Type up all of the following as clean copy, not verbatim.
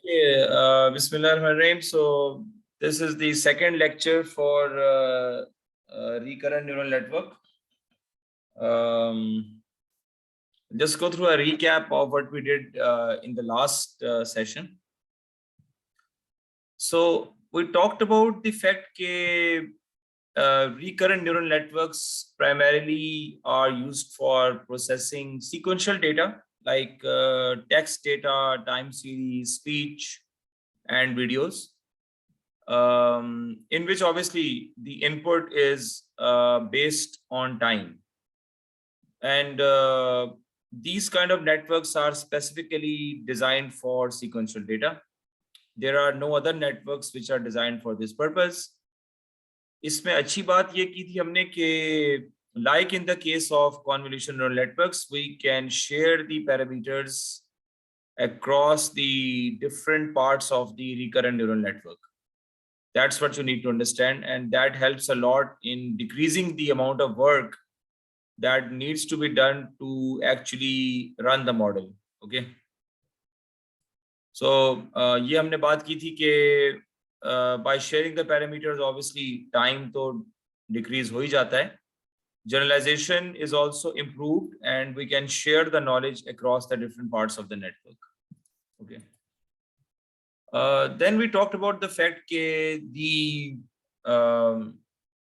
Bismillahirrahmanirrahim. So this is the second lecture for recurrent neural network. Just go through a recap of what we did in the last session. So we talked about the fact that recurrent neural networks primarily are used for processing sequential data like text data, time series, speech, and videos, in which obviously the input is based on time. And these kind of networks are specifically designed for sequential data. There are no other networks which are designed for this purpose. इसमें अच्छी बात ये की थी हमने कि like in the case of convolutional neural networks, we can share the parameters across the different parts of the recurrent neural network. That's what you need to understand, and that helps a lot in decreasing the amount of work that needs to be done to actually run the model. Okay. So ये हमने बात की थी कि by sharing the parameters, obviously time तो decrease हो ही जाता है. Generalization is also improved, and we can share the knowledge across the different parts of the network. Okay. Then we talked about the fact that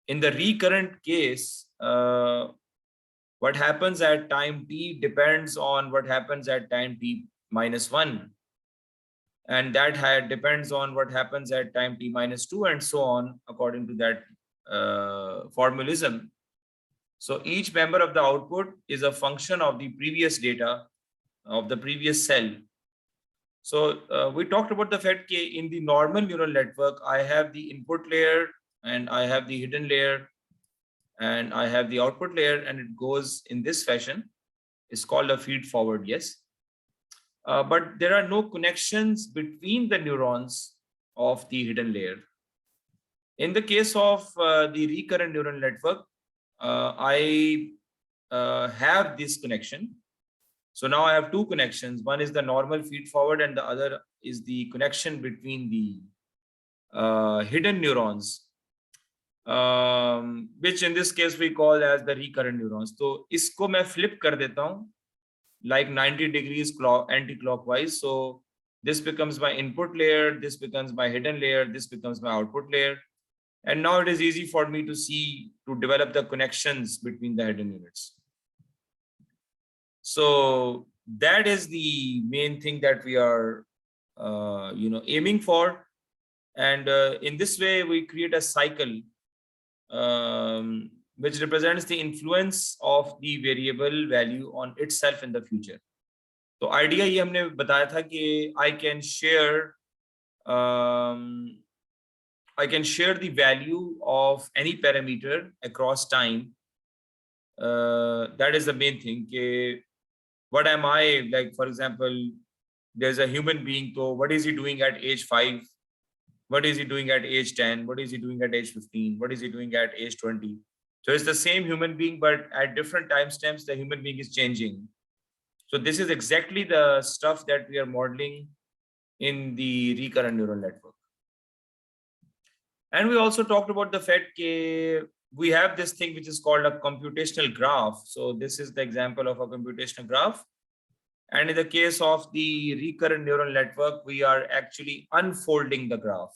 in the recurrent case, what happens at time t depends on what happens at time t minus 1. And that depends on what happens at time t minus 2 and so on, according to that formalism. So each member of the output is a function of the previous data of the previous cell. So we talked about the fact that in the normal neural network, I have the input layer and I have the hidden layer and I have the output layer, and it goes in this fashion. It's called a feed forward, yes. But there are no connections between the neurons of the hidden layer. In the case of the recurrent neural network, I have this connection. So now I have two connections. One is the normal feed forward and the other is the connection between the hidden neurons, which in this case we call as the recurrent neurons. So isko मैं flip कर देता हूँ like 90 degrees anti-clockwise. So this becomes my input layer, this becomes my hidden layer, this becomes my output layer. And now it is easy for me to develop the connections between the hidden units. So that is the main thing that we are, aiming for. And in this way, we create a cycle which represents the influence of the variable value on itself in the future. So idea ये हमने बताया था कि I can share the value of any parameter across time. That is the main thing. What am I, like, for example, there's a human being, so what is he doing at age 5? What is he doing at age 10? What is he doing at age 15? What is he doing at age 20? So it's the same human being, but at different timestamps, the human being is changing. So this is exactly the stuff that we are modeling in the recurrent neural network. And we also talked about the fact that we have this thing which is called a computational graph. So this is the example of a computational graph. And in the case of the recurrent neural network, we are actually unfolding the graph.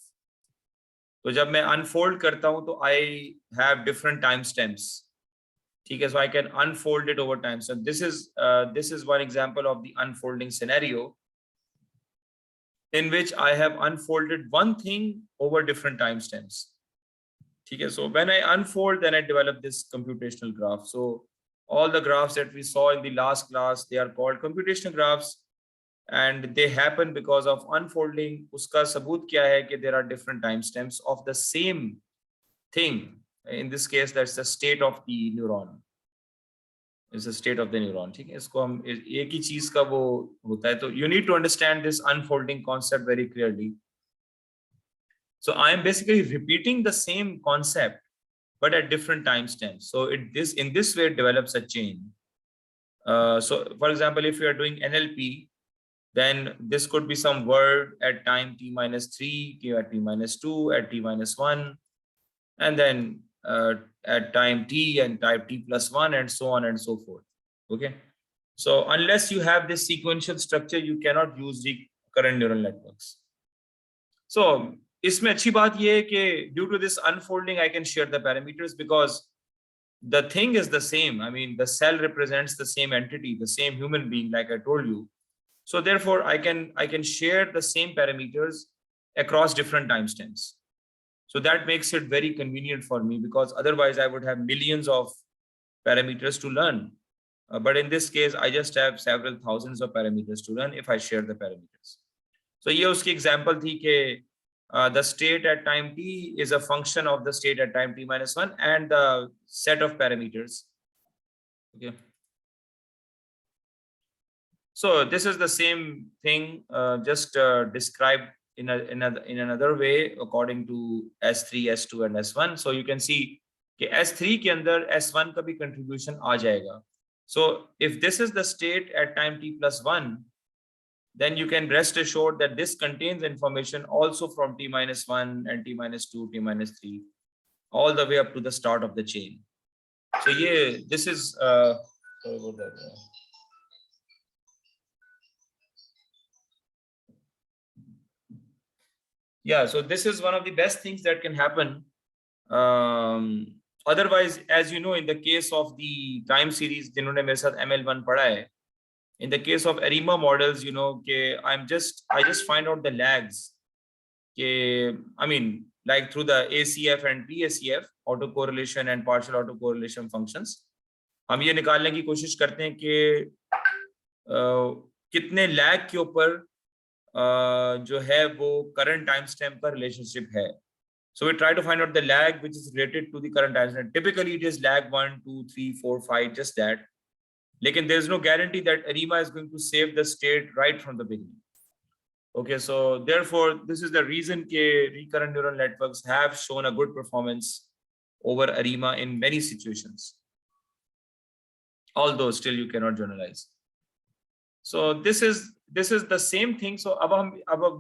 So जब मैं unfold करता हूँ तो I have different timestamps. ठीक है, so I can unfold it over time. So this is one example of the unfolding scenario in which I have unfolded one thing over different timestamps. Okay, so when I unfold, then I develop this computational graph. So all the graphs that we saw in the last class, they are called computational graphs, and they happen because of unfolding. Uska sabut kya hai कि there are different timestamps of the same thing. In this case, that's the state of the neuron. Is the state of the neuron. ठीक है, इसको हम एक ही चीज का वो होता है. तो you need to understand this unfolding concept very clearly. So I am basically repeating the same concept, but at different timestamps. So in this way it develops a chain. So for example, if you are doing NLP, Then this could be some word at time t minus 3, at t minus 2, at t minus 1, and then at time t and type t plus 1, and so on and so forth. Okay. So unless you have this sequential structure, you cannot use recurrent neural networks. So इसमें अच्छी बात ये है कि due to this unfolding, I can share the parameters because the thing is the same. I mean, the cell represents the same entity, the same human being, like I told you. So therefore, I can share the same parameters across different timestamps. So that makes it very convenient for me because otherwise I would have millions of parameters to learn. But in this case, I just have several thousands of parameters to learn if I share the parameters. So ये उसकी example थी कि the state at time t is a function of the state at time t minus 1 and the set of parameters. Okay. So this is the same thing, just described in another way according to S3, S2, and S1. So you can see कि S3 के अंदर S1 का भी contribution आ जाएगा. So if this is the state at time t plus 1, then you can rest assured that this contains information also from t minus 1 and t minus 2, t minus 3, all the way up to the start of the chain. So yeah, this is sorry about that. Yeah, so this is one of the best things that can happen. Otherwise, as you know, in the case of the time series, जिन्होंने मेरे साथ ML1 पढ़ा है, in the case of ARIMA models, you know, I just find out the lags. I mean, like through the ACF and PACF, autocorrelation and partial autocorrelation functions, हम ये निकालने की कोशिश करते हैं कि कितने लैग के ऊपर जो है वो current timestamp का relationship है. So we try to find out the lag which is related to the current timestamp. Typically, it is lag 1, 2, 3, 4, 5, just that. Lekin there is no guarantee that ARIMA is going to save the state right from the beginning. Okay, so therefore, this is the reason that recurrent neural networks have shown a good performance over ARIMA in many situations. Although still you cannot generalize. So this is the same thing. So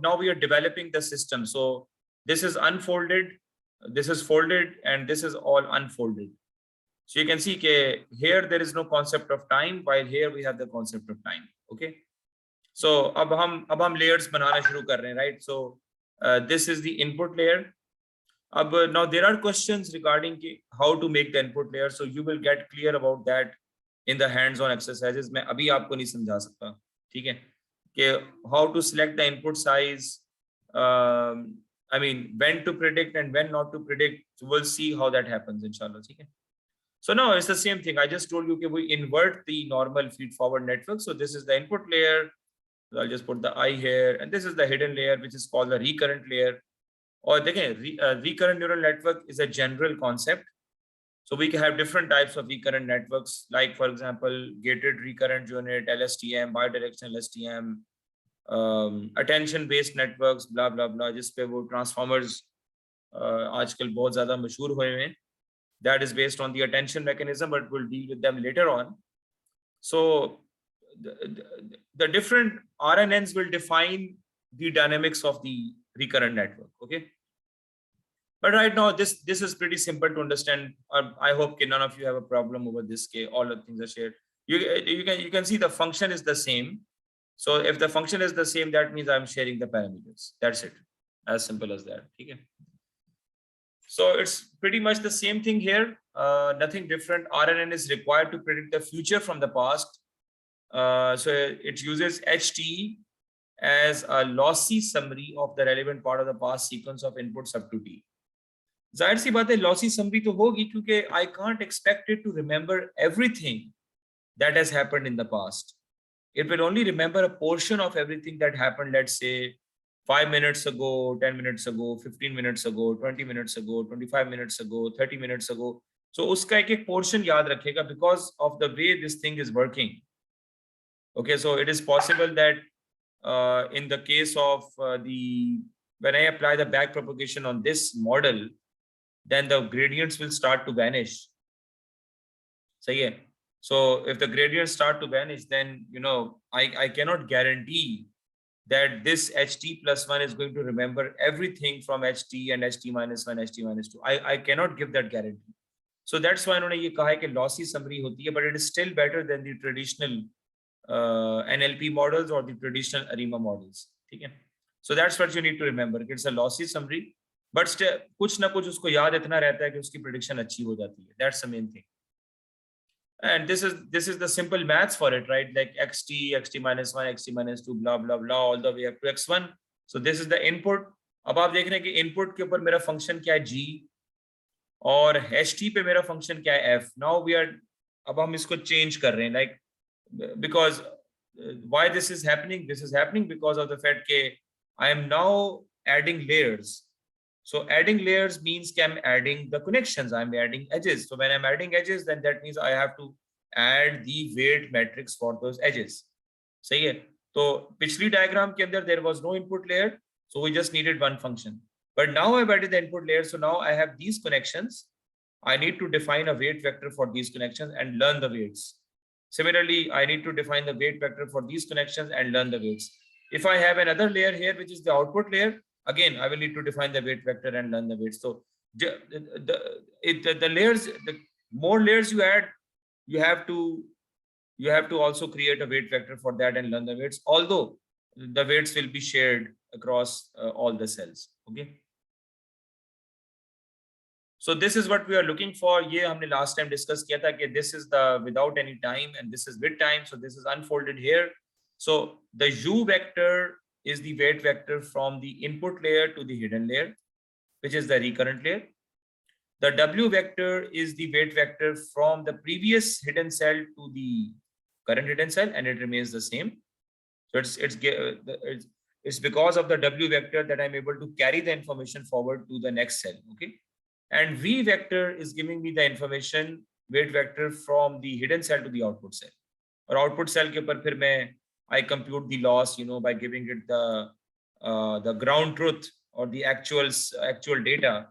now we are developing the system. So this is unfolded, this is folded, and this is all unfolded. So you can see that here there is no concept of time, while here we have the concept of time. Okay. So अब हम layers बनाना शुरू कर रहे हैं, right? So this is the input layer. Now there are questions regarding how to make the input layer. So you will get clear about that in the hands-on exercises. मैं अभी आपको नहीं समझा सकता, ठीक है? कि how to select the input size. I mean, when to predict and when not to predict. So we'll see how that happens, inshallah. Okay. So now it's the same thing. I just told you that we invert the normal feed-forward network. So this is the input layer. So I'll just put the I here, and this is the hidden layer, which is called the recurrent layer. Or again, recurrent neural network is a general concept. So we can have different types of recurrent networks, like for example, gated recurrent unit, LSTM, Biodirection Lstm, attention-based networks, blah blah blah. जिस पे वो transformers आजकल बहुत ज़्यादा मशहूर हुए हैं. That is based on the attention mechanism, but we'll deal with them later on. So the different RNNs will define the dynamics of the recurrent network. Okay. But right now, this is pretty simple to understand. I hope none of you have a problem over this. All the things are shared. You can see the function is the same. So if the function is the same, that means I'm sharing the parameters. That's it. As simple as that. Okay. So it's pretty much the same thing here. Nothing different. RNN is required to predict the future from the past. So it uses HT as a lossy summary of the relevant part of the past sequence of inputs up to T. जाहिर सी बात है lossy summary तो होगी क्योंकि I can't expect it to remember everything that has happened in the past. It will only remember a portion of everything that happened, let's say 5 minutes ago, 10 minutes ago, 15 minutes ago, 20 minutes ago, 25 minutes ago, 30 minutes ago. So उसका एक portion याद रखेगा because of the way this thing is working. Okay, so it is possible that in the case of when I apply the back propagation on this model, then the gradients will start to vanish. So yeah, so if the gradients start to vanish, then I cannot guarantee that this ht plus 1 is going to remember everything from ht and ht minus 1, ht minus 2. I cannot give that guarantee. So that's why उन्होंने ये कहा है कि lossy summary होती है, but it is still better than the traditional NLP models or the traditional ARIMA models. ठीक है? So that's what you need to remember. It's a lossy summary, but still कुछ ना कुछ उसको याद इतना रहता है कि उसकी prediction अच्छी हो जाती है. That's the main thing. And this is the simple maths for it, right? Like xt minus 1, xt minus 2, blah blah blah, all the way up to x1. So this is the input. अब आप देख रहे हैं कि input के ऊपर मेरा function क्या है, g, और ht पे मेरा function क्या है, f. Now we are, अब हम इसको change कर रहे हैं, like, because why this is happening? This is happening because of the fact that I am now adding layers. So adding layers means that I'm adding the connections, I'm adding edges. So when I'm adding edges, then that means I have to add the weight matrix for those edges. सही है? तो पिछली diagram के अंदर there was no input layer, so we just needed one function. But now I've added the input layer, so now I have these connections. I need to define a weight vector for these connections and learn the weights. Similarly, I need to define the weight vector for these connections and learn the weights. If I have another layer here, which is the output layer, again, I will need to define the weight vector and learn the weights. So the layers, the more layers you add, you have to also create a weight vector for that and learn the weights, although the weights will be shared across all the cells. Okay. So this is what we are looking for. ये हमने last time discuss किया था कि this is the without any time and this is with time. So this is unfolded here. So the U vector is the weight vector from the input layer to the hidden layer, which is the recurrent layer. The W vector is the weight vector from the previous hidden cell to the current hidden cell, and it remains the same. So it's because of the W vector that I'm able to carry the information forward to the next cell. Okay. And V vector is giving me the information weight vector from the hidden cell to the output cell. और output cell के ऊपर फिर मैं I compute the loss, you know, by giving it the ground truth or the actual data,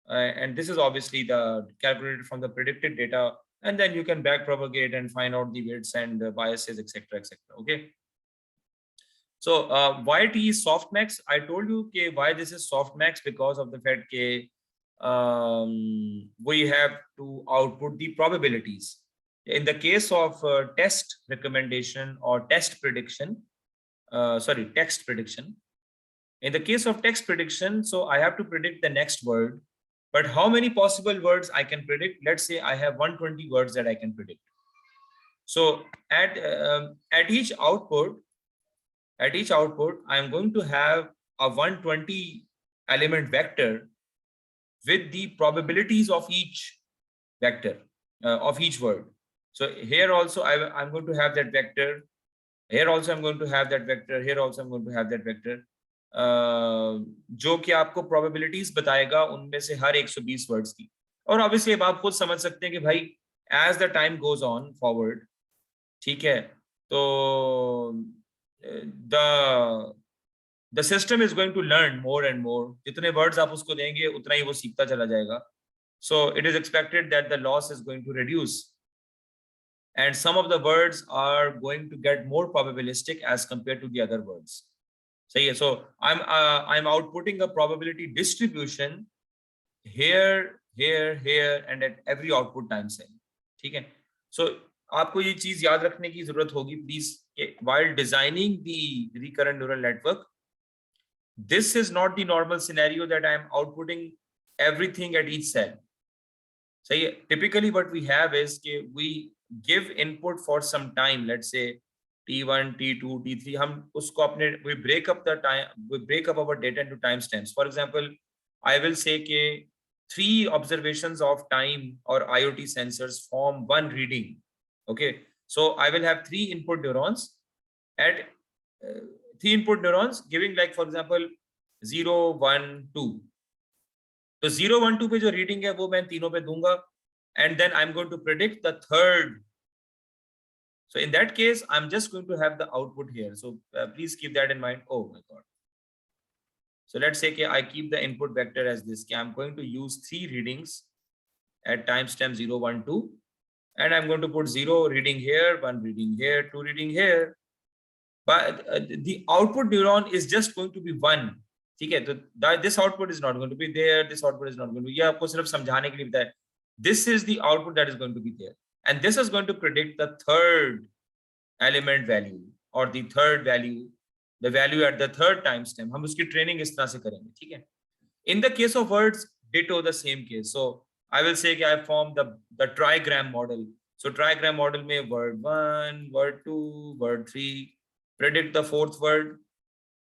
and this is obviously the calculated from the predicted data, and then you can back propagate and find out the weights and biases, etc., etc. Okay. So why T is softmax? I told you why this is softmax, because of the fact that we have to output the probabilities. In the case of test recommendation or test prediction, text prediction. In the case of text prediction, so I have to predict the next word, but how many possible words I can predict? Let's say I have 120 words that I can predict. So at each output, I am going to have a 120 element vector with the probabilities of each vector of each word. So here also I'm going to have that vector. Here also I'm going to have that vector. Here also I'm going to have that vector. जो कि आपको probabilities बताएगा उनमें से हर 120 words की. और obviously अब आप खुद समझ सकते हैं कि भाई as the time goes on forward, ठीक है, तो the system is going to learn more and more. जितने words आप उसको देंगे उतना ही वो सीखता चला जाएगा. So it is expected that the loss is going to reduce, and some of the words are going to get more probabilistic as compared to the other words. So I'm outputting a probability distribution here, and at every output time cell. ठीक है? So आपको ये चीज याद रखने की जरूरत होगी, please, while designing the recurrent neural network. This is not the normal scenario that I am outputting everything at each cell. So typically what we have is we give input for some time, let's say T1, T2, T3. हम उसको अपने we break up our data into timestamps. For example, I will say कि 3 observations of time or IoT sensors form one reading. Okay, so I will have 3 input neurons at 3 input neurons giving, like, for example, 0, 1, 2. तो 0, 1, 2 पे जो reading है वो मैं तीनों पे दूंगा, and then I'm going to predict the third. So in that case, I'm just going to have the output here. So please keep that in mind. Oh my God. So let's say I keep the input vector as this. I'm going to use 3 readings at timestamp 0, 1, 2, and I'm going to put 0 reading here, 1 reading here, 2 reading here. but the output neuron is just going to be one. ठीक है, तो this output is not going to be there, this output is not going to be, ये आपको सिर्फ समझाने के लिए बताया. This is the output that is going to be there, and this is going to predict the third element value or the third value, the value at the third timestamp. हम उसकी training इस तरह से करेंगे, ठीक है. In the case of words, ditto the same case. So I will say that I form the trigram model. So trigram model में word 1, word 2, word 3, predict the fourth word,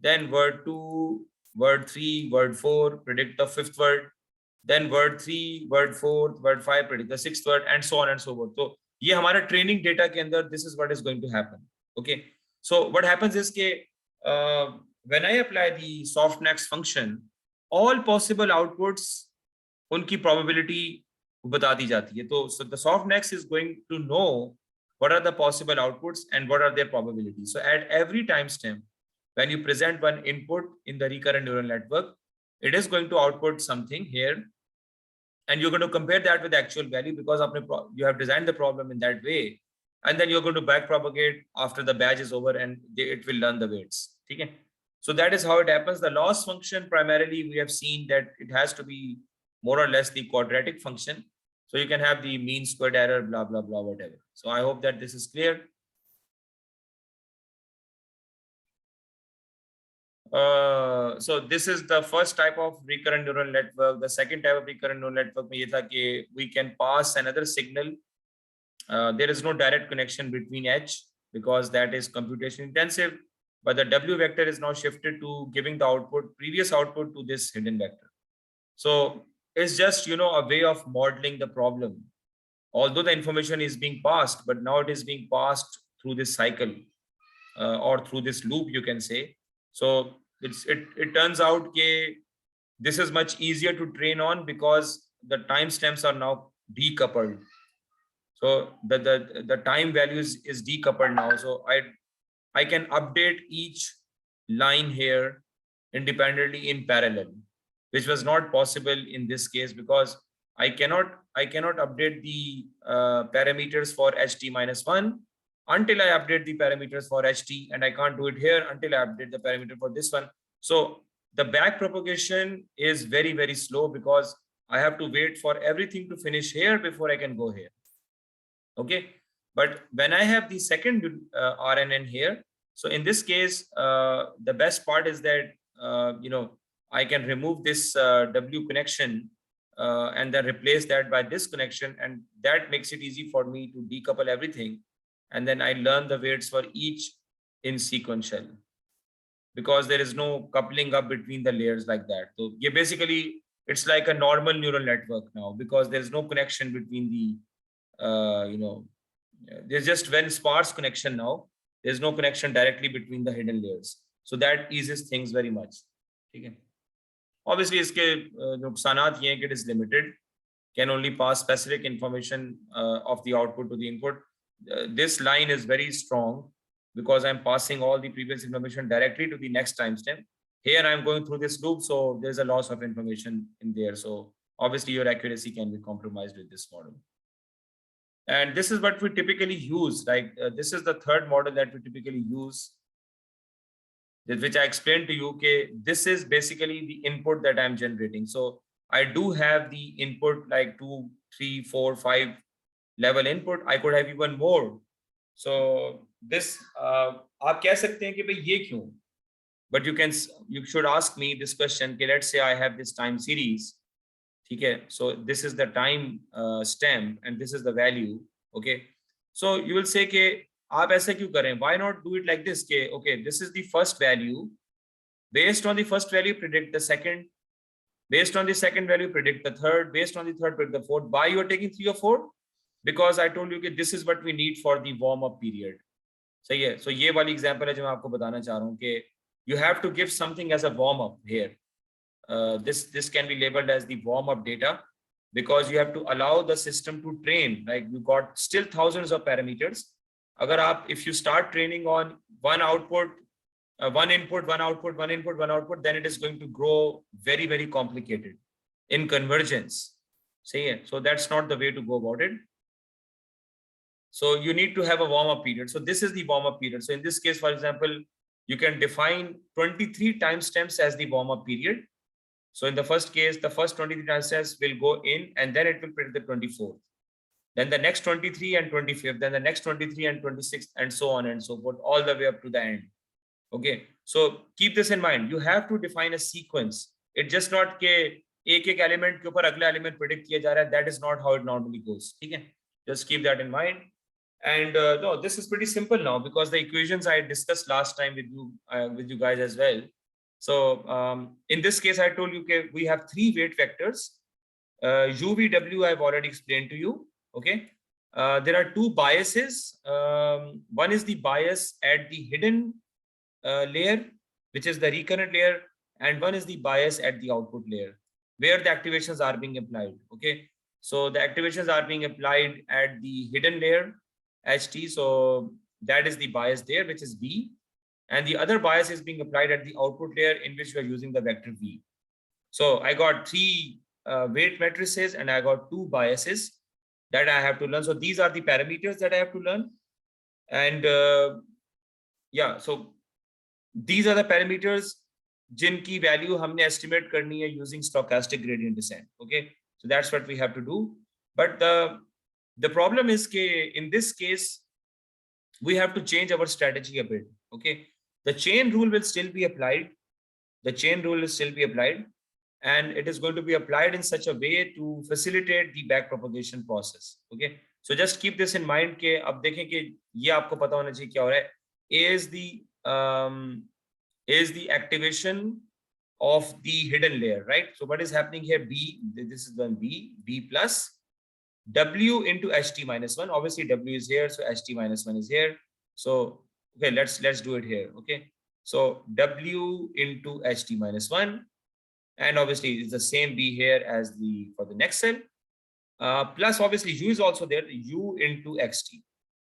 then word 2, word 3, word 4, predict the fifth word, then word 3, word 4, word 5, predict the sixth word, and so on and so forth. So ये हमारा training data के अंदर this is what is going to happen. Okay. So what happens is कि when I apply the softmax function, all possible outputs उनकी probability बता दी जाती है. तो so the softmax is going to know what are the possible outputs and what are their probabilities. So at every timestamp, when you present one input in the recurrent neural network, it is going to output something here, and you're going to compare that with the actual value because you have designed the problem in that way, and then you're going to back propagate after the batch is over, and it will learn the weights. Okay? So that is how it happens. The loss function, primarily, we have seen that it has to be more or less the quadratic function. So you can have the mean squared error, blah, blah, blah, whatever. So I hope that this is clear. So this is the first type of recurrent neural network. The second type of recurrent neural network में ये था कि we can pass another signal. There is no direct connection between H because that is computation intensive, but the W vector is now shifted to giving the output, previous output, to this hidden vector. So it's just, you know, a way of modeling the problem. Although the information is being passed, but now it is being passed through this cycle or through this loop, you can say. So it turns out that this is much easier to train on because the timestamps are now decoupled. So the time values is decoupled now. So I can update each line here independently in parallel, which was not possible in this case because I cannot update the parameters for HT-1 until I update the parameters for HT, and I can't do it here until I update the parameter for this one. So the back propagation is very, very slow because I have to wait for everything to finish here before I can go here. Okay, but when I have the second RNN here, so in this case, the best part is that you know, I can remove this W connection and then replace that by this connection, and that makes it easy for me to decouple everything, and then I learn the weights for each in sequential because there is no coupling up between the layers like that. So yeah, basically it's like a normal neural network now because there is no connection between the you know, there's just one sparse connection now. There's no connection directly between the hidden layers. So that eases things very much. Okay. Obviously, इसके नुकसानात ये हैं कि it is limited, can only pass specific information of the output to the input. This line is very strong because I'm passing all the previous information directly to the next timestamp. Here I'm going through this loop, so there's a loss of information in there. So obviously your accuracy can be compromised with this model. And this is what we typically use. Like this is the third model that we typically use, which I explained to you. Okay, this is basically the input that I'm generating. So I do have the input like 2, 3, 4, 5 level input. I could have even more. So this आप कह सकते हैं कि भाई ये क्यों? But you should ask me this question. Okay, let's say I have this time series. Okay, so this is the time stamp and this is the value. Okay, so you will say कि आप ऐसा क्यों करें? Why not do it like this? Okay, okay, this is the first value. Based on the first value, predict the second. Based on the second value, predict the third. Based on the third, predict the fourth. Why you are taking 3 or 4? Because I told you that this is what we need for the warm-up period. सही है. So ये वाली example है जो मैं आपको बताना चाह रहा हूँ कि you have to give something as a warm-up here. This can be labeled as the warm-up data because you have to allow the system to train. Like you got still thousands of parameters. अगर आप if you start training on one output, one input, one output, one input, one output, then it is going to grow very, very complicated in convergence. सही है. So that's not the way to go about it. So you need to have a warm-up period. So this is the warm-up period. So in this case, for example, you can define 23 timestamps as the warm-up period. So in the first case, the first 23 timestamps will go in, and then it will print the 24th. Then the next 23 and 25th, then the next 23 and 26th, and so on and so forth, all the way up to the end. Okay, so keep this in mind. You have to define a sequence. It's just not ke ek element ke upar agla element predict kiya ja raha hai. That is not how it normally goes. Okay, just keep that in mind. And no, this is pretty simple now because the equations I discussed last time with you guys as well. So in this case, I told you we have three weight vectors. UVW I've already explained to you. Okay, there are two biases. One is the bias at the hidden layer, which is the recurrent layer, and one is the bias at the output layer, where the activations are being applied. Okay, so the activations are being applied at the hidden layer, HT. So that is the bias there, which is B, and the other bias is being applied at the output layer, in which we are using the vector V. So I got three weight matrices, and I got two biases that I have to learn. So these are the parameters that I have to learn. And yeah, so these are the parameters jinki value humne estimate karni hai using stochastic gradient descent. Okay, so that's what we have to do. But the problem is ke in this case we have to change our strategy a bit. Okay, the chain rule will still be applied. The chain rule will still be applied, and it is going to be applied in such a way to facilitate the back propagation process. Okay, so just keep this in mind ke ab dekhen ke ye aapko pata hona chahiye kya ho raha hai is the activation of the hidden layer, right? So what is happening here? B, this is then B plus W into HT minus 1. Obviously W is here, so HT minus 1 is here. So okay, let's do it here. Okay, so W into HT minus 1, and obviously it's the same B here as for the next cell, plus obviously U is also there, U into XT.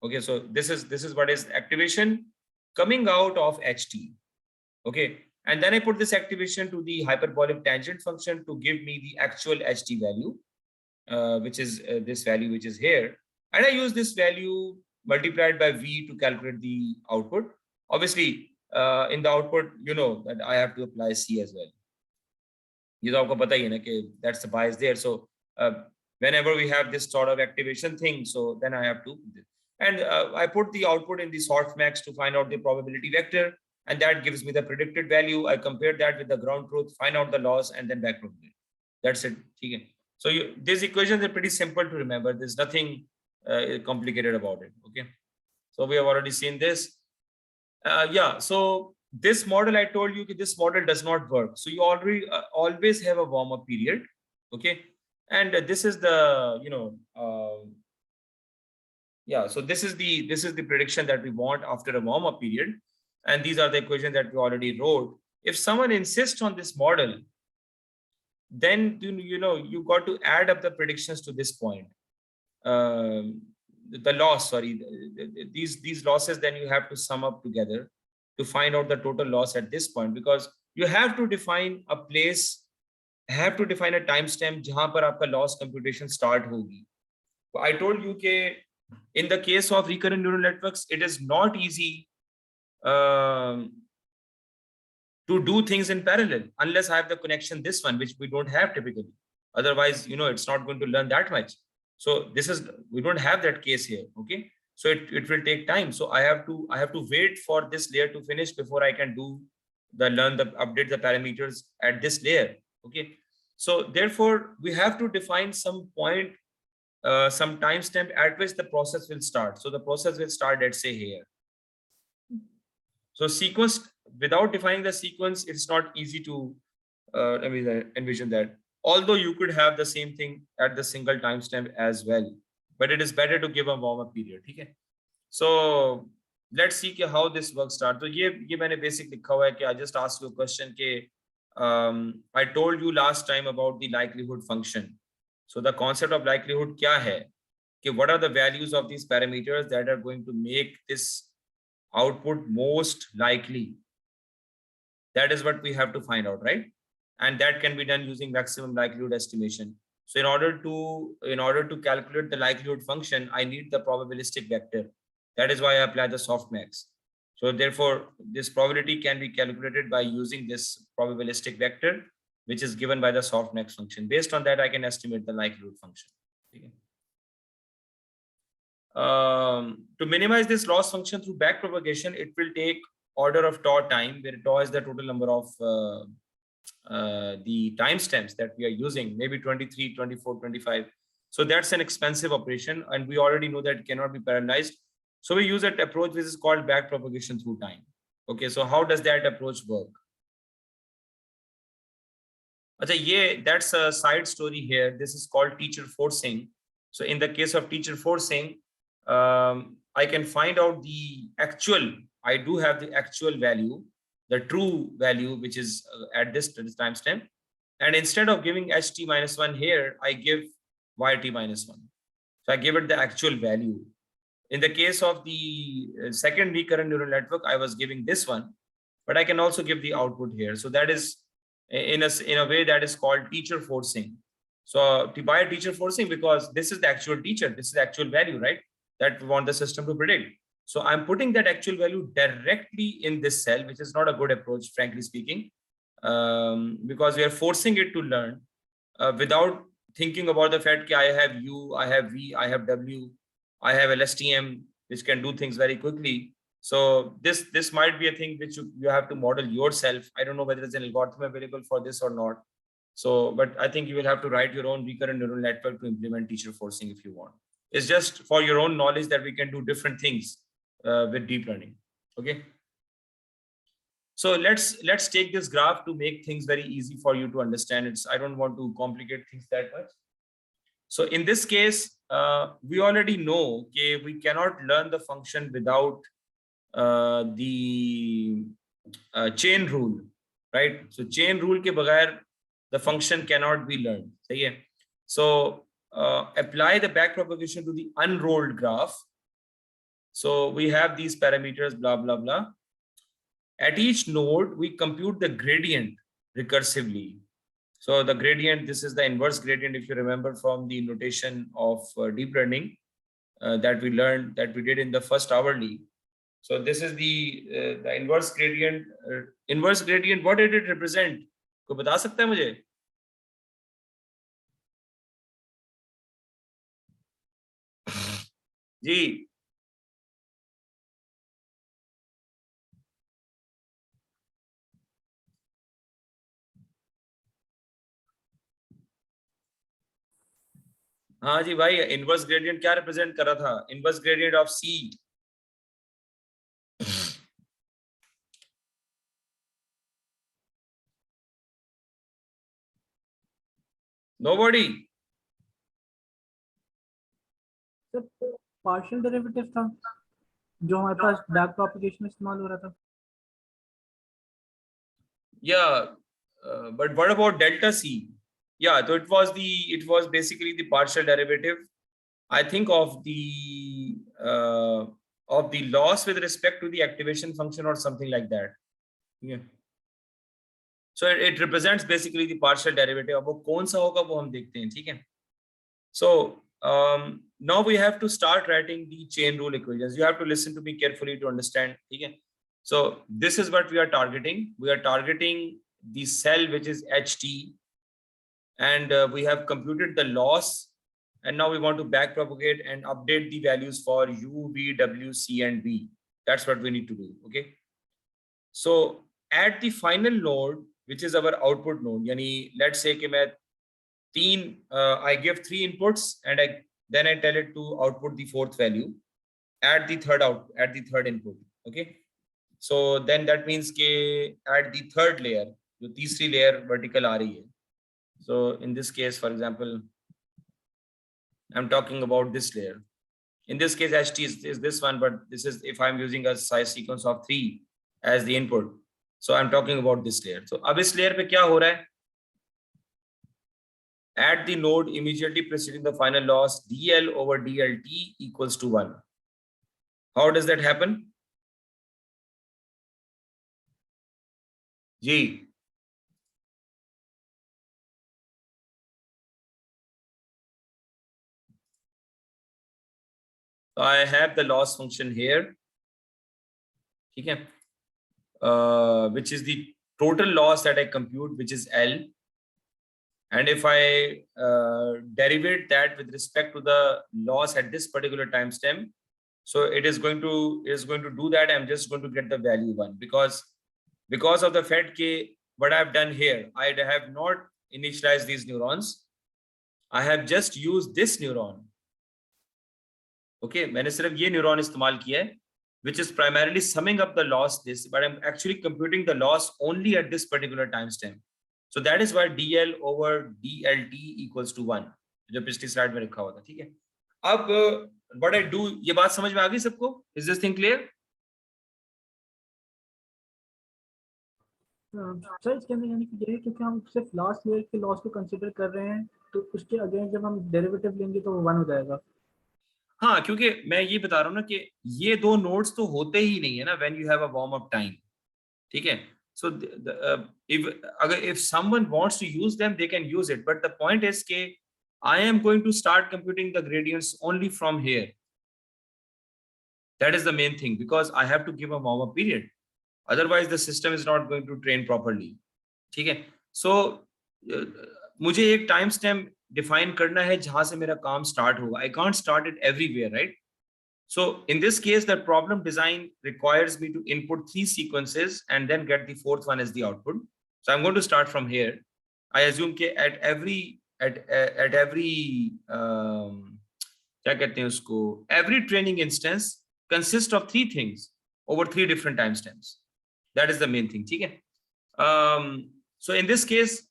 Okay, so this is what is activation coming out of HT. Okay, and then I put this activation to the hyperbolic tangent function to give me the actual HT value, which is this value which is here, and I use this value multiplied by V to calculate the output. Obviously in the output, you know that I have to apply C as well. You know, aapko pata hi hai na ke that's the bias there. So whenever we have this sort of activation thing, so then I have to, and I put the output in the softmax to find out the probability vector, and that gives me the predicted value. I compare that with the ground truth, find out the loss, and then back propagate. That's it. Okay. So these equations are pretty simple to remember. There's nothing complicated about it. Okay, so we have already seen this. Yeah, so this model, I told you that this model does not work. So you already always have a warm-up period. Okay, and this is the yeah, so this is the prediction that we want after a warm-up period, and these are the equations that we already wrote. If someone insists on this model, then you got to add up the predictions to this point. The loss, sorry, these losses, then you have to sum up together to find out the total loss at this point, because you have to define a place, have to define a timestamp jahan par aapka loss computation start hogi. I told you that in the case of recurrent neural networks, it is not easy to do things in parallel unless I have the connection this one, which we don't have typically. Otherwise, it's not going to learn that much. So we don't have that case here. Okay, so it will take time. So I have to wait for this layer to finish before I can do update the parameters at this layer. Okay, so therefore we have to define some point, some timestamp at which the process will start. So the process will start at, say, here. So sequence, without defining the sequence, it's not easy to envision that. Although you could have the same thing at the single timestamp as well, but it is better to give a warm-up period. Okay, so let's see how this work starts. So ये मैंने basic लिखा हुआ है कि I just asked you a question कि I told you last time about the likelihood function. So the concept of likelihood क्या है कि what are the values of these parameters that are going to make this output most likely. That is what we have to find out, right? And that can be done using maximum likelihood estimation. So in order to calculate the likelihood function, I need the probabilistic vector. That is why I apply the softmax. So therefore, this probability can be calculated by using this probabilistic vector, which is given by the softmax function. Based on that, I can estimate the likelihood function. Okay. To minimize this loss function through backpropagation, it will take order of tau time, where tau is the total number of the timestamps that we are using, maybe 23, 24, 25. So that's an expensive operation, and we already know that it cannot be parallelized. So we use an approach which is called backpropagation through time. Okay, so how does that approach work? That's a side story here. This is called teacher forcing. So in the case of teacher forcing, I can find out the actual, I do have the actual value, the true value, which is at this timestamp. And instead of giving ht minus 1 here, I give yt minus 1. So I give it the actual value. In the case of the second recurrent neural network, I was giving this one, but I can also give the output here. So that is in a way that is called teacher forcing. So by teacher forcing, because this is the actual teacher, this is the actual value, right? That we want the system to predict. So I'm putting that actual value directly in this cell, which is not a good approach, frankly speaking, because we are forcing it to learn without thinking about the fact that I have U, I have V, I have W, I have LSTM, which can do things very quickly. So this might be a thing which you have to model yourself. I don't know whether there's an algorithm available for this or not. So, but I think you will have to write your own recurrent neural network to implement teacher forcing if you want. It's just for your own knowledge that we can do different things with deep learning. Okay. So let's take this graph to make things very easy for you to understand. I don't want to complicate things that much. So in this case, we already know that we cannot learn the function without the chain rule, right? So chain rule ke bagair the function cannot be learned. So apply the backpropagation to the unrolled graph. So we have these parameters, blah, blah, blah. At each node, we compute the gradient recursively. So the gradient, this is the inverse gradient, if you remember from the notation of deep learning that we learned, that we did in the first hourly. So this is the inverse gradient. Inverse gradient, what did it represent? कोई बता सकता है मुझे? जी. हाँ जी भाई, inverse gradient क्या represent कर रहा था? Inverse gradient of C. Nobody. Partial derivative था जो हमारे पास बैक प्रोपगेशन में इस्तेमाल हो रहा था. Yeah, but what about delta C? Yeah, so it was basically the partial derivative, I think, of the loss with respect to the activation function or something like that. Yeah. So it represents basically the partial derivative. अब वो कौन सा होगा वो हम देखते हैं, ठीक है? So now we have to start writing the chain rule equations. You have to listen to me carefully to understand. Okay? So this is what we are targeting. We are targeting the cell which is HT, and we have computed the loss, and now we want to backpropagate and update the values for U, V, W, C, and B. That's what we need to do. Okay. So at the final node, which is our output node, yani let's say that I give 3 inputs, and then I tell it to output the 4th value at the third input. Okay. So then that means ke at the third layer, the तीसरी layer vertical aa rahi hai. So in this case, for example, I'm talking about this layer. In this case, HT is this one, but this is if I'm using a size sequence of 3 as the input. So I'm talking about this layer. So अब इस layer पे क्या हो रहा है? At the node immediately preceding the final loss, DL over DLT equals to 1. How does that happen? G. So I have the loss function here. ठीक है, which is the total loss that I compute, which is L. And if I derivate that with respect to the loss at this particular timestamp, so it is going to do that. I'm just going to get the value 1 because of the fact that what I've done here, I have not initialized these neurons. I have just used this neuron. Okay, मैंने सिर्फ ये neuron इस्तेमाल किया है, which is primarily summing up the loss this, but I'm actually computing the loss only at this particular timestamp. So that is why DL over DLT equals to 1, जो पिछली slide में रखा हुआ था. ठीक है, अब what I do, ये बात समझ में आ गई सबको? Is this thing clear? Sir इसके अंदर यानी कि ये है क्योंकि हम सिर्फ लास्ट लेयर के लॉस को कंसीडर कर रहे हैं, तो उसके अगेंस्ट जब हम डेरिवेटिव लेंगे तो वो 1 हो जाएगा. हाँ, क्योंकि मैं ये बता रहा हूँ ना कि ये दो नोड्स तो होते ही नहीं है ना when you have a warm up time. ठीक है, so if someone wants to use them, they can use it, but the point is कि I am going to start computing the gradients only from here. That is the main thing, because I have to give a warm up period, otherwise the system is not going to train properly. ठीक है, so मुझे एक time stamp define करना है जहां से मेरा काम स्टार्ट होगा. I can't start it everywhere, right? So in this case, the problem design requires me to input 3 sequences and then get the 4th one as the output. So I'm going to start from here. I assume that at every क्या कहते हैं उसको, every training instance consists of 3 things over 3 different timestamps. That is the main thing. ठीक है? So in this case,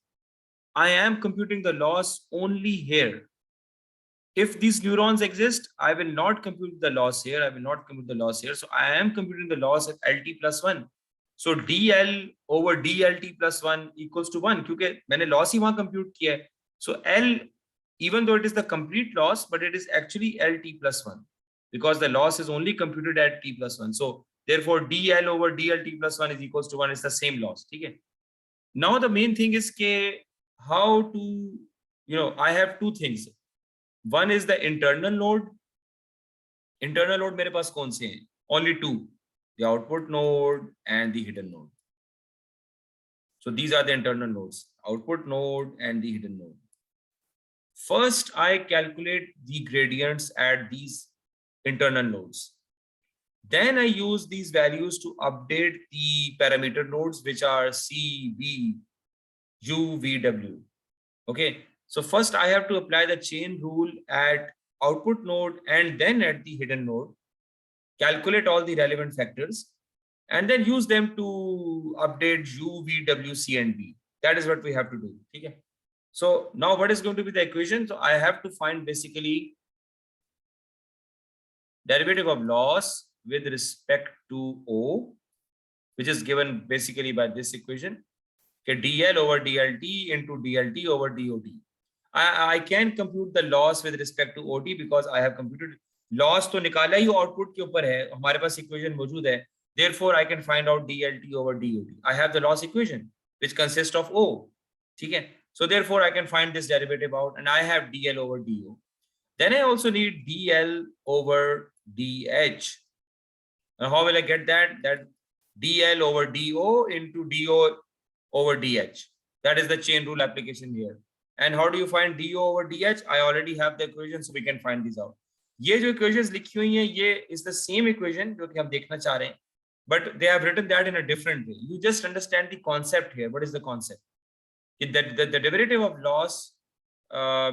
I am computing the loss only here. If these neurons exist, I will not compute the loss here. I will not compute the loss here. So I am computing the loss at LT plus 1. So DL over DLT plus 1 equals to 1. क्योंकि मैंने loss ही वहाँ compute किया है. So L, even though it is the complete loss, but it is actually LT plus 1 because the loss is only computed at T plus 1. So therefore DL over DLT plus 1 is equals to 1. It's the same loss. ठीक है? Now the main thing is के how to, I have 2 things. One is the internal node. Internal node मेरे पास कौन से हैं? Only 2, the output node and the hidden node. So these are the internal nodes, output node and the hidden node. First, I calculate the gradients at these internal nodes. Then I use these values to update the parameter nodes, which are C, B, U, V, W. Okay. So first I have to apply the chain rule at output node and then at the hidden node, calculate all the relevant factors, and then use them to update U, V, W, C, and B. That is what we have to do. Okay? So now what is going to be the equation? So I have to find basically derivative of loss with respect to O, which is given basically by this equation. Okay, DL over DLT into DLT over DOT. I can compute the loss with respect to OT because I have computed loss तो निकाला ही output के ऊपर है, हमारे पास equation मौजूद है. Therefore, I can find out DLT over DOT. I have the loss equation which consists of O. ठीक है? So therefore, I can find this derivative out, and I have DL over DO. Then I also need DL over DH. Now, how will I get that? That DL over DO into DO over DH. That is the chain rule application here. And how do you find DO over DH? I already have the equation, so we can find these out. ये जो equations लिखी हुई हैं, ये is the same equation जो कि हम देखना चाह रहे हैं, but they have written that in a different way. You just understand the concept here. What is the concept? The derivative of loss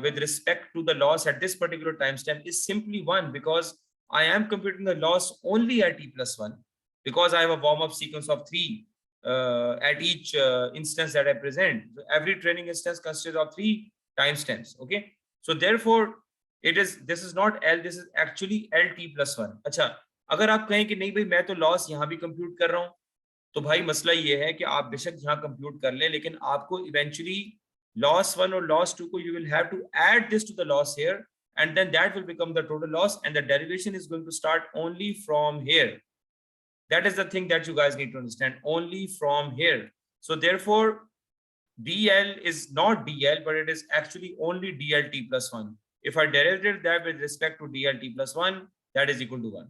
with respect to the loss at this particular timestamp is simply 1 because I am computing the loss only at T plus 1 because I have a warm-up sequence of 3 at each instance that I present. So every training instance consists of 3 timestamps. Okay, so therefore this is not L, this is actually LT plus 1. अच्छा, अगर आप कहें कि नहीं भाई मैं तो loss यहाँ भी कंप्यूट कर रहा हूँ, तो भाई मसला ये है कि आप बेशक यहाँ कंप्यूट कर लें, लेकिन आपको इवेंचुअली लॉस 1 और लॉस 2 को you will have to add this to the loss here, and then that will become the total loss, and the derivation is going to start only from here. That is the thing that you guys need to understand, only from here. So therefore, DL is not DL, but it is actually only DLT plus 1. If I derivative that with respect to DLT plus 1, that is equal to 1.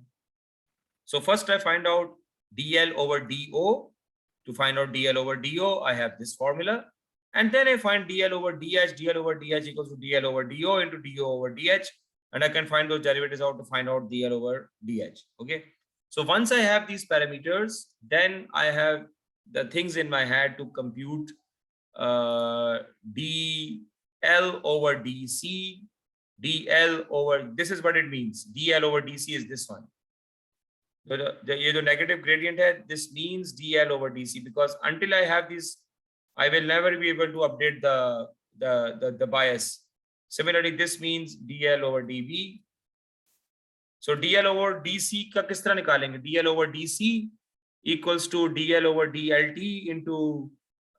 So first I find out dl over do. To find out dl over do, I have this formula. And then I find dl over dh. dl over dh equals to dl over do into do over dh. And I can find those derivatives out to find out dl over dh. Okay. So once I have these parameters, then I have the things in my head to compute dl over dc, dl over, this is what it means. dl over dc is this one. The negative gradient है, this means dl over dc, because until I have this, I will never be able to update the bias. Similarly, this means dl over db. So dl over dc का किस तरह निकालेंगे? dl over dc equals to dl over dlt into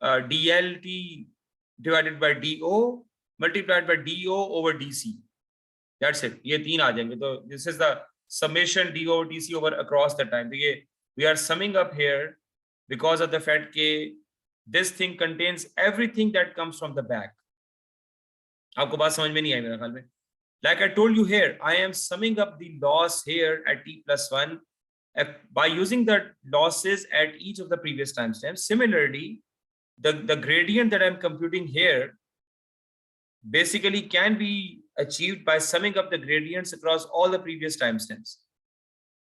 dlt divided by do multiplied by do over dc. That's it. ये तीन आ जाएंगे. So this is the summation d over dc over across the time. We are summing up here because of the fact that this thing contains everything that comes from the back. आपको बात समझ में नहीं आई मेरा ख्याल में. Like I told you here, I am summing up the loss here at t plus 1 by using the losses at each of the previous timestamps. Similarly, the gradient that I'm computing here basically can be achieved by summing up the gradients across all the previous timestamps.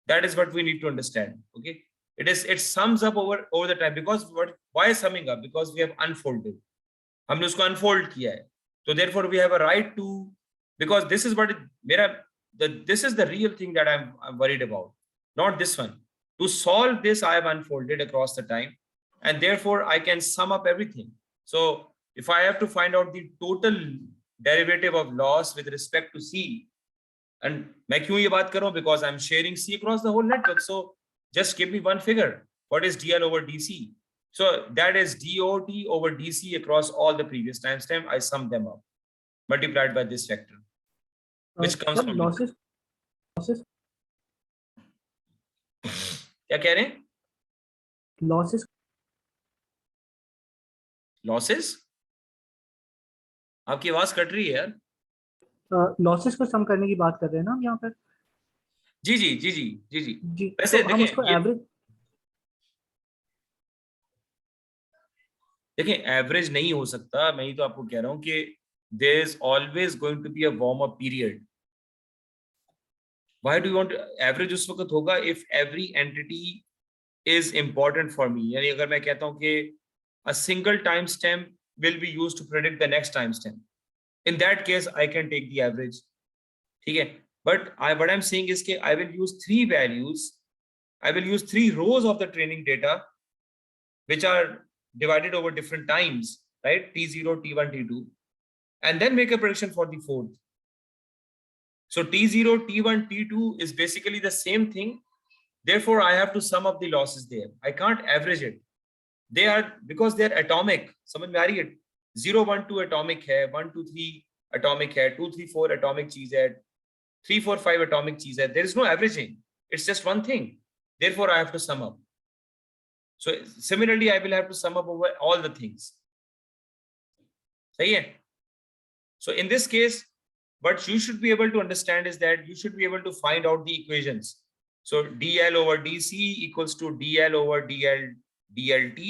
That is what we need to understand. Okay, it sums up over the time. Because why summing up? Because we have unfolded. हमने उसको unfold किया है. So therefore we have a right to, because this is what this is the real thing that I'm worried about, not this one. To solve this, I have unfolded across the time, and therefore I can sum up everything. So if I have to find out the total derivative of loss with respect to C, and मैं क्यों ये बात कर रहा हूँ? Because I'm sharing C across the whole network. So just give me one figure. What is DL over DC? So that is DOT over DC across all the previous timestamp. I sum them up, multiplied by this factor, which comes from losses. क्या कह रहे हैं? Losses? आपकी आवाज cut रही है यार. Losses को सम करने की बात कर रहे हैं ना हम यहाँ पर. जी जी जी जी जी जी जी. वैसे तो हम उसको देखें एवरेज नहीं हो सकता. मैं ही तो आपको कह रहा हूं कि there is always going to be a warm up period. Why do you want average? उस वक्त होगा if every entity is important for me. यानी अगर मैं कहता हूं कि a single timestamp will be used to predict the next timestamp. In that case, I can take the average. ठीक है? But what I'm saying is that I will use three values. I will use three rows of the training data, which are divided over different times, right? T0, T1, T2, and then make a prediction for the fourth. So T0, T1, T2 is basically the same thing. Therefore, I have to sum up the losses there. I can't average it. They are, because they are atomic. समझ में आ रही है? 0, 1, 2 atomic है, 1, 2, 3 atomic है, 2, 3, 4 atomic चीज है, 3, 4, 5 atomic चीज है. There is no averaging. It's just one thing. Therefore, I have to sum up. So similarly, I will have to sum up over all the things. सही है? So in this case, what you should be able to understand is that you should be able to find out the equations. So dl over dc equals to dl over dlt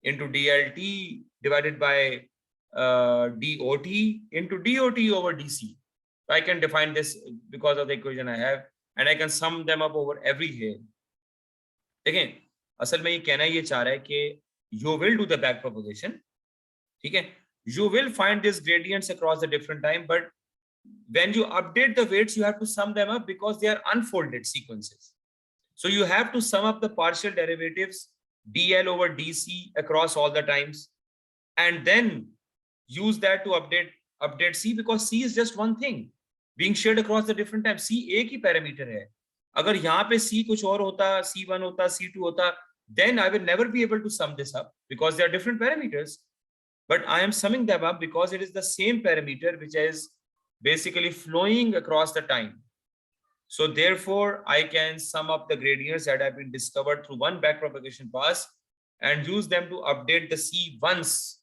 into dlt divided by dot into dot over dc. I can define this because of the equation I have, and I can sum them up over every here. देखें, असल में ये कहना ये चाह रहा है कि you will do the back propagation, ठीक है? You will find these gradients across the different time, but when you update the weights, you have to sum them up because they are unfolded sequences. So you have to sum up the partial derivatives dl over dc across all the times, and then use that to update c, because c is just one thing being shared across the different times. c एक ही parameter है. अगर यहाँ पे c कुछ और होता, c1 होता, c2 होता, then I will never be able to sum this up because they are different parameters. But I am summing them up because it is the same parameter which is basically flowing across the time. So therefore, I can sum up the gradients that have been discovered through one backpropagation pass and use them to update the C once.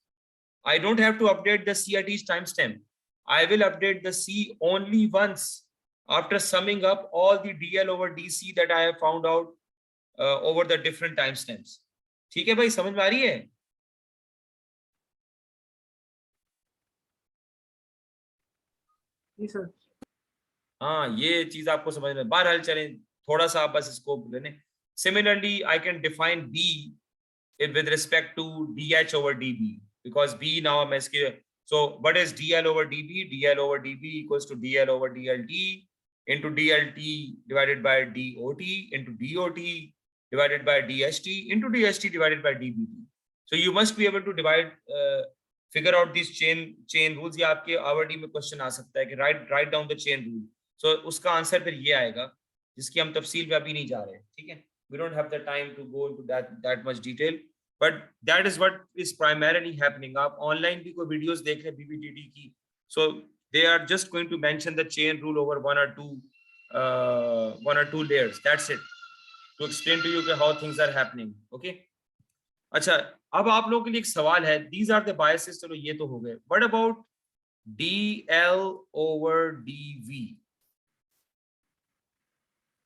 I don't have to update the C at each timestamp. I will update the C only once after summing up all the DL over DC that I have found out over the different timestamps. ठीक है भाई, समझ में आ रही है? जी sir. हाँ, ये चीज आपको समझ में, बहरहाल चलें, थोड़ा सा आप बस इसको लेने. Similarly, I can define B with respect to DH over DB, because B now I'm asking, so what is DL over DB? DL over DB equals to DL over DLT into DLT divided by DOT into DOT divided by DHT into DHT divided by DBT. So you must be able to divide, figure out these chain rules. या आपके awardee में question आ सकता है कि write down the chain rule. So उसका answer फिर ये आएगा, जिसकी हम तफसील में अभी नहीं जा रहे. ठीक है, we don't have the time to go into that much detail, but that is what is primarily happening. आप ऑनलाइन भी कोई वीडियोस देख रहे BBTT की, so they are just going to mention the chain rule over one or two layers. That's it, to explain to you how things are happening. Okay. अच्छा, अब आप लोगों के लिए एक सवाल है. These are the biases. चलो ये तो हो गए. What about DL over DV?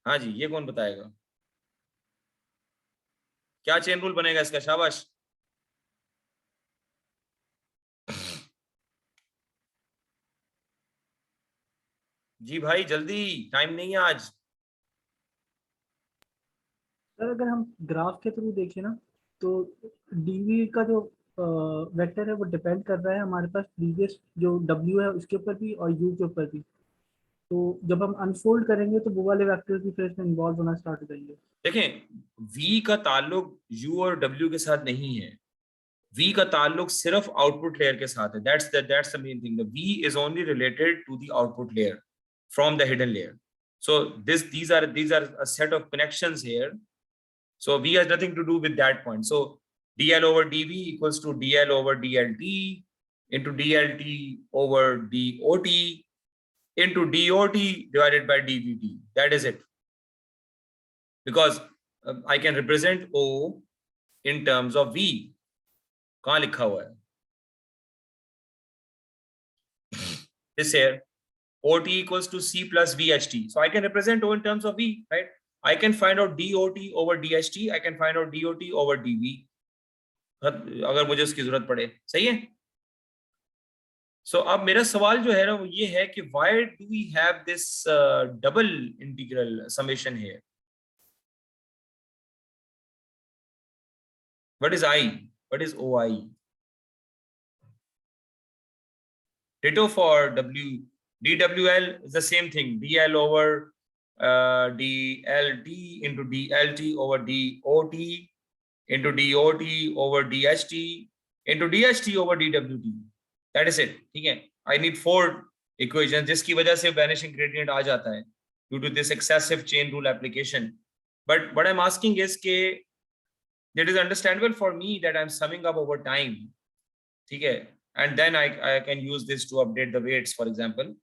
हाँ जी, ये कौन बताएगा? क्या चेन रूल बनेगा इसका? शाबाश. जी भाई जल्दी, टाइम नहीं है आज. सर अगर हम ग्राफ के थ्रू देखें ना, तो डीवी का जो वेक्टर है वो डिपेंड कर रहा है हमारे पास प्रीवियस जो डब्ल्यू है उसके ऊपर भी और यू के ऊपर भी. तो जब हम अनफोल्ड करेंगे तो वो वाले वेक्टर्स भी फिर इसमें इन्वॉल्व होना स्टार्ट हो जाएंगे. देखें, v का ताल्लुक u और w के साथ नहीं है. v का ताल्लुक सिर्फ आउटपुट लेयर के साथ है. that's the main thing. The v is only related to the output layer from the hidden layer. So these are a set of connections here. So v has nothing to do with that point. So dl over dv equals to dl over dlt into dlt over dot into dot divided by dvt. That is it. Because I can represent o in terms of v. कहाँ लिखा हुआ है? This here, ot equals to c plus vht. So I can represent o in terms of v, right? I can find out dot over dht. I can find out dot over dv अगर मुझे उसकी जरूरत पड़े. सही है. So अब मेरा सवाल जो है ना वो ये है कि why do we have this double integral summation here? What is I? What is OI? Ditto for W. DWL is the same thing. DL over DLT into DLT over DOT into DOT over DHT into DHT over DWT. That is it. ठीक है. I need 4 equations जिसकी वजह से vanishing gradient आ जाता है due to this excessive chain rule application. But what I'm asking is कि it is understandable for me that I'm summing up over time. ठीक है. And then I can use this to update the weights, for example.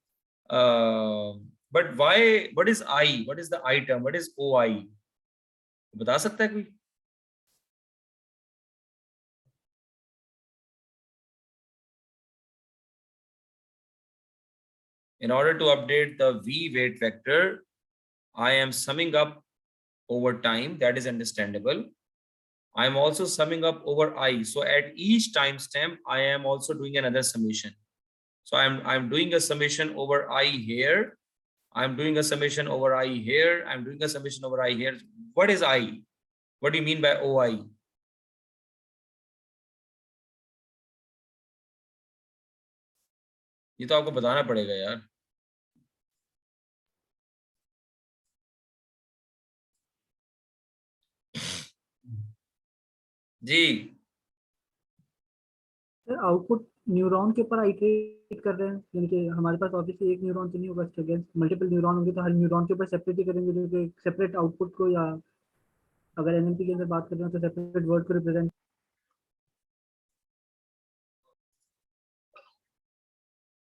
But why? What is I? What is the I term? What is OI? बता सकता है कोई? In order to update the V weight vector, I am summing up over time. That is understandable. I am also summing up over I. So at each timestamp, I am also doing another summation. So I'm doing a summation over I here. I'm doing a summation over I here. I'm doing a summation over I here. What is I? What do you mean by OI? ये तो आपको बताना पड़ेगा यार. जी. Sir output neuron के ऊपर iterate कर रहे हैं, यानी कि हमारे पास ऑब्वियसली एक न्यूरॉन तो नहीं होगा, इसके अगेंस्ट मल्टीपल न्यूरॉन होंगे, तो हर न्यूरॉन के ऊपर सेपरेट ही करेंगे जो कि सेपरेट आउटपुट को, या अगर एनएलपी के अंदर बात कर रहे हैं तो सेपरेट वर्ड को represent.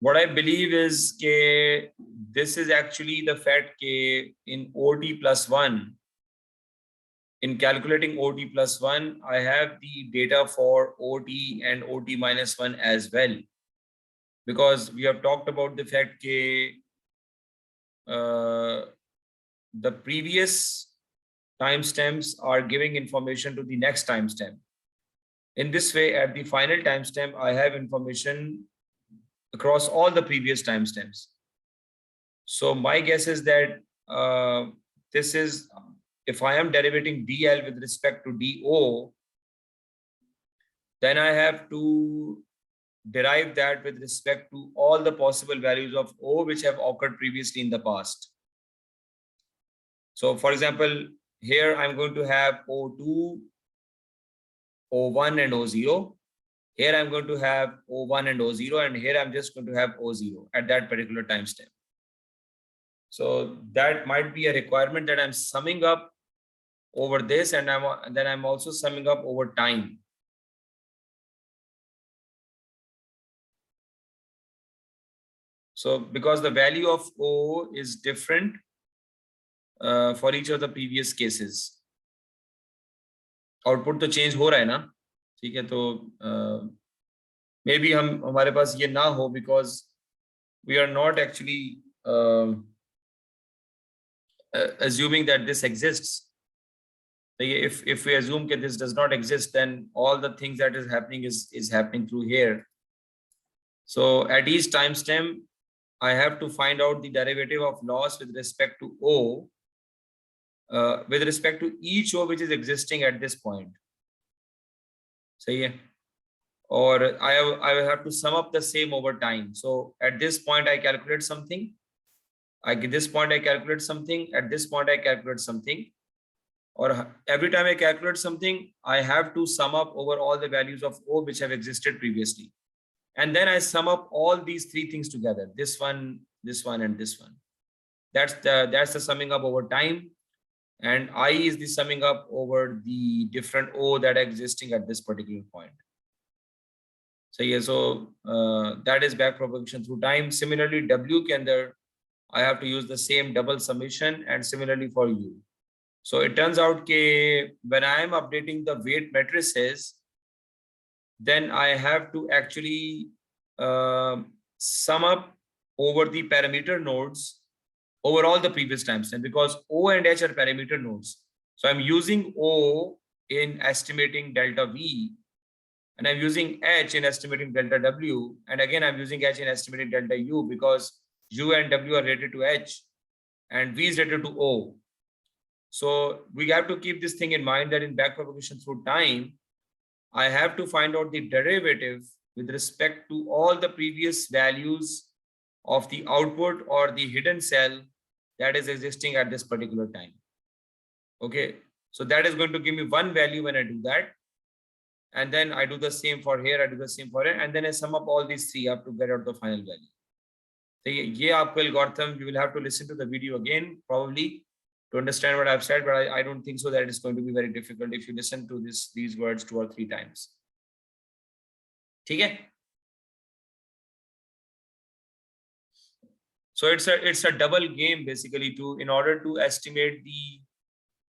What I believe is that this is actually the fact that in OT plus 1, in calculating OT plus 1, I have the data for OT and OT minus 1 as well. Because we have talked about the fact that the previous timestamps are giving information to the next timestamp. In this way, at the final timestamp, I have information across all the previous timestamps. So my guess is that this is, if I am derivating dl with respect to do, then I have to derive that with respect to all the possible values of o which have occurred previously in the past. So for example, here I'm going to have O2, O1 and O0. Here I'm going to have O1 and O0, and here I'm just going to have O0 at that particular timestamp. So that might be a requirement that I'm summing up over this, and then I'm also summing up over time. So because the value of O is different for each of the previous cases. Output तो change हो रहा है ना, ठीक है, तो may be हमारे पास ये ना हो because we are not actually assuming that this exists. If we assume that this does not exist, then all the things that is happening is happening through here. So at each timestamp, I have to find out the derivative of loss with respect to O, with respect to each O which is existing at this point. सही है? Or I will have to sum up the same over time. So at this point I calculate something. At this point I calculate something. At this point I calculate something. Or every time I calculate something, I have to sum up over all the values of O which have existed previously. And then I sum up all these three things together. This one, and this one. That's the summing up over time. And I is the summing up over the different O that are existing at this particular point. So yeah, so that is back propagation through time. Similarly, W के अंदर I have to use the same double summation, and similarly for U. So it turns out that when I am updating the weight matrices, then I have to actually sum up over the parameter nodes over all the previous timestamps, because O and H are parameter nodes. So I'm using O in estimating delta V, and I'm using H in estimating delta W, and again I'm using H in estimating delta U, because U and W are related to H and V is related to O. So we have to keep this thing in mind that in backpropagation through time, I have to find out the derivative with respect to all the previous values of the output or the hidden cell that is existing at this particular time. Okay, so that is going to give me one value when I do that. And then I do the same for here, I do the same for it, and then I sum up all these three up to get out the final value. So ये आपको algorithm, you will have to listen to the video again probably to understand what I've said, but I don't think so that it's going to be very difficult if you listen to these words 2 or 3 times. ठीक है? So it's a double game basically in order to estimate the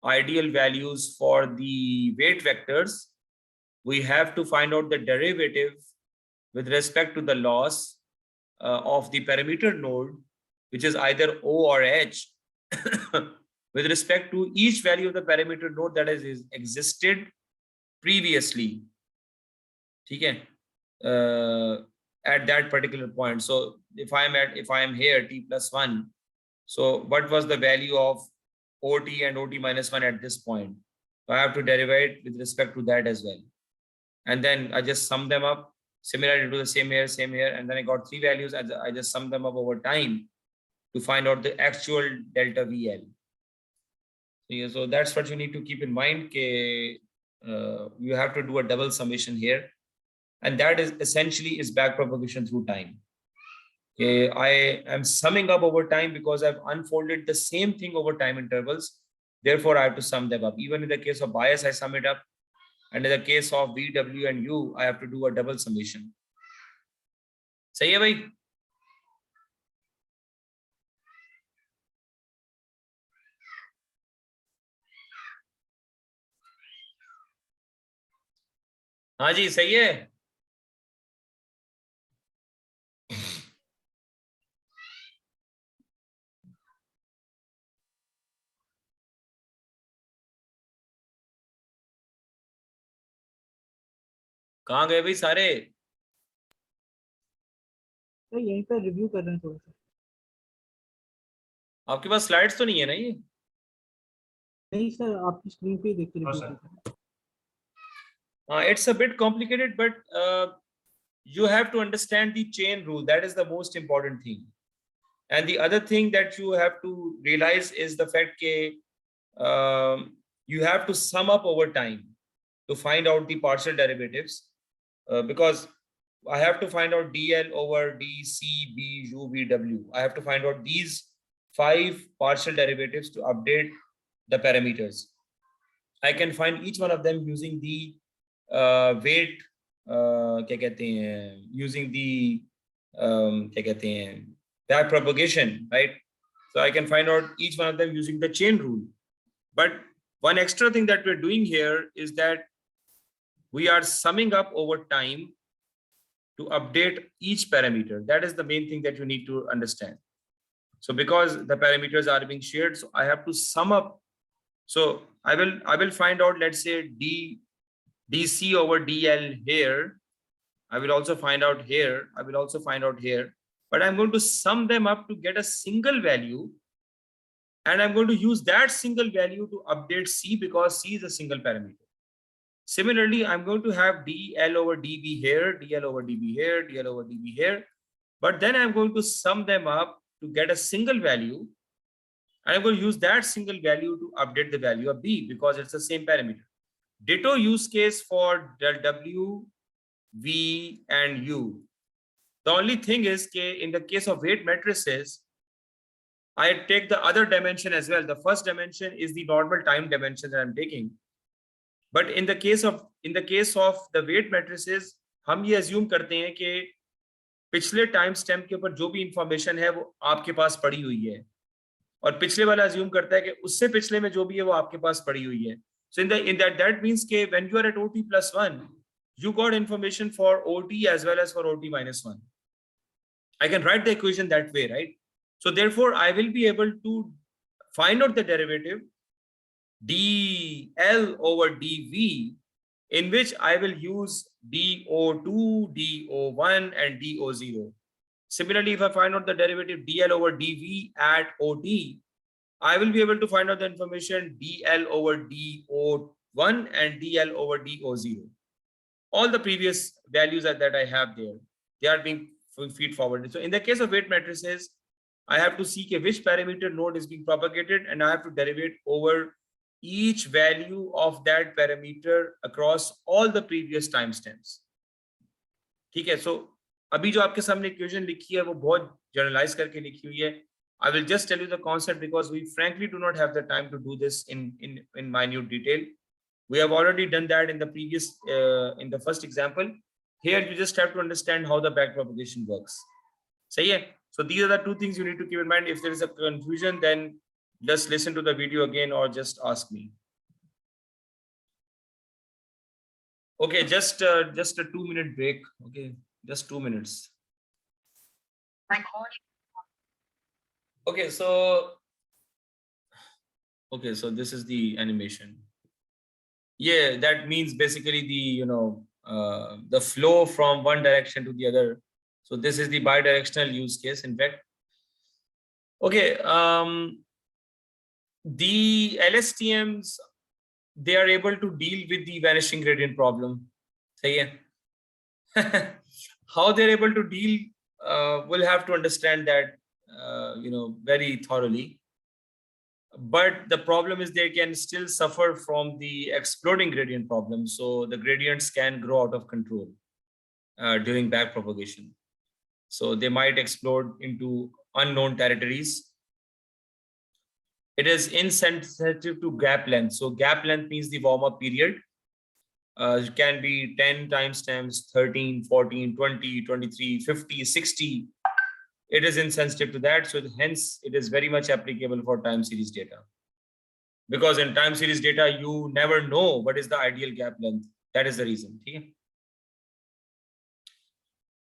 ideal values for the weight vectors. We have to find out the derivative with respect to the loss of the parameter node, which is either O or H, with respect to each value of the parameter node that has existed previously. Okay? At that particular point. So if I am here t plus 1, so what was the value of OT and OT minus 1 at this point? So I have to derive with respect to that as well. And then I just sum them up. Similarly, do the same here, and then I got 3 values. I just sum them up over time to find out the actual delta VL. So that's what you need to keep in mind. You have to do a double summation here, and that is essentially back propagation through time. I am summing up over time because I've unfolded the same thing over time intervals. Therefore, I have to sum them up. Even in the case of bias, I sum it up. And in the case of V, W, and U, I have to do a double summation. सही है भाई? हाँ जी, सही है. कहाँ गए भाई सारे? तो यहीं पर रिव्यू कर रहे हैं थोड़ा सा। आपके पास स्लाइड्स तो नहीं है ना ये? नहीं सर, आपकी स्क्रीन पे ही देख के हाँ रिव्यू सर। कर रहे हैं। It's a bit complicated, but you have to understand the chain rule. That is the most important thing. And the other thing that you have to realize is the fact that you have to sum up over time to find out the partial derivatives, because I have to find out dl over d c b u v w. I have to find out these 5 partial derivatives to update the parameters. I can find each one of them using the weight, क्या कहते हैं, using the क्या कहते हैं, back propagation, right? So I can find out each one of them using the chain rule. But one extra thing that we're doing here is that we are summing up over time to update each parameter. That is the main thing that you need to understand. So because the parameters are being shared, so I have to sum up. So I will find out, let's say dc over dl here. I will also find out here. I will also find out here. But I'm going to sum them up to get a single value. And I'm going to use that single value to update c, because c is a single parameter. Similarly, I'm going to have dl over db here, dl over db here, dl over db here. But then I'm going to sum them up to get a single value. And I'm going to use that single value to update the value of b, because it's the same parameter. Ditto use case for del w, v, and u. The only thing is that in the case of weight matrices, I take the other dimension as well. The first dimension is the normal time dimension that I'm taking. But in the case of the weight matrices, हम ये assume करते हैं कि पिछले time stamp के ऊपर जो भी इंफॉर्मेशन है वो आपके पास पड़ी हुई है, और पिछले वाला assume करता है कि उससे पिछले में जो भी है वो आपके पास पड़ी हुई है. So in that means कि when you are at OT plus 1, you got information for OT as well as for OT minus 1. I can write the equation that way, right? So therefore, I will be able to find out the derivative dl over dv, in which I will use do2, do1, and do0. Similarly, if I find out the derivative dl over dv at OT, I will be able to find out the information dl over do1 and dl over do0. All the previous values that I have there, they are being feed forwarded. So in the case of weight matrices, I have to see which parameter node is being propagated, and I have to derivate over each value of that parameter across all the previous timestamps. ठीक है? So अभी जो आपके सामने equation लिखी है वो बहुत जनरलाइज करके लिखी हुई है. I will just tell you the concept because we frankly do not have the time to do this in minute detail. We have already done that in the previous, in the first example. Here you just have to understand how the backpropagation works. So yeah, so these are the two things you need to keep in mind. If there is a confusion, then just listen to the video again or just ask me. Okay, just a 2-minute break. Okay, just 2 minutes. Okay, so this is the animation. Yeah, that means basically the flow from one direction to the other. So this is the bidirectional use case, in fact. Okay, the LSTMs, they are able to deal with the vanishing gradient problem. So yeah, how they're able to deal, we'll have to understand that very thoroughly. But the problem is they can still suffer from the exploding gradient problem. So the gradients can grow out of control during backpropagation. So they might explode into unknown territories. It is insensitive to gap length. So gap length means the warm-up period. It can be 10 timestamps, 13, 14, 20, 23, 50, 60. It is insensitive to that. So hence, it is very much applicable for time series data. Because in time series data, you never know what is the ideal gap length. That is the reason. Okay?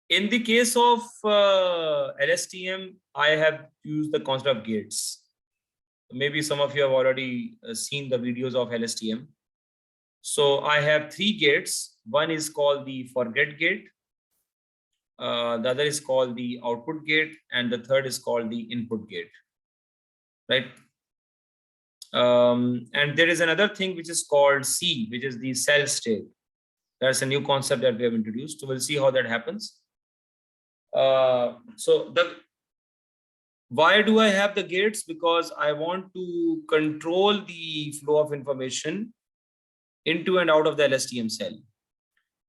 In the case of LSTM, I have used the concept of gates. Maybe some of you have already seen the videos of LSTM. So I have 3 gates. One is called the forget gate. The other is called the output gate, and the third is called the input gate, right? And there is another thing which is called C, which is the cell state. That's a new concept that we have introduced. So we'll see how that happens. Why do I have the gates? Because I want to control the flow of information into and out of the LSTM cell.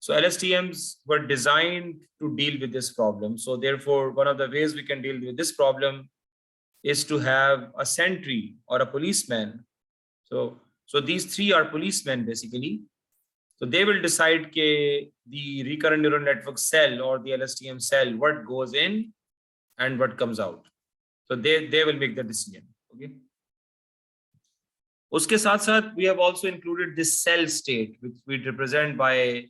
So LSTMs were designed to deal with this problem. So therefore, one of the ways we can deal with this problem is to have a sentry or a policeman. So these 3 are policemen basically. So they will decide the recurrent neural network cell or the LSTM cell, what goes in and what comes out. So they will make the decision. Okay. Uske साथ we have also included this cell state, which we represent by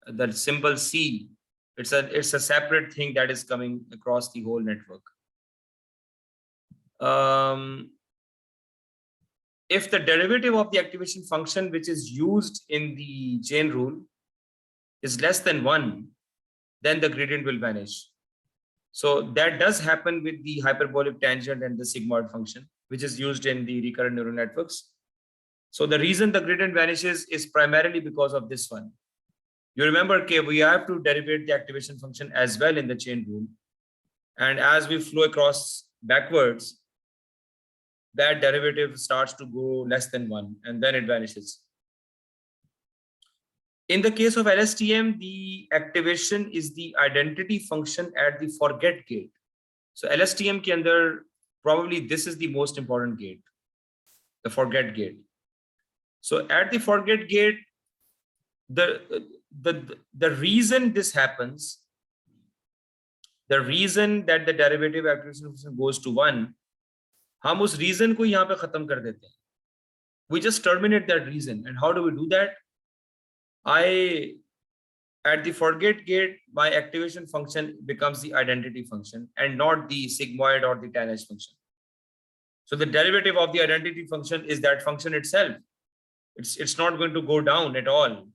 the symbol C. It's a separate thing that is coming across the whole network. If the derivative of the activation function which is used in the chain rule is less than 1, then the gradient will vanish. So that does happen with the hyperbolic tangent and the sigmoid function, which is used in the recurrent neural networks. So the reason the gradient vanishes is primarily because of this one. You remember, we have to derivate the activation function as well in the chain rule. And as we flow across backwards, that derivative starts to go less than 1, and then it vanishes. In the case of LSTM, the activation is the identity function at the forget gate. So LSTM ke andar, probably this is the most important gate, the forget gate. So at the forget gate, the reason this happens, the reason that the derivative activation function goes to 1, हम उस reason को यहाँ पे खत्म कर देते हैं. We just terminate that reason. And how do we do that? At the forget gate, my activation function becomes the identity function and not the sigmoid or the tanh function. So the derivative of the identity function is that function itself. It's not going to go down at all.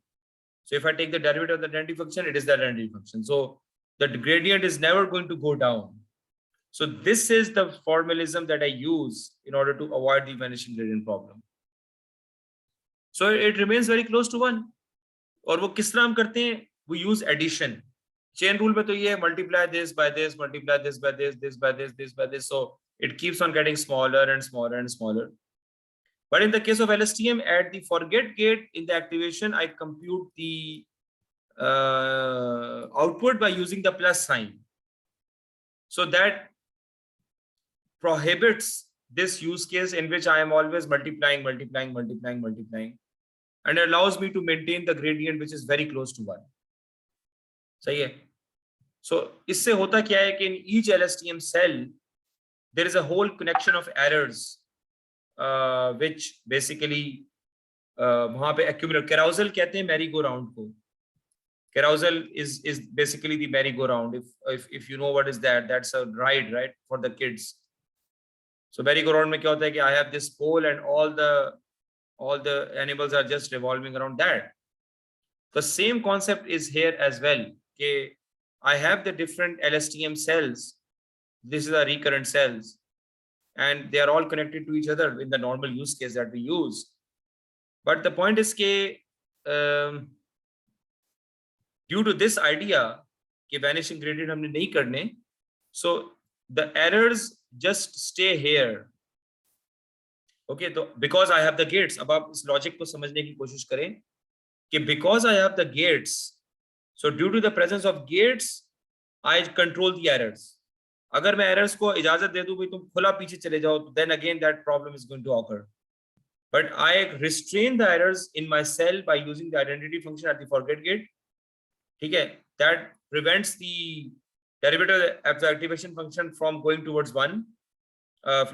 So if I take the derivative of the identity function, it is the identity function. So the gradient is never going to go down. So this is the formalism that I use in order to avoid the vanishing gradient problem. So it remains very close to 1. और वो किस तरह हम करते हैं? We use addition. Chain rule में तो ये multiply this by this, multiply this by this, this by this, this by this. So it keeps on getting smaller and smaller and smaller. But in the case of LSTM, at the forget gate in the activation, I compute the output by using the plus sign. So that prohibits this use case in which I am always multiplying, multiplying, multiplying, multiplying, and allows me to maintain the gradient which is very close to 1. सही है. So इससे होता क्या है कि in each LSTM cell there is a whole connection of errors which basically वहाँ पे accumulate. Carousel कहते हैं merry-go-round को. Carousel is basically the merry-go-round. If you know what is that, that's a ride, right, for the kids. So merry-go-round में क्या होता है कि I have this pole and all the animals are just revolving around that. The same concept is here as well. Okay, I have the different LSTM cells. This is a recurrent cells, and they are all connected to each other in the normal use case that we use. But the point is that due to this idea कि vanishing gradient हमने नहीं करने, so the errors just stay here. Okay, so because I have the gates, अब आप इस logic को समझने की कोशिश करें कि because I have the gates, so due to the presence of gates, I control the errors. अगर मैं errors को इजाजत दे दूं भाई तुम खुला पीछे चले जाओ, then again that problem is going to occur. But I restrain the errors in my cell by using the identity function at the forget gate. ठीक है, that prevents the derivative of the activation function from going towards 1,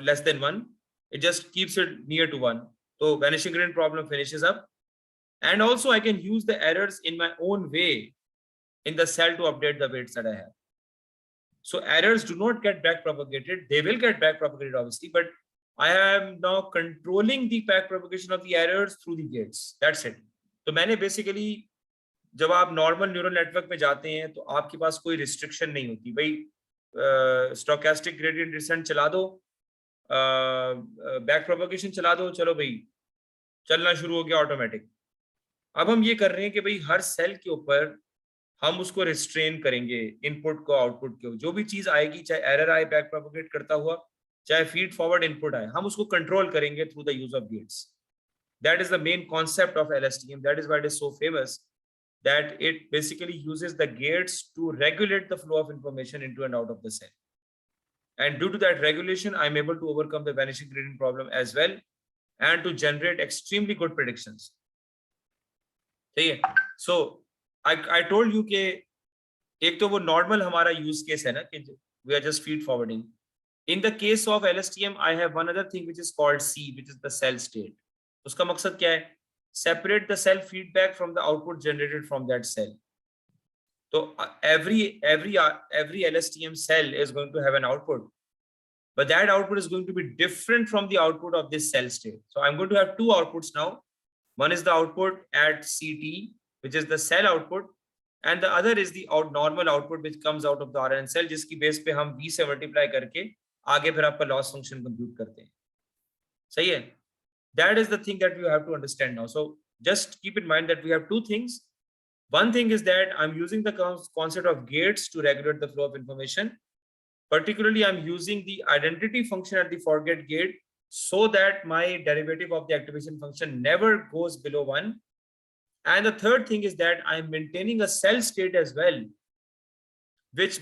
less than 1. It just keeps it near to 1. So vanishing gradient problem finishes up. And also I can use the errors in my own way in the cell to update the weights that I have. So errors do not get back propagated. They will get back propagated obviously, but I am now controlling the back propagation of the errors through the gates. That's it. तो मैंने basically, जब आप normal neural network में जाते हैं तो आपके पास कोई रिस्ट्रिक्शन नहीं होती भाई, स्टोकेस्टिक ग्रेडियंट डिसेंट चला दो, बैक प्रोपगेशन चला दो, चलो भाई चलना शुरू हो गया ऑटोमेटिक। अब हम ये कर रहे हैं कि भाई हर सेल के ऊपर हम उसको रिस्ट्रेन करेंगे, इनपुट को आउटपुट को, जो भी चीज आएगी, चाहे एरर आए बैक प्रोपगेट करता हुआ, चाहे फीड फॉरवर्ड इनपुट आए, हम उसको कंट्रोल करेंगे through the use of gates. That is the main concept of LSTM, that is why it is so famous, that it basically uses the gates to regulate the flow of information into and out of the cell. And due to that regulation, I'm able to overcome the vanishing gradient problem as well and to generate extremely good predictions. Okay. So I told you कि एक तो वो normal हमारा use case है ना कि we are just feed forwarding. In the case of LSTM, I have one other thing which is called C, which is the cell state. उसका मकसद क्या है? Separate the cell feedback from the output generated from that cell. So every LSTM cell is going to have an output, but that output is going to be different from the output of this cell state. So I'm going to have two outputs now. One is the output at CT, which is the cell output, and the other is the normal output which comes out of the RNN cell, जिसकी base पे हम V से multiply करके आगे फिर आपका loss function compute करते हैं। सही है? That is the thing that you have to understand now. So just keep in mind that we have two things. One thing is that I'm using the concept of gates to regulate the flow of information. Particularly, I'm using the identity function at the forget gate so that my derivative of the activation function never goes below 1. And the third thing is that I'm maintaining a cell state as well, which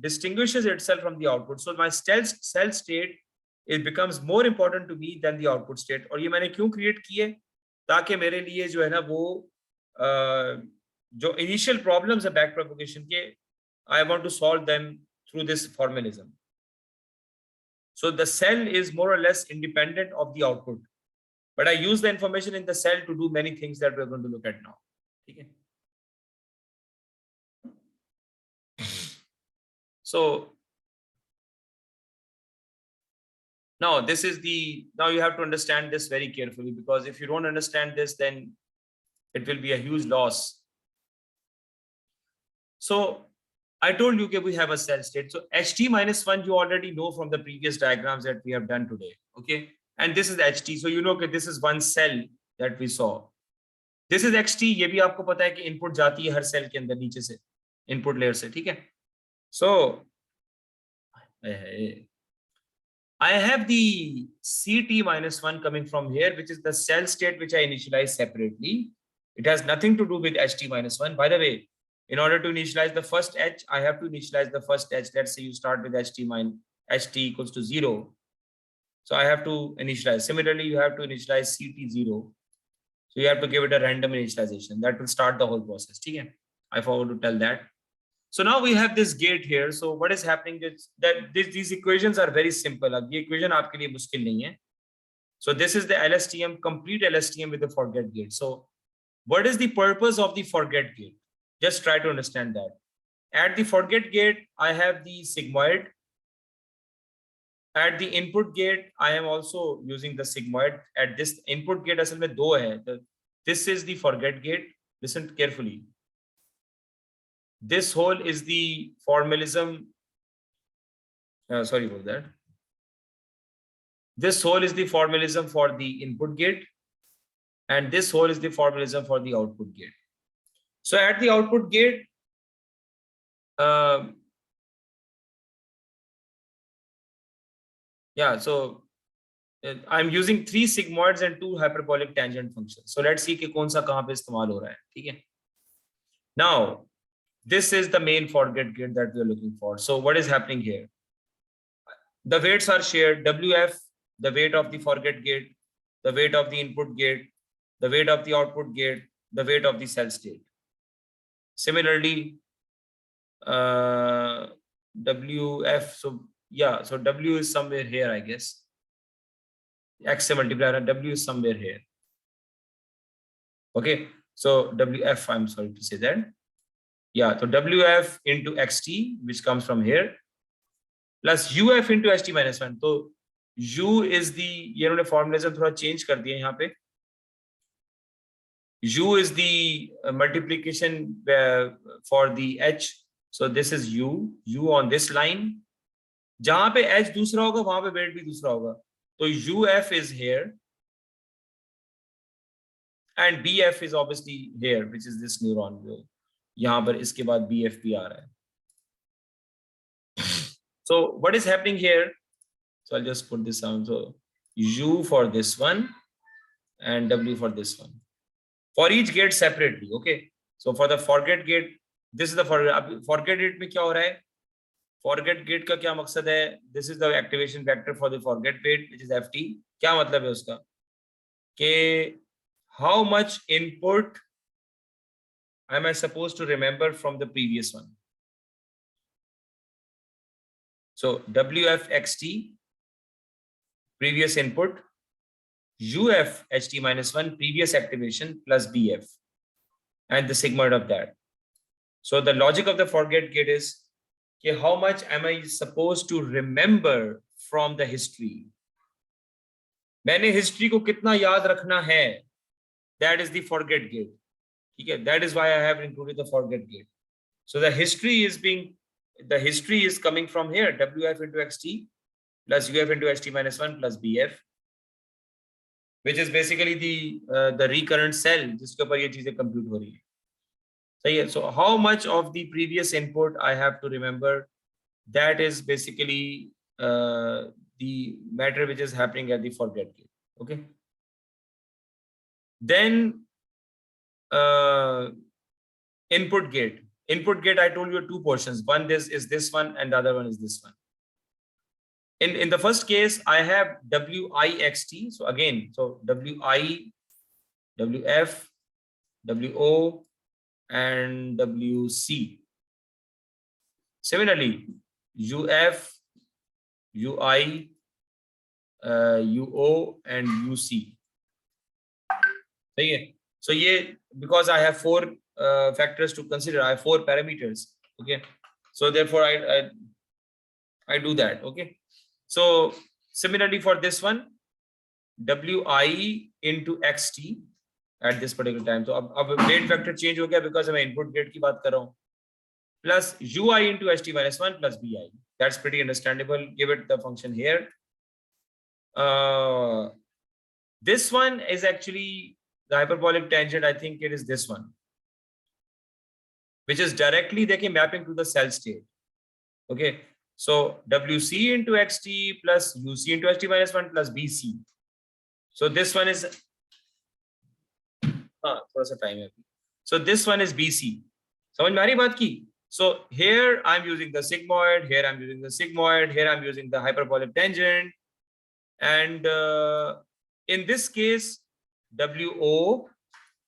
distinguishes itself from the output. So my cell state, it becomes more important to me than the output state. और ये मैंने क्यों create किए? ताकि मेरे लिए जो है ना वो जो initial problems है back propagation के, I want to solve them through this formalism. So the cell is more or less independent of the output, but I use the information in the cell to do many things that we're going to look at now. Okay. So now this is now you have to understand this very carefully, because if you don't understand this, then it will be a huge loss. So I told you that we have a cell state. So HT-1 you already know from the previous diagrams that we have done today. Okay. And this is HT. So you know that this is one cell that we saw. This is XT. ये भी आपको पता है कि input जाती है हर cell के अंदर नीचे से, input layer से, ठीक है? So I have the CT-1 coming from here, which is the cell state which I initialize separately. It has nothing to do with HT-1. By the way, in order to initialize the first H, I have to initialize the first H. Let's say you start with HT equals to 0. So I have to initialize. Similarly, you have to initialize CT0. So you have to give it a random initialization. That will start the whole process. Okay? I forgot to tell that. So now we have this gate here. So what is happening is that these equations are very simple. अब ये equation आपके लिए मुश्किल नहीं है. So this is the LSTM, complete LSTM with the forget gate. So what is the purpose of the forget gate? Just try to understand that. At the forget gate, I have the sigmoid. At the input gate, I am also using the sigmoid. At this input gate, असल में दो है. This is the forget gate. Listen carefully. This whole is the formalism. Sorry for that. This whole is the formalism for the input gate, and this whole is the formalism for the output gate. So at the output gate, so I'm using 3 sigmoids and 2 hyperbolic tangent functions. So let's see कि कौन सा कहाँ पे इस्तेमाल हो रहा है, ठीक है? Now, this is the main forget gate that we are looking for. So what is happening here? The weights are shared. WF, the weight of the forget gate, the weight of the input gate, the weight of the output gate, the weight of the cell state. Similarly, WF, so yeah, so W is somewhere here, I guess. X multiplier, W is somewhere here. Okay, so WF, I'm sorry to say that. Yeah, so WF into XT, which comes from here, plus UF into HT-1. So U is the, ये उन्होंने formalism थोड़ा change कर दिया यहाँ पे. U is the multiplication for the H. So this is U on this line. जहां पे H दूसरा होगा वहां पे weight भी दूसरा होगा. तो UF is here and BF is obviously here, which is this neuron. यहाँ पर इसके बाद BF भी आ रहा है. So what is happening here? So I'll just put this down. So U for this one and W for this one. For each gate separately. Okay. So for the forget gate, this is the forget gate में क्या हो रहा है? Forget gate का क्या मकसद है? This is the activation vector for the forget gate, which is FT. क्या मतलब है उसका? कि how much input am I supposed to remember from the previous one? So WFXT, previous input, UFHT minus 1, previous activation, plus BF, and the sigmoid of that. So the logic of the forget gate is, okay, how much am I supposed to remember from the history? मैंने history को कितना याद रखना है? That is the forget gate. Okay, that is why I have included the forget gate. So the history is coming from here, WF into XT plus UF into HT minus 1 plus BF, which is basically the recurrent cell जिसके ऊपर ये चीजें compute हो रही है. सही है. So how much of the previous input I have to remember? That is basically the matter which is happening at the forget gate. Okay. Then input gate. Input gate, I told you two portions. One is this one and the other one is this one. In the first case, I have WIXT. So again, so WI, WF, WO, and WC. Similarly, UF, UI, UO, and UC. So yeah, because I have four factors to consider, I have four parameters. Okay, so therefore I do that. Okay, so similarly for this one, WI into XT at this particular time. So अब weight factor change हो गया because मैं input gate की बात कर रहा हूँ. Plus UI into HT minus 1 plus BI. That's pretty understandable. Give it the function here. This one is actually the hyperbolic tangent. I think it is this one, which is directly mapping to the cell state. Okay, so WC into XT plus UC into HT minus 1 plus BC. So this one is time. So this one is BC. समझ में आ रही बात की? So here I'm using the sigmoid, here I'm using the sigmoid, here I'm using the hyperbolic tangent, and in this case, WO,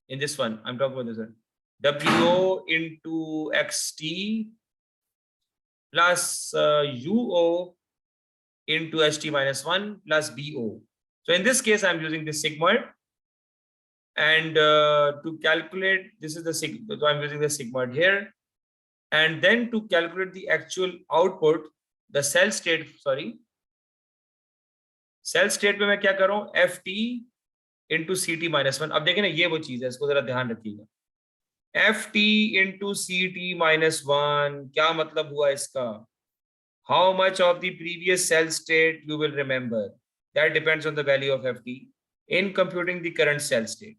in this one, I'm talking about this one, WO into XT plus UO into HT minus 1 plus BO. So in this case, I'm using the sigmoid, and to calculate, this is the sigmoid, so I'm using the sigmoid here, and then to calculate the actual output, the cell state, cell state में मैं क्या कर रहा हूँ, FT into CT minus 1. अब देखें ना, ये वो चीज है, इसको जरा ध्यान रखिएगा. FT into CT minus 1, क्या मतलब हुआ इसका? How much of the previous cell state you will remember? That depends on the value of FT in computing the current cell state.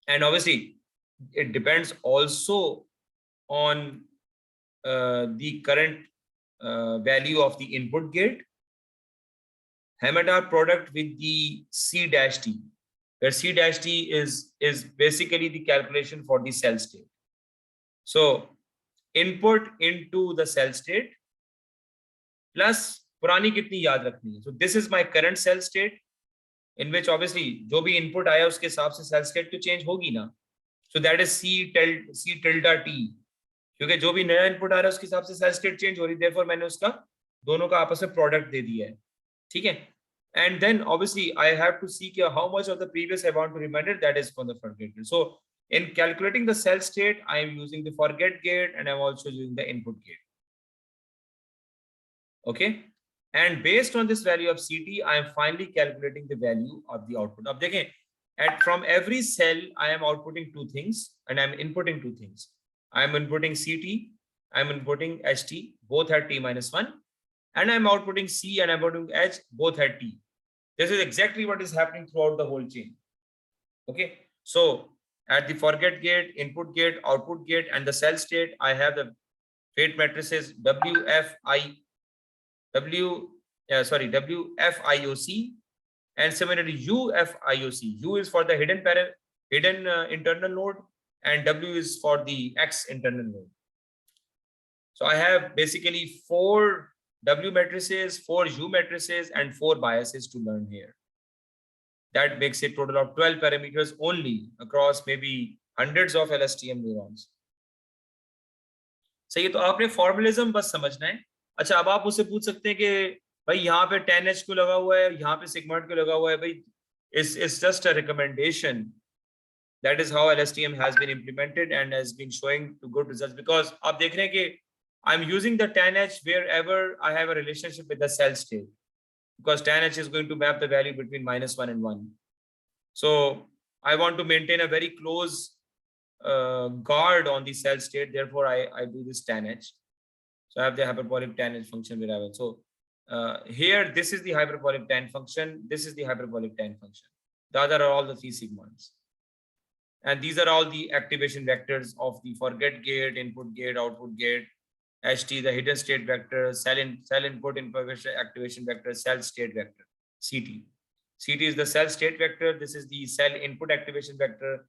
And obviously, it depends also on the current value of the input gate, Hamada product with the C-T, where C-T is basically the calculation for the cell state. So input into the cell state plus पुरानी कितनी याद रखनी है. So this is my current cell state, in which obviously जो भी input आया उसके हिसाब से cell state तो change होगी ना. So that is C tilde T, क्योंकि जो भी नया input आ रहा है उसके हिसाब से cell state change हो रही है. Therefore मैंने उसका दोनों का आपस में product दे दिया है. ठीक है. And then obviously I have to see how much of the previous I want to remember. That is from the forget gate. So in calculating the cell state, I am using the forget gate and I'm also using the input gate. Okay. And based on this value of CT, I am finally calculating the value of the output. अब देखें, And from every cell, I am outputting two things and I'm inputting two things. I'm inputting CT, I'm inputting HT, both at T minus 1. And I'm outputting C and I'm outputting H, both at T. This is exactly what is happening throughout the whole chain. Okay. So at the forget gate, input gate, output gate, and the cell state, I have the weight matrices WFIOC, and similarly UFIOC. U is for the hidden internal node, and W is for the X internal node. So I have basically 4 W matrices, 4 U matrices, and 4 biases to learn here. That makes a total of 12 parameters only across maybe hundreds of LSTM neurons. सही है, तो आपने फॉर्मुलिज्म बस समझना है. अच्छा, अब आप मुझसे पूछ सकते हैं कि भाई यहाँ पे 10H क्यों लगा हुआ है, यहाँ पे सिग्मा क्यों लगा हुआ है. भाई it's just a recommendation. That is how LSTM has been implemented and has been showing to good results, because आप देख रहे हैं कि I'm using the 10H wherever I have a relationship with the cell state, because 10H is going to map the value between -1 and 1. So I want to maintain a very close guard on the cell state. Therefore, I do this 10H. So I have the hyperbolic 10H function variable. So here, this is the hyperbolic 10 function. This is the hyperbolic 10 function. The other are all the 3 sigmas. And these are all the activation vectors of the forget gate, input gate, output gate, HT, the hidden state vector, cell input information activation vector, cell state vector, CT. CT is the cell state vector. This is the cell input activation vector.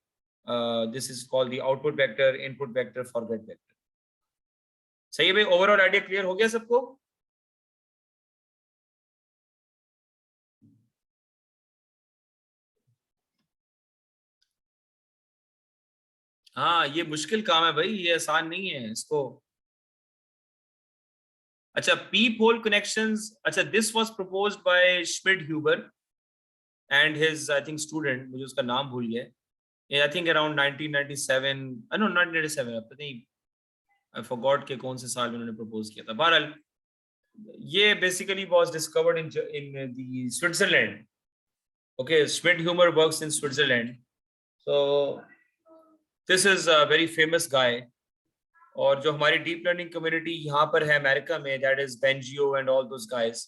This is called the output vector, input vector, forget vector. सही है भाई, overall idea clear हो गया सबको? हाँ, ये मुश्किल काम है भाई, ये आसान नहीं है इसको. अच्छा, peep hole connections. अच्छा, this was proposed by Schmidt-Huber and his, I think, student, मुझे उसका नाम भूल गया. I think around 1997. No, not 1997. पता नहीं, I forgot के कौन से साल में उन्होंने propose किया था. बहरहाल, ये basically was discovered in the Switzerland. Okay, Schmidt-Huber works in Switzerland. So this is a very famous guy. और जो हमारी deep learning community यहाँ पर है अमेरिका में, that is Bengio and all those guys,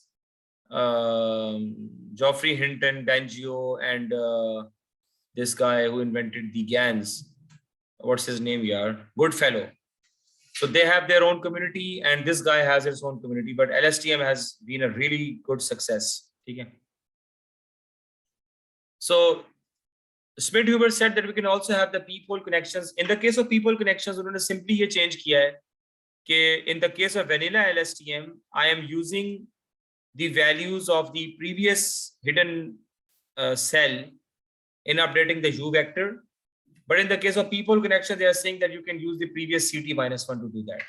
Geoffrey Hinton, Bengio, and this guy who invented the GANs, what's his name here? Goodfellow. So they have their own community, and this guy has his own community, but LSTM has been a really good success. Okay. So Schmidt-Huber said that we can also have the peephole connections. In the case of peephole connections, उन्होंने simply ये change किया है कि in the case of vanilla LSTM, I am using the values of the previous hidden cell in updating the U vector. But in the case of peephole connection, they are saying that you can use the previous CT-1 to do that.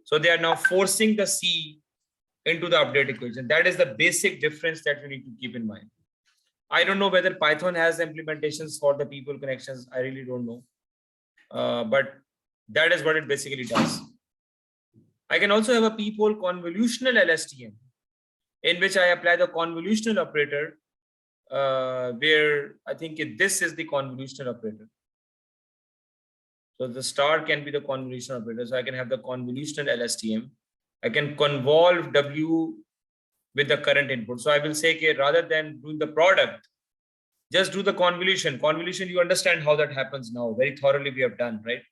So they are now forcing the C into the update equation. That is the basic difference that you need to keep in mind. I don't know whether Python has implementations for the peephole connections. I really don't know. But that is what it basically does. I can also have a peephole convolutional LSTM in which I apply the convolutional operator, where I think this is the convolutional operator. So the star can be the convolutional operator. So I can have the convolutional LSTM. I can convolve W with the current input. So I will say, okay, rather than doing the product, just do the convolution. Convolution, you understand how that happens now. Very thoroughly we have done, right?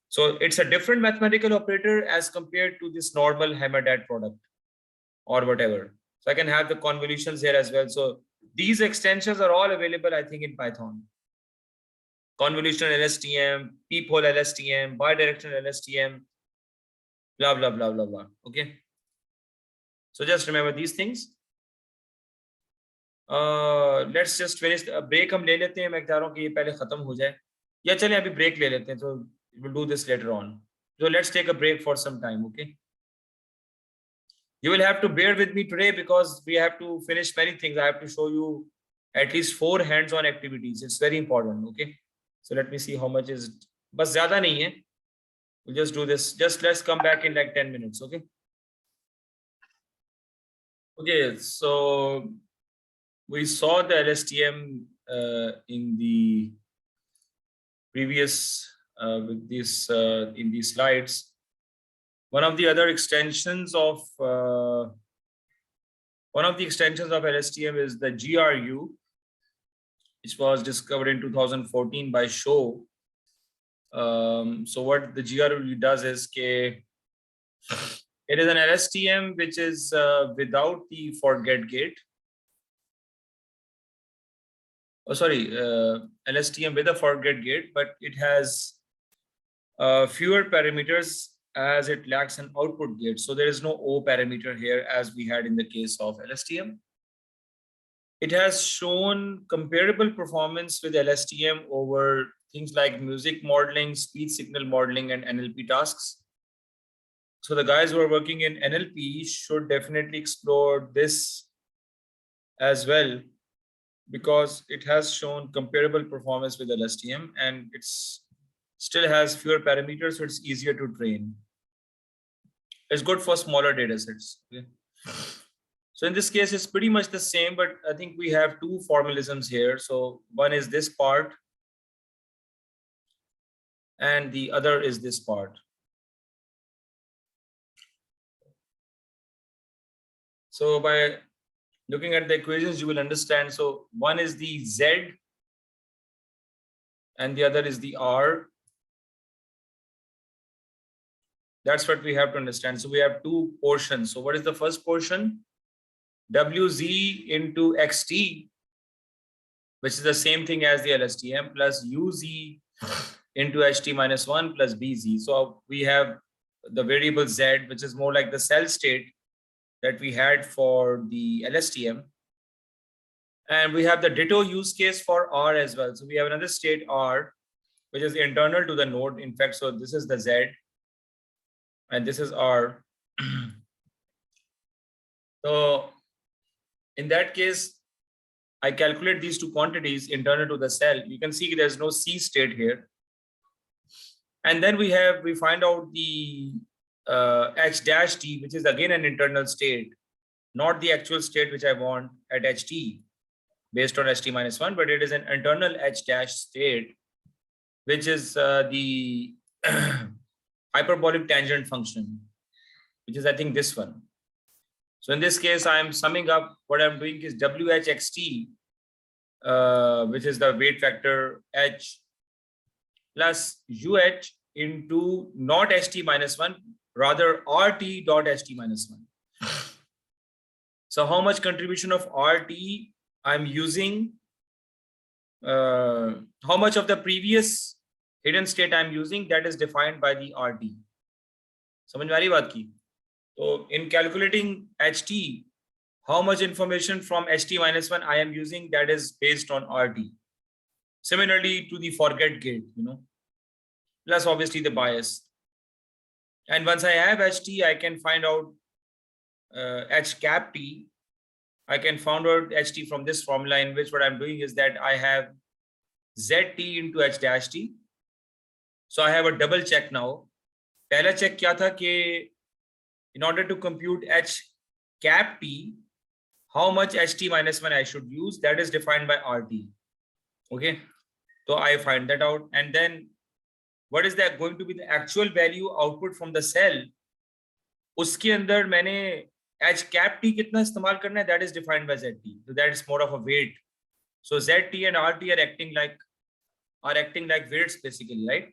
So it's a different mathematical operator as compared to this normal hammer-dad product or whatever. So I can have the convolutions here as well. So these extensions are all available, I think, in Python. Convolutional LSTM, peephole LSTM, bidirectional LSTM, blah, blah, blah, blah, blah. Okay. So just remember these things. Let's just finish the break. हम ले लेते हैं, मैं कह रहा हूँ कि ये पहले खत्म हो जाए, या चलें अभी break ले लेते हैं. So we'll do this later on. So let's take a break for some time. Okay. You will have to bear with me today because we have to finish many things. I have to show you at least 4 hands-on activities. It's very important. Okay. So let me see how much is it. बस ज़्यादा नहीं है. We'll just do this. Just let's come back in like 10 minutes. Okay. Okay. So we saw the LSTM in the previous with this in these slides. One of the extensions of LSTM is the GRU, which was discovered in 2014 by Shaw. So what the GRU does is it is an LSTM which is without the forget gate. LSTM with a forget gate, but it has fewer parameters as it lacks an output gate. So there is no O parameter here as we had in the case of LSTM. It has shown comparable performance with LSTM over things like music modeling, speech signal modeling, and NLP tasks. So the guys who are working in NLP should definitely explore this as well, because it has shown comparable performance with LSTM and it's still has fewer parameters, so it's easier to train. It's good for smaller data sets. Okay? So in this case, it's pretty much the same, but I think we have two formalisms here. So one is this part and the other is this part. So by looking at the equations, you will understand. So one is the Z and the other is the R. That's what we have to understand. So we have two portions. So what is the first portion? WZ into XT, which is the same thing as the LSTM, plus UZ into HT minus 1 plus BZ. So we have the variable Z, which is more like the cell state that we had for the LSTM. And we have the ditto use case for R as well. So we have another state R, which is internal to the node. In fact, so this is the Z and this is R. So in that case, I calculate these two quantities internal to the cell. You can see there's no C state here. And then we find out the H dash T, which is again an internal state, not the actual state which I want at HT based on HT minus 1, but it is an internal H dash state, which is the hyperbolic tangent function, which is I think this one. So in this case, I'm summing up what I'm doing is WHXT, which is the weight factor H, plus UH into not HT minus 1, rather RT dot HT minus 1. So how much contribution of RT I'm using, how much of the previous hidden state I'm using, that is defined by the RT. समझ में आ रही बात की? So in calculating HT, how much information from HT minus 1 I am using, that is based on RT. Similarly to the forget gate, plus obviously the bias. And once I have HT, I can find out H cap T. I can find out HT from this formula, in which what I'm doing is that I have ZT into H dash T. So I have a double check now. पहला check क्या था कि in order to compute H cap T, how much HT minus 1 I should use, that is defined by RT. Okay, so I find that out, and then what is that going to be the actual value output from the cell? उसके अंदर मैंने H cap T कितना इस्तेमाल करना है, that is defined by ZT. So that is more of a weight. So ZT and RT are acting like weights basically, right?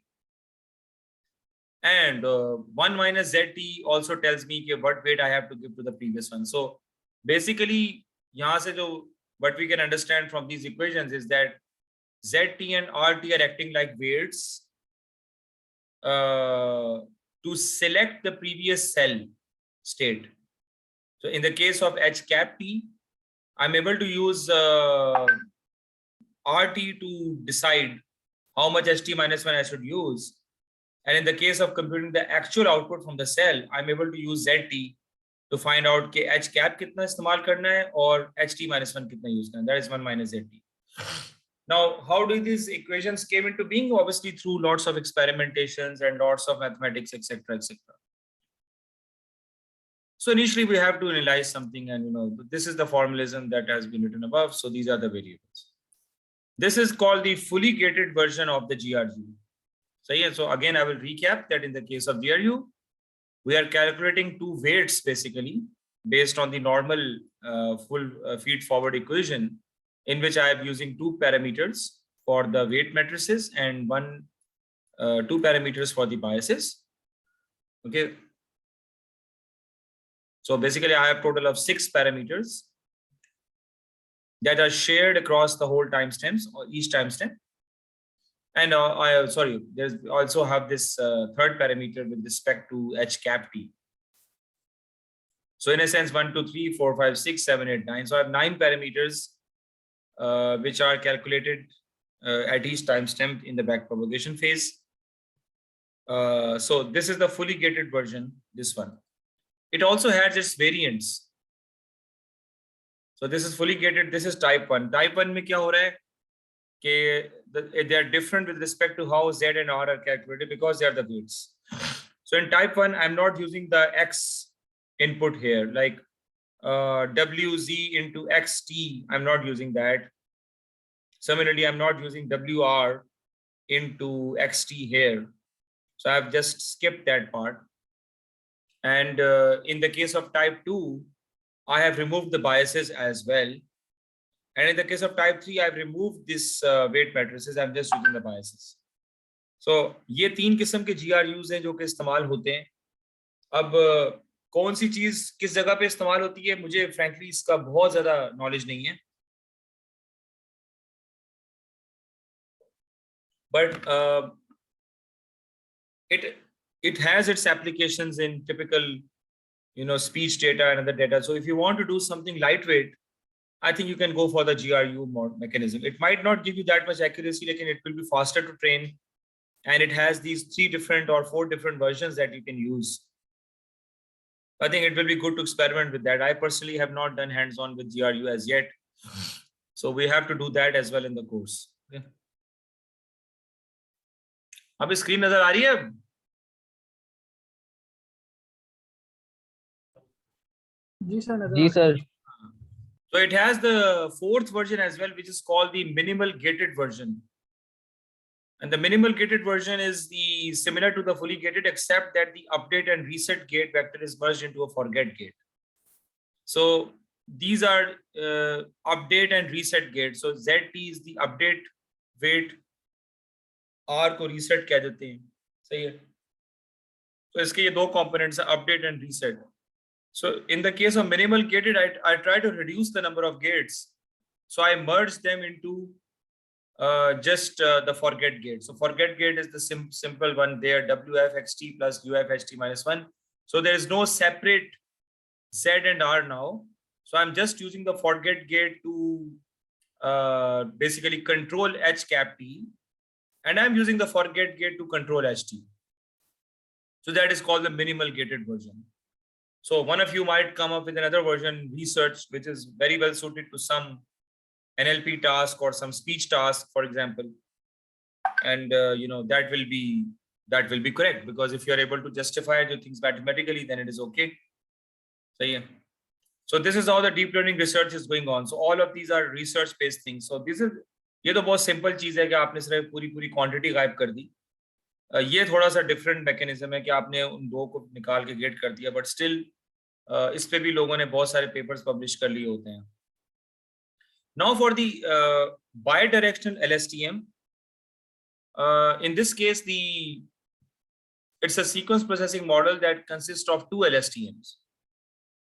And 1 minus ZT also tells me what weight I have to give to the previous one. So basically, यहाँ से जो what we can understand from these equations is that ZT and RT are acting like weights to select the previous cell state. So in the case of H cap T, I'm able to use RT to decide how much HT minus 1 I should use. And in the case of computing the actual output from the cell, I'm able to use ZT to find out कि H cap कितना इस्तेमाल करना है और HT minus 1 कितना use करना है. That is 1 minus ZT. Now, how do these equations came into being? Obviously through lots of experimentations and lots of mathematics, etc., etc. So initially we have to analyze something, and this is the formalism that has been written above. So these are the variables. This is called the fully gated version of the GRU. So yeah, so again, I will recap that in the case of GRU, we are calculating two weights basically based on the normal full feed-forward equation, in which I am using two parameters for the weight matrices and two parameters for the biases. Okay. So basically, I have a total of 6 parameters that are shared across the whole timestamps or each timestamp. And there's also have this third parameter with respect to h cap t. So in a sense, 1, 2, 3, 4, 5, 6, 7, 8, 9. So I have 9 parameters which are calculated at each timestamp in the backpropagation phase. So this is the fully gated version, this one. It also has its variants. So this is fully gated. This is type 1. Type 1 में क्या हो रहा है कि they are different with respect to how Z and R are calculated because they are the weights. So in type 1, I'm not using the X input here, like WZ into XT. I'm not using that. Similarly, I'm not using WR into XT here. So I've just skipped that part. And in the case of type 2, I have removed the biases as well. And in the case of type 3, I've removed this weight matrices. I'm just using the biases. So ये 3 किस्म के GRUs हैं जो कि इस्तेमाल होते हैं. अब कौन सी चीज किस जगह पे इस्तेमाल होती है मुझे फ्रैंकली इसका बहुत ज्यादा नॉलेज नहीं है. But it has its applications in typical, speech data and other data. So if you want to do something lightweight, I think you can go for the GRU mechanism. It might not give you that much accuracy, like it will be faster to train, and it has these 3 different or 4 different versions that you can use. I think it will be good to experiment with that. I personally have not done hands-on with GRU as yet, so we have to do that as well in the course. Okay. अब screen नजर आ रही है? जी sir. So it has the 4th version as well, which is called the minimal gated version. And the minimal gated version is similar to the fully gated, except that the update and reset gate vector is merged into a forget gate. So these are update and reset gates. So ZT is the update weight, R को reset कह देते हैं. सही है. तो इसके ये 2 components हैं, update and reset. So in the case of minimal gated, I try to reduce the number of gates. So I merge them into just the forget gate. So forget gate is the simple one there, WFXT plus UFHT minus 1. So there is no separate Z and R now. So I'm just using the forget gate to basically control H cap T. And I'm using the forget gate to control HT. So that is called the minimal gated version. So one of you might come up with another version, research, which is very well suited to some NLP task or some speech task, for example. And that will be correct, because if you are able to justify your things mathematically, then it is okay. So yeah. So this is how the deep learning research is going on. So all of these are research based things. So ये तो बहुत simple चीज है कि आपने सिर्फ पूरी quantity गायब कर दी. ये थोड़ा सा डिफरेंट मैकेनिज्म है कि आपने उन 2 को निकाल के गेट कर दिया, बट स्टिल इस पे भी लोगों ने बहुत सारे पेपर्स पब्लिश कर लिए होते हैं. Now for the Bi-directional Lstm, in this case it's a sequence processing model that consists of 2 LSTMs.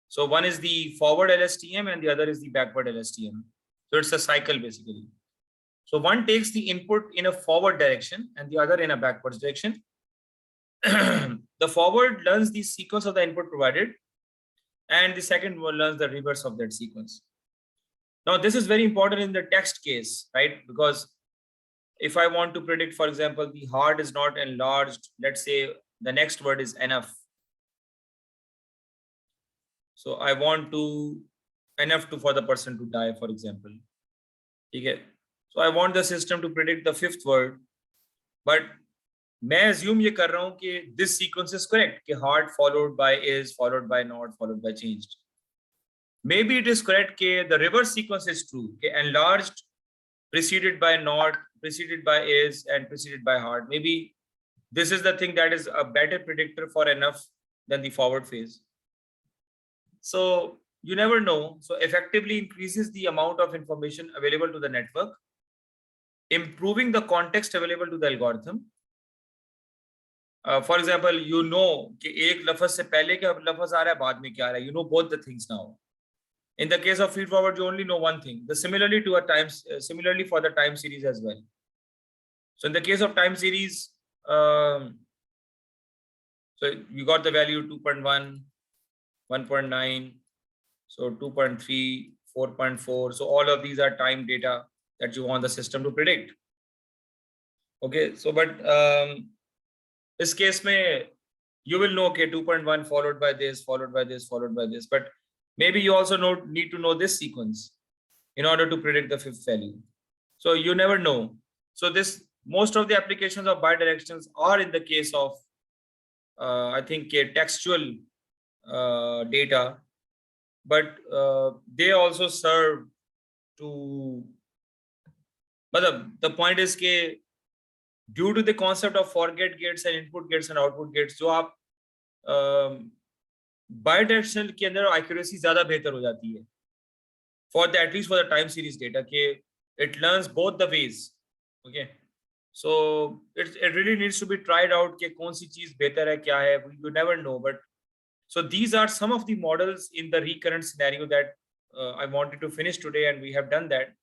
So one is the forward LSTM and the other is the backward LSTM. So it's a cycle basically. So one takes the input in a forward direction and the other in a backwards direction. The forward learns the sequence of the input provided, and the second one learns the reverse of that sequence. Now this is very important in the text case, right? Because if I want to predict, for example, the heart is not enlarged, let's say the next word is enough. So I want enough for the person to die, for example. Okay. So I want the system to predict the 5th word, but मैं assume ये कर रहा हूँ कि this sequence is correct, कि heart followed by is, followed by not, followed by changed. Maybe it is correct कि the reverse sequence is true, कि enlarged preceded by not, preceded by is, and preceded by hard. Maybe this is the thing that is a better predictor for enough than the forward phase. So you never know. So effectively increases the amount of information available to the network, improving the context available to the algorithm. For example, you know कि एक लफ्ज से पहले क्या लफ्ज आ रहा है, बाद में क्या आ रहा है. You know both the things now. In the case of feed forward, you only know one thing. The similarly to a times, similarly for the time series as well. So in the case of time series, so you got the value 2.1, 1.9, so 2.3, 4.4. So all of these are time data that you want the system to predict. Okay, so but this case may you will know okay 2.1 followed by this, followed by this, followed by this, but maybe you also need to know this sequence in order to predict the fifth value. So you never know. So this most of the applications of bidirectionals are in the case of I think textual data, but they also serve to. But the point is that due to the concept of forget gates and input gates and output gates, जो आप bidirectional के अंदर accuracy ज़्यादा बेहतर हो जाती है. For the at least for the time series data, कि it learns both the ways. Okay, so it really needs to be tried out कि कौन सी चीज बेहतर है क्या है. You never know, but so these are some of the models in the recurrent scenario that I wanted to finish today, and we have done that.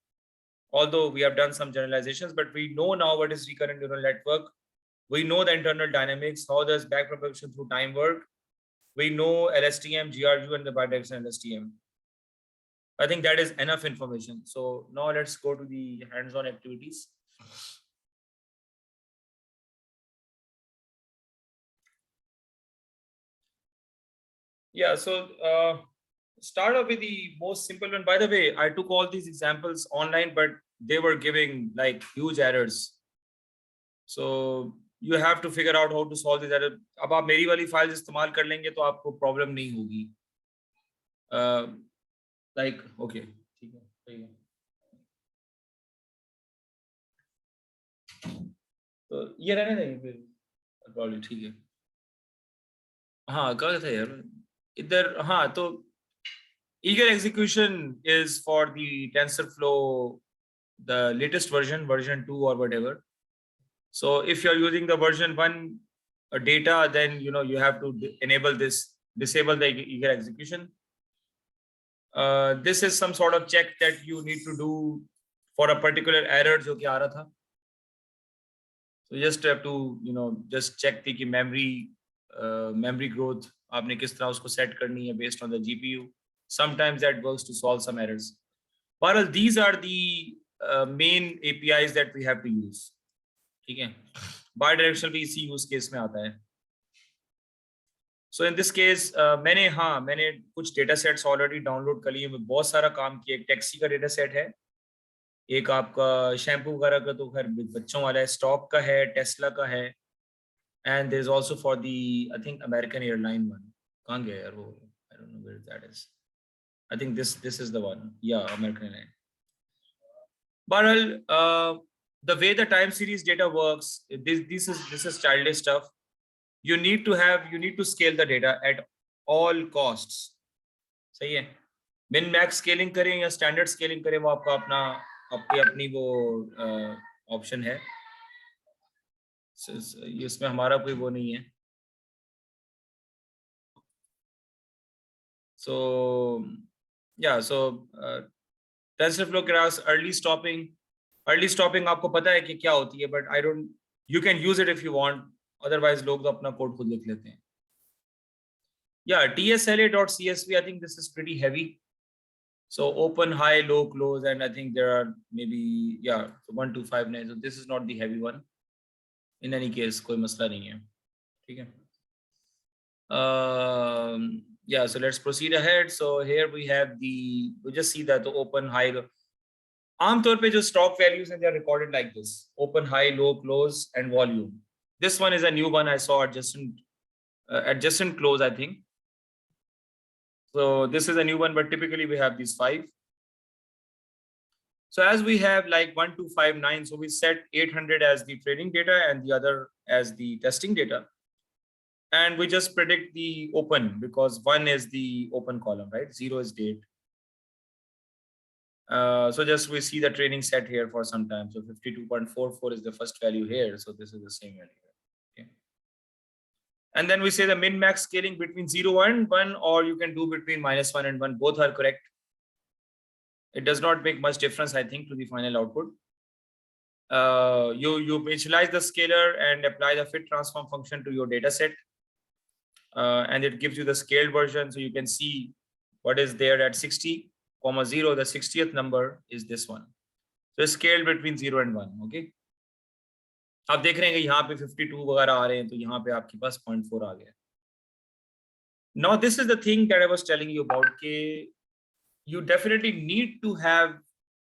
Although we have done some generalizations, but we know now what is recurrent neural network. We know the internal dynamics, how does backpropagation through time work. We know LSTM, GRU, and the bidirectional Lstm. I think that is enough information. So now let's go to the hands-on activities. Yeah, so start off with the most simple one. By the way, I took all these examples online, but they were giving like huge errors. So you have to figure out how to solve this error. अब आप मेरी वाली files इस्तेमाल कर लेंगे तो आपको problem नहीं होगी. Like okay, ठीक है, सही है. तो ये रहने देंगे फिर probably ठीक है. हाँ क्या था यार इधर. हाँ तो eager execution is for the TensorFlow, the latest version 2 or whatever. So if you're using the version 1 data, then you know you have to enable this, disable the eager execution. This is some sort of check that you need to do for a particular error जो कि आ रहा था. So you just have to just check the memory growth आपने किस तरह उसको set करनी है based on the GPU. Sometimes that works to solve some errors. But these are the main APIs that we have to use. ठीक है. Bidirectional भी इसी use case में आता है. So in this case मैंने कुछ data sets already download कर लिए. बहुत सारा काम किया. एक टैक्सी का data set है, एक आपका शैम्पू वगैरह का तो खैर बच्चों वाला है, स्टॉक का है, टेस्ला का है, and there is also for the I think American airline one. कहाँ गया यार वो? I don't know where that is. I think this is the one. Yeah, American airline. But the way the time series data works, this is childish stuff. You need to scale the data at all costs. सही है. min max scaling करें या standard scaling करें वो आपका अपनी वो option है. इसमें हमारा कोई वो नहीं है. So yeah, so TensorFlow graphs early stopping आपको पता है कि क्या होती है, but you can use it if you want, otherwise लोग तो अपना कोड खुद लिख लेते हैं. Yeah, tsla.csv, I think this is pretty heavy. So open, high, low, close, and I think there are maybe 1, 2, 5, 9. So this is not the heavy one. In any case, कोई मसला नहीं है. ठीक है. Yeah, so let's proceed ahead. So here we just see that the open, high, low. आमतौर पे जो stock values and they are recorded like this: open, high, low, close, and volume. This one is a new one I saw adjacent close, I think. So this is a new one, but typically we have these 5. So as we have like 1, 2, 5, 9, so we set 800 as the training data and the other as the testing data. And we just predict the open because 1 is the open column, right? 0 is date. So just we see the training set here for some time. So 52.44 is the first value here. So this is the same value here. Okay. And then we say the min max scaling between 0 and 1, or you can do between -1 and 1. Both are correct. It does not make much difference, I think, to the final output. You initialize the scalar and apply the fit transform function to your data set. And it gives you the scaled version. So you can see what is there at 60, 0. The 60th number is this one. So it's scaled between 0 and 1. Okay. आप देख रहे हैं कि यहाँ पे 52 वगैरह आ रहे हैं, तो यहाँ पे आपके पास 0.4 आ गया. Now this is the thing that I was telling you about. You definitely need to have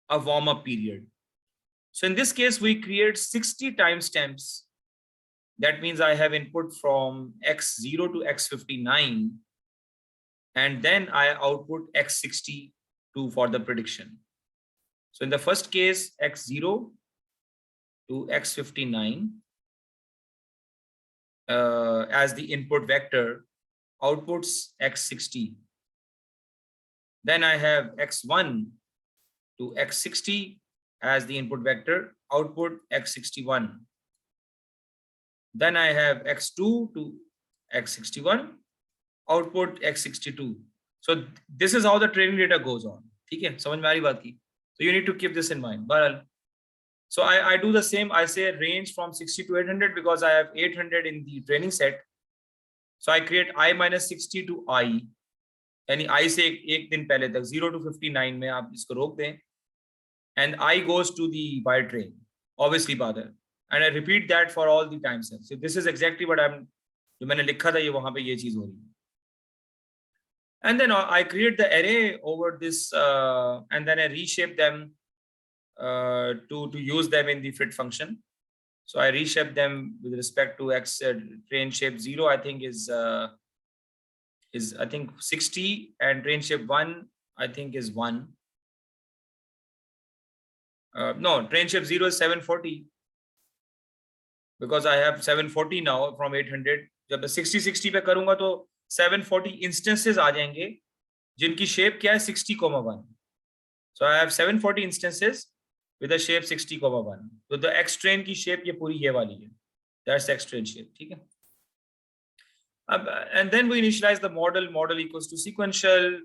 a warm-up period. So in this case, we create 60 timestamps. That means I have input from x0 to x59, and then I output x60 for the prediction. So in the first case, x0 to x59 as the input vector outputs x60. Then I have x1 to x60 as the input vector output x61. Then I have x2 to x61 output x62. So this is how the training data goes on. Okay, समझ में आ रही बात की? So you need to keep this in mind. So I do the same. I say range from 60 to 800 because I have 800 in the training set. So I create I minus 60 to I. यानी I से एक दिन पहले तक 0 to 59 में आप इसको रोक दें. And I goes to the by train. Obviously बात है. And I repeat that for all the time steps. So this is exactly what जो मैंने लिखा था ये वहाँ पे ये चीज हो रही है. And then I create the array over this and then I reshape them to use them in the fit function. So I reshape them with respect to x train shape 0 I think is I think 60, and train shape 1 I think is 1. No, train shape 0 is 740 because I have 740 now from 800. जब मैं 60 पे करूंगा तो 740 instances आ जाएंगे जिनकी shape क्या है 60,1. So I have 740 instances with a shape 60,1. तो the x train की shape ये पूरी ये वाली है. That's x train shape. ठीक है. And then we initialize the model equals to sequential.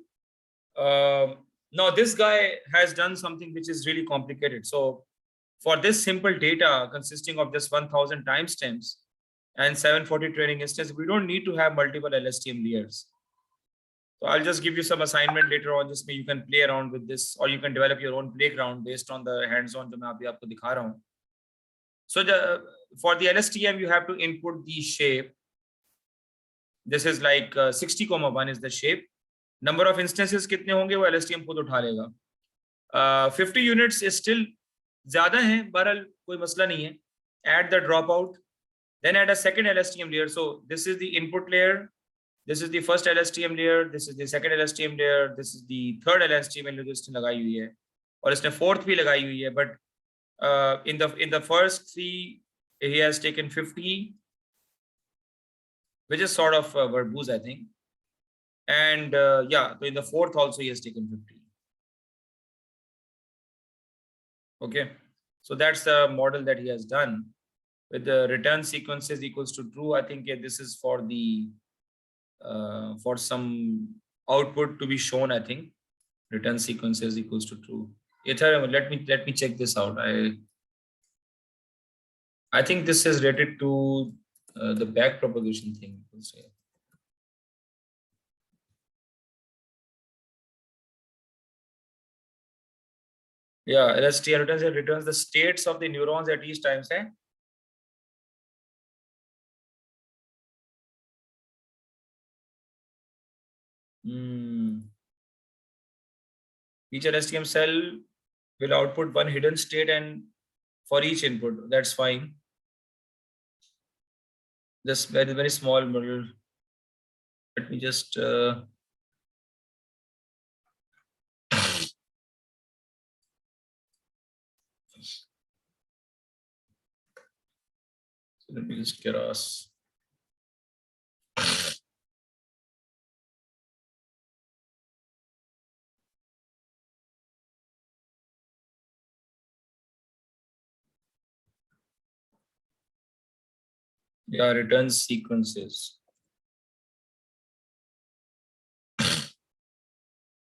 Now this guy has done something which is really complicated. So for this simple data consisting of just 1000 timestamps and 740 training instances, we don't need to have multiple LSTM layers. So I'll just give you some assignment later on, just you can play around with this, or you can develop your own playground based on the hands-on जो मैं अभी आपको दिखा रहा हूँ. So for the LSTM, you have to input the shape. This is like 60,1 is the shape. Number of instances कितने होंगे वो LSTM खुद उठा लेगा. 50 units is still ज़्यादा हैं, बहरहाल कोई मसला नहीं है. Add the dropout, then add a second LSTM layer. So this is the input layer. This is the first LSTM layer. This is the second LSTM layer. This is the third LSTM layer जो इसने लगाई हुई है, और इसने fourth भी लगाई हुई है. But in the first 3 he has taken 50, which is sort of verbose, I think. And yeah, so in the fourth also he has taken 50. Okay, so that's the model that he has done with the return sequences equals to true. I think this is for the for some output to be shown. I think return sequences equals to true. Ethereum, let me check this out. I think this is related to the back propagation thing. Yeah, LSTM returns the states of the neurons at each time. Say. Each LSTM cell will output one hidden state and for each input. That's fine. Just very small model. Let me just Let me just get us. Yeah, return sequences.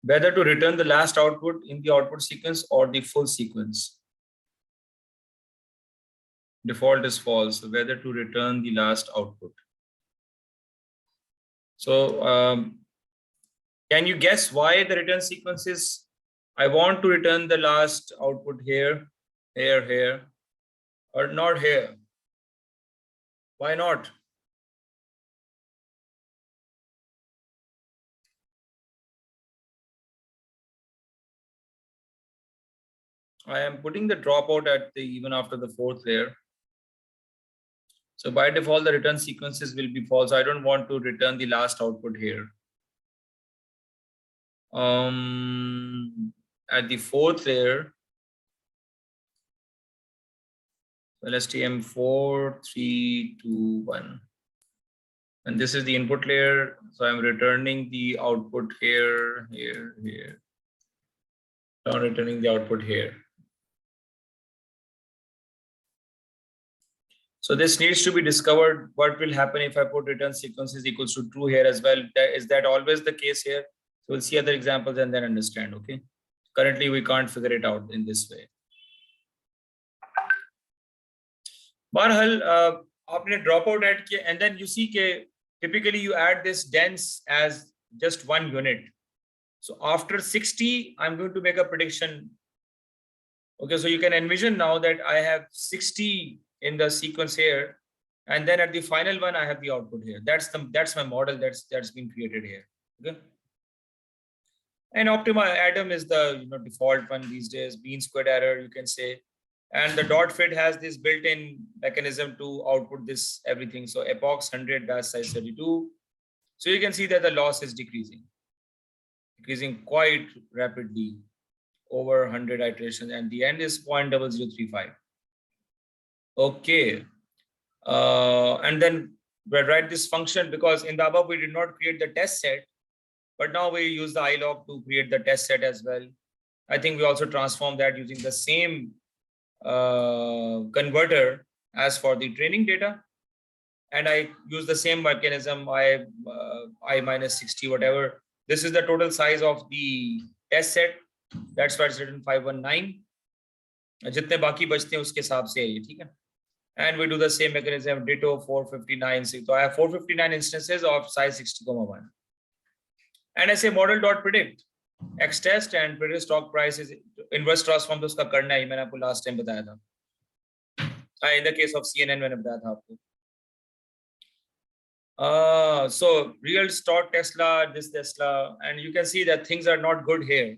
Whether to return the last output in the output sequence or the full sequence. Default is false. So whether to return the last output. So can you guess why the return sequence is? I want to return the last output here, here, or not here. Why not? I am putting the dropout at the even after the fourth layer. So by default, the return sequences will be false. I don't want to return the last output here. At the fourth layer, Lstm 4, 3, 2, 1. And this is the input layer. So I'm returning the output here. Now returning the output here. So this needs to be discovered. What will happen if I put return sequences equals to true here as well? Is that always the case here? So we'll see other examples and then understand, okay? Currently, we can't figure it out in this way. Barhal, आपने dropout add किया and then you see that typically you add this dense as just one unit. So after 60, I'm going to make a prediction. Okay, so you can envision now that I have 60 in the sequence here, and then at the final one, I have the output here. That's my model that's been created here. Okay. And optima Adam is the default one these days, mean squared error, you can say. And the dot fit has this built-in mechanism to output this everything. So epochs 100, batch size 32. So you can see that the loss is decreasing quite rapidly over 100 iterations, and the end is 0.0035. Okay. And then we write this function because in the above we did not create the test set, but now we use the ilog to create the test set as well. I think we also transform that using the same converter as for the training data. And I use the same mechanism, I minus 60, whatever. This is the total size of the test set. That's why it's written 519. जितने बाकी बचते हैं उसके हिसाब से है ये, ठीक है? And we do the same mechanism, ditto 459. So I have 459 instances of size 60,1. And I say model.predict x test and predict stock price is inverse transform, तो उसका करना है, मैंने आपको last time बताया था. In the case of CNN मैंने बताया था आपको. So real stock Tesla, this Tesla, and you can see that things are not good here.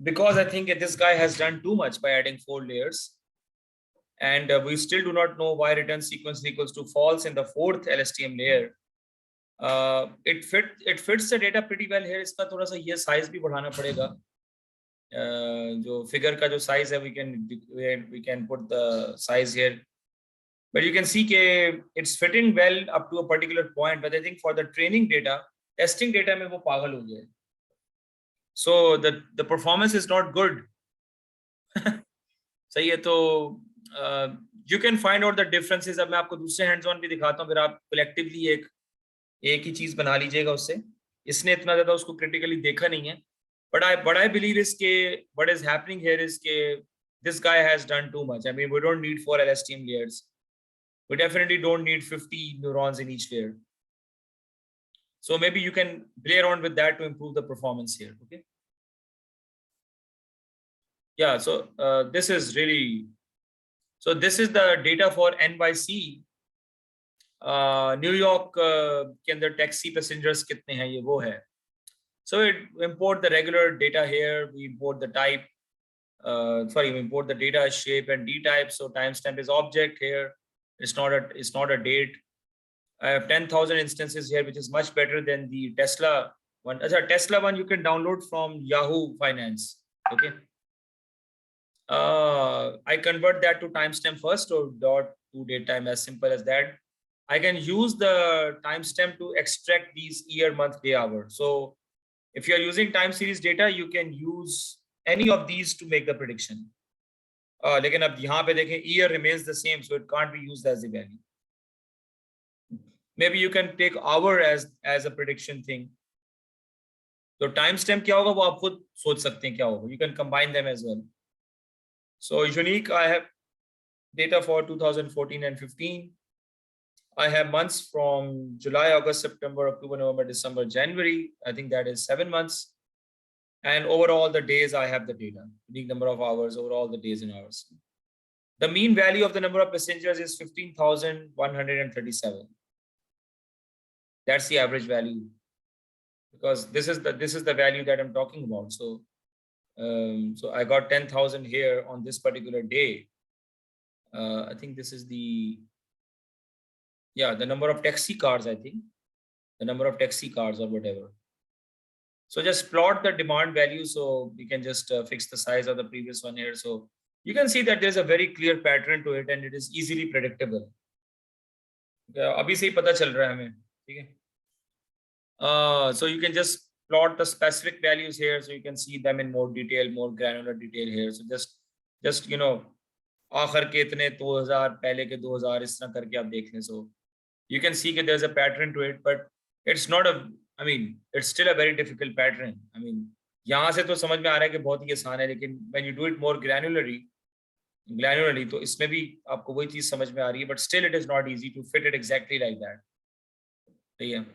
Because I think this guy has done too much by adding 4 layers. And we still do not know why return sequence equals to false in the 4th LSTM layer. It fits the data pretty well here. इसका थोड़ा सा ये size भी बढ़ाना पड़ेगा. जो figure का जो size है, we can put the size here. But you can see that it's fitting well up to a particular point. But I think for the training data, testing data में वो पागल हो गया. So the performance is not good. सही है, तो you can find out the differences. अब मैं आपको दूसरे hands on भी दिखाता हूँ, फिर आप collectively एक ही चीज बना लीजिएगा उससे. इसने इतना ज़्यादा उसको critically देखा नहीं है. But I believe is कि what is happening here is कि this guy has done too much. I mean, we don't need 4 LSTM layers. We definitely don't need 50 neurons in each layer. So maybe you can play around with that to improve the performance here. Okay. Yeah. So this is really. So this is the data for N by C. New York के अंदर taxi passengers कितने हैं ये वो है. So it import the regular data here. We import the type. We import the data shape and D type. So timestamp is object here. It's not a date. I have 10,000 instances here, which is much better than the Tesla one. As a Tesla one, you can download from Yahoo Finance. Okay. I convert that to timestamp first, or dot to date time, as simple as that. I can use the timestamp to extract these year, month, day, hour. So if you are using time series data, you can use any of these to make the prediction. लेकिन अब यहाँ पे देखें, year remains the same, so it can't be used as a value. Maybe you can take hour as a prediction thing. तो timestamp क्या होगा वो आप खुद सोच सकते हैं क्या होगा. You can combine them as well. So unique, I have data for 2014 and 15. I have months from July, August, September, October, November, December, January. I think that is 7 months. And overall the days, I have the data, unique number of hours, overall the days in hours. The mean value of the number of passengers is 15,137. That's the average value, because this is the value that I'm talking about. So so I got 10,000 here on this particular day. I think this is the number of taxi cars, I think the number of taxi cars or whatever. So just plot the demand value, so we can just fix the size of the previous one here. So you can see that there's a very clear pattern to it and it is easily predictable. अभी से ही पता चल रहा है हमें, ठीक है. So you can just plot the specific values here, so you can see them in more detail, more granular detail here. So just you know, आखिर के इतने 2000, पहले के 2000, इस तरह करके आप देख लें. So you can see that there's a pattern to it, but it's not a, I mean, it's still a very difficult pattern. I mean, यहाँ से तो समझ में आ रहा है कि बहुत ही आसान है, लेकिन when you do it more granularly, तो इसमें भी आपको वही चीज समझ में आ रही है, but still it is not easy to fit it exactly like that. ठीक है.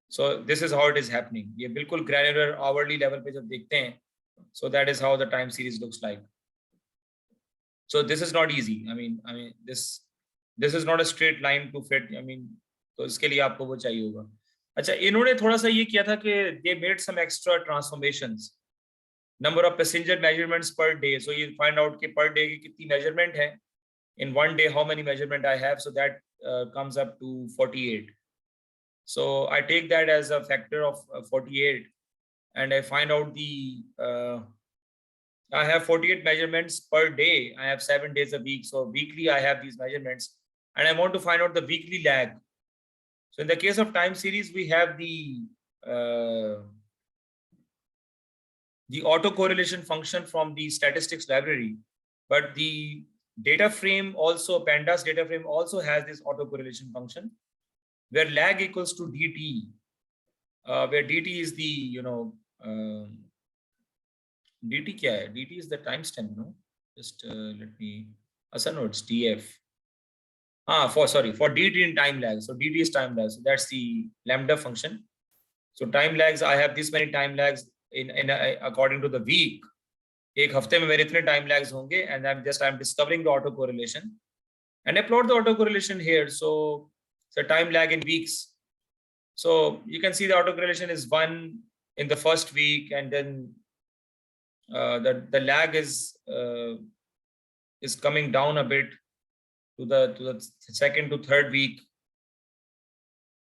So this is how it is happening. ये बिल्कुल granular hourly level पे जब देखते हैं, so that is how the time series looks like. So this is not easy. I mean this is not a straight line to fit. I mean, तो इसके लिए आपको वो चाहिए होगा. अच्छा, इन्होंने थोड़ा सा ये किया था कि they made some extra transformations. Number of passenger measurements per day. So you find out कि per day की कितनी measurement है. In one day, how many measurement I have. So that comes up to 48. So I take that as a factor of 48, and I find out the I have 48 measurements per day. I have 7 days a week. So weekly I have these measurements, and I want to find out the weekly lag. So in the case of time series, we have the autocorrelation function from the statistics library, but the data frame also, pandas data frame also has this autocorrelation function, where lag equals to dt, where dt is the, you know, dt kya hai? Dt is the timestamp, no? Just let me, no, it's df. For dt in time lag. So dt is time lag. So that's the lambda function. So time lags, I have this many time lags in according to the week. एक हफ्ते में मेरे इतने time lags होंगे, and I'm discovering the autocorrelation, and I plot the autocorrelation here. So it's a time lag in weeks. So you can see the autocorrelation is 1 in the first week, and then the lag is coming down a bit to the second to third week.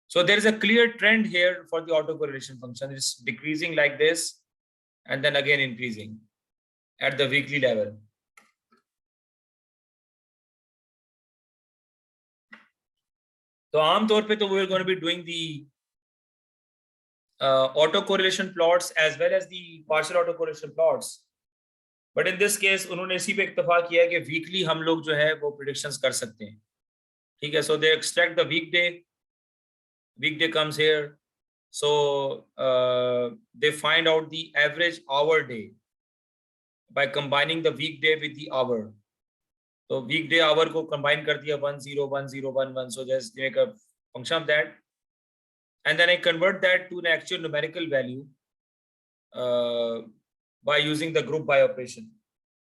So there is a clear trend here for the autocorrelation function. It's decreasing like this, and then again increasing at the weekly level. So आमतौर पे तो we're going to be doing the autocorrelation plots as well as the partial autocorrelation plots. But in this case, उन्होंने इसी पे इत्तेफाक किया है कि weekly हम लोग जो है वो predictions कर सकते हैं. ठीक है. So they extract the weekday. Weekday comes here. So they find out the average hour day by combining the weekday with the hour. So weekday hour को combine कर दिया 101011. So just make a function of that, and then I convert that to an actual numerical value by using the group by operation.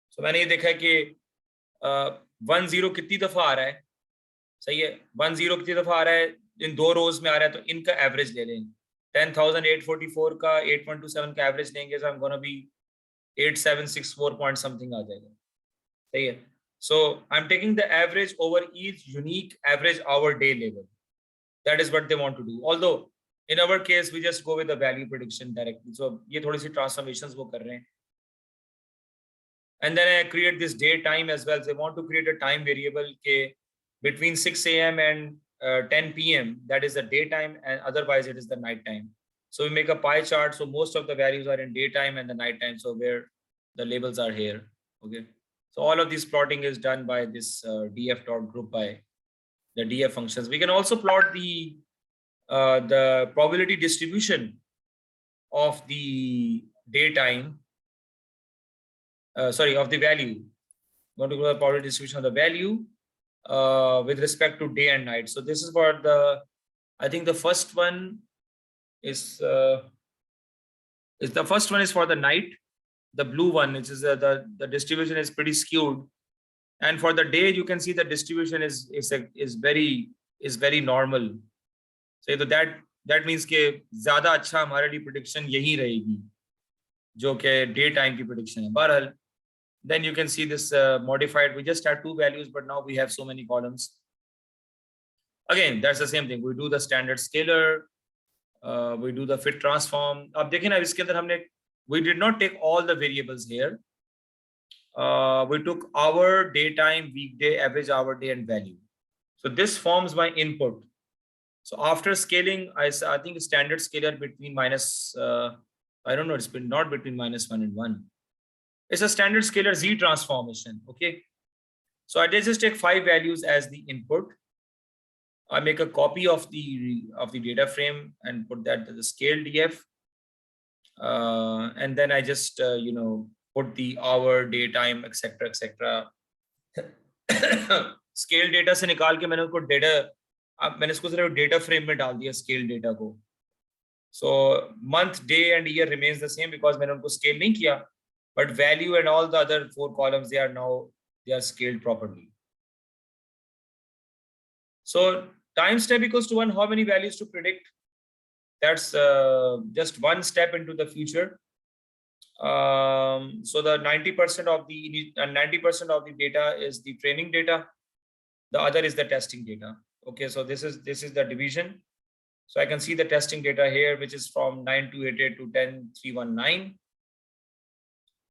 So मैंने ये देखा है कि 10 कितनी दफा आ रहा है. सही है. 10 कितनी दफा आ रहा है, इन 2 रोज में आ रहा है, तो इनका एवरेज ले लें. 10,844 का 8127 का एवरेज लेंगे, so I'm gonna be 8764 point something आ जाएगा. सही है. So I'm taking the average over each unique average hour day level. That is what they want to do. Although in our case we just go with the value prediction directly. So ये थोड़ी सी transformations वो कर रहे हैं. And then I create this day time as well. So I want to create a time variable between 6 a.m. and 10 p.m. That is the daytime, and otherwise it is the night time. So we make a pie chart. So most of the values are in daytime and the nighttime. So where the labels are here. Okay. So all of this plotting is done by this df.group by the df functions. We can also plot the probability distribution of the daytime. Of the value. Going to go to the probability distribution of the value with respect to day and night. So this is what I think the first one is the first one is for the night. The blue one, which is the distribution is pretty skewed, and for the day you can see the distribution is very normal. So that means कि ज़्यादा अच्छा हमारे लिए prediction यही रहेगी जो कि day time की prediction है. बहरहाल, then you can see this modified. We just had 2 values, but now we have so many columns. Again, that's the same thing. We do the standard scalar, we do the fit transform. अब देखें ना इसके अंदर हमने we did not take all the variables here. We took hour, daytime, weekday, average hour, day, and value. So this forms my input. So after scaling, I think standard scalar between minus, I don't know, it's been not between -1 and 1. It's a standard scalar Z transformation. Okay. So I just take 5 values as the input. I make a copy of the data frame and put that to the scale df. And then I just, put the hour, daytime, etc. Scale data से निकाल के मैंने उसको data, अब मैंने इसको सिर्फ data frame में डाल दिया scale data को. So month, day and year remains the same because मैंने उनको scale नहीं किया, but value and all the other 4 columns, they are scaled properly. So time step equals to 1, how many values to predict? That's just one step into the future. So the 90% of the data is the training data. The other is the testing data. Okay, so this is the division. So I can see the testing data here, which is from 9288 to 10319.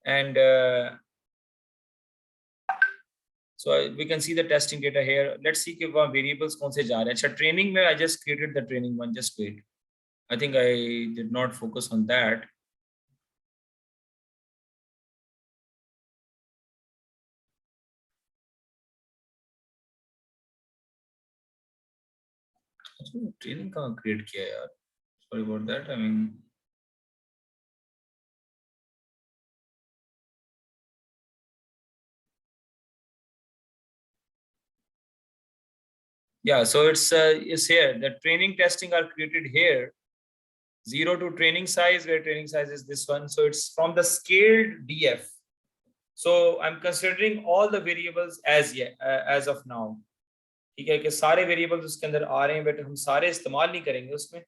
And so we can see the testing data here. Let's see if variables kaun se ja rahe hain. Acha, training mein I just created the training one. Just wait. I think I did not focus on that. Training कहाँ create किया यार? Sorry about that. I mean, yeah. So it's here. The training testing are created here. 0 to training size, where training size is this one. So it's from the scaled df. So I'm considering all the variables as of now. ठीक है कि सारे variables उसके अंदर आ रहे हैं, but हम सारे इस्तेमाल नहीं करेंगे उसमें.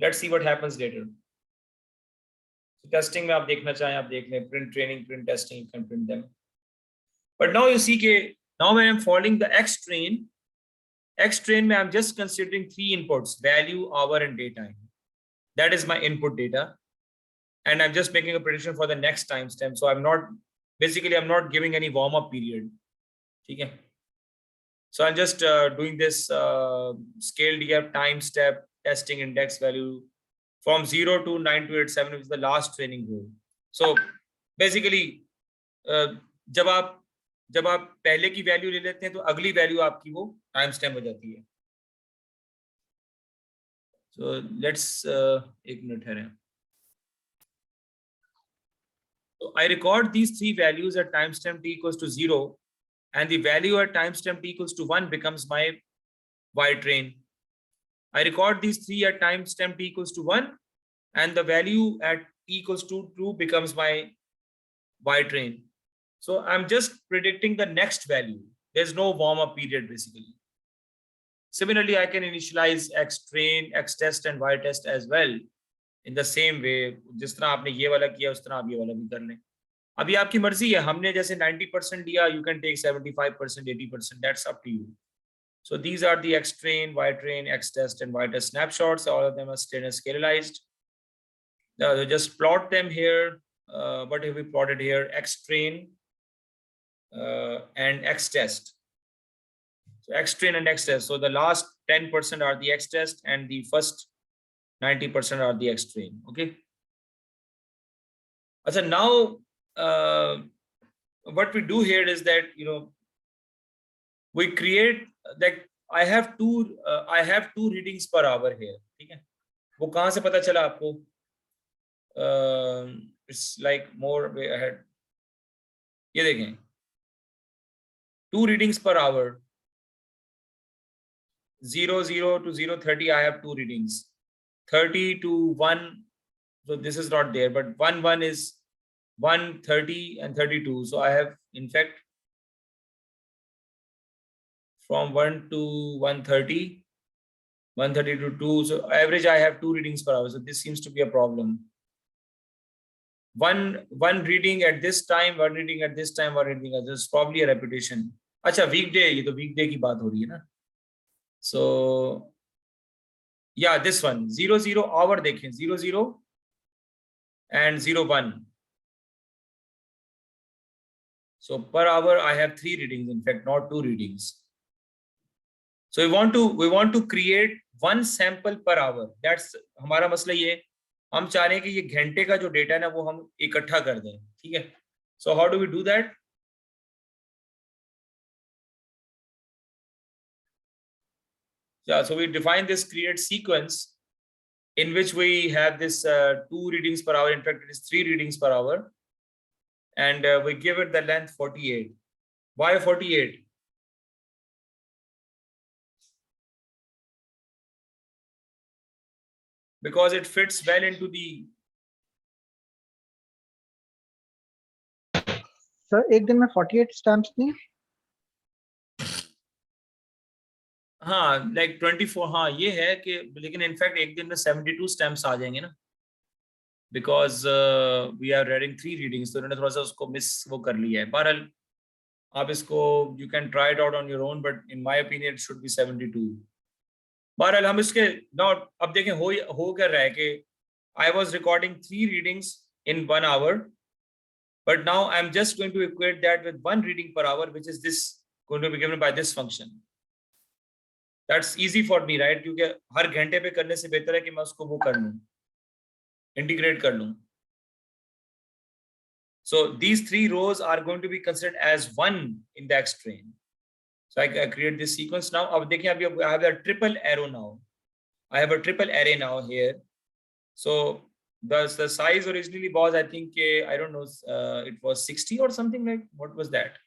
Let's see what happens later. So testing में आप देखना चाहें आप देख लें, print training, print testing, you can print them. But now you see कि now when I'm following the X train में I'm just considering 3 inputs: value, hour, and daytime. That is my input data, and I'm just making a prediction for the next timestamp. So I'm not giving any warm-up period. Okay. So I'm just doing this scale df time step testing index value from 0 to 9287, which is the last training rule. So basically, जब आप पहले की value ले लेते हैं तो अगली value आपकी वो टाइम स्टैम्प हो जाती है. So let's एक मिनट ठहरें. So I record these 3 values at timestamp t equals to 0, and the value at timestamp t equals to 1 becomes my Y train. I record these 3 at timestamp t equals to 1, and the value at t equals to 2 becomes my Y train. So I'm just predicting the next value. There's no warm-up period basically. Similarly, I can initialize X train, X test, and Y test as well in the same way. जिस तरह आपने ये वाला किया उस तरह आप ये वाला भी कर लें. अभी आपकी मर्जी है. हमने जैसे 90% दिया, you can take 75%, 80%. That's up to you. So these are the X train, Y train, X test, and Y test snapshots. All of them are scalarized. Now just plot them here. what have we plotted here? X train and X test. So X train and X test. So the last 10% are the X test and the first 90% are the X train. Okay. So now what we do here is that, you know, we create that I have two readings per hour here. ठीक है? वो कहाँ से पता चला आपको? It's like more way ahead. ये देखें, 2 readings per hour. 0, 0 to 0, 30, I have 2 readings. 30 to 1, so this is not there, but 1, 1 is 1, 30 and 32. So I have, in fact, from 1 to 130, 130 to 2. So average, I have 2 readings per hour. So this seems to be a problem. One reading at this time, 1 reading at this time, 1 reading at this. Probably a repetition. अच्छा weekday, ये तो weekday की बात हो रही है ना. So yeah, this one 0, 0 hour देखें 0, 0 and 0, 1. So per hour I have 3 readings, in fact not 2 readings. So we want to create 1 sample per hour. That's हमारा मसला ये, हम चाह रहे हैं कि ये घंटे का जो डेटा है ना वो हम इकट्ठा कर दें, ठीक है? So how do we do that? Yeah, so we define this create sequence in which we have this 2 readings per hour. In fact, it is 3 readings per hour, and we give it the length 48. Why 48? Because it fits well into the. Sir, एक दिन में 48 stamps नहीं? हाँ, like 24. हाँ, ये है कि लेकिन in fact एक दिन में 72 stamps आ जाएंगे ना, because we are reading 3 readings, तो उन्होंने थोड़ा सा उसको मिस वो कर लिया है. बहरहाल आप इसको you can try it out on your own, but in my opinion it should be 72. बहरहाल हम इसके now अब देखें हो कर रहा है कि I was recording 3 readings in 1 hour, but now I'm just going to equate that with 1 reading per hour, which is this going to be given by this function. That's easy for me, right? क्योंकि हर घंटे पे करने से बेहतर है कि मैं उसको वो कर लूं, integrate कर लूं. So these 3 rows are going to be considered as 1 in the X train. So I create this sequence now. अब देखिए अभी I have a triple arrow now. I have a triple array now here. So the size originally was, I think, I don't know, it was 60 or something like. What was that?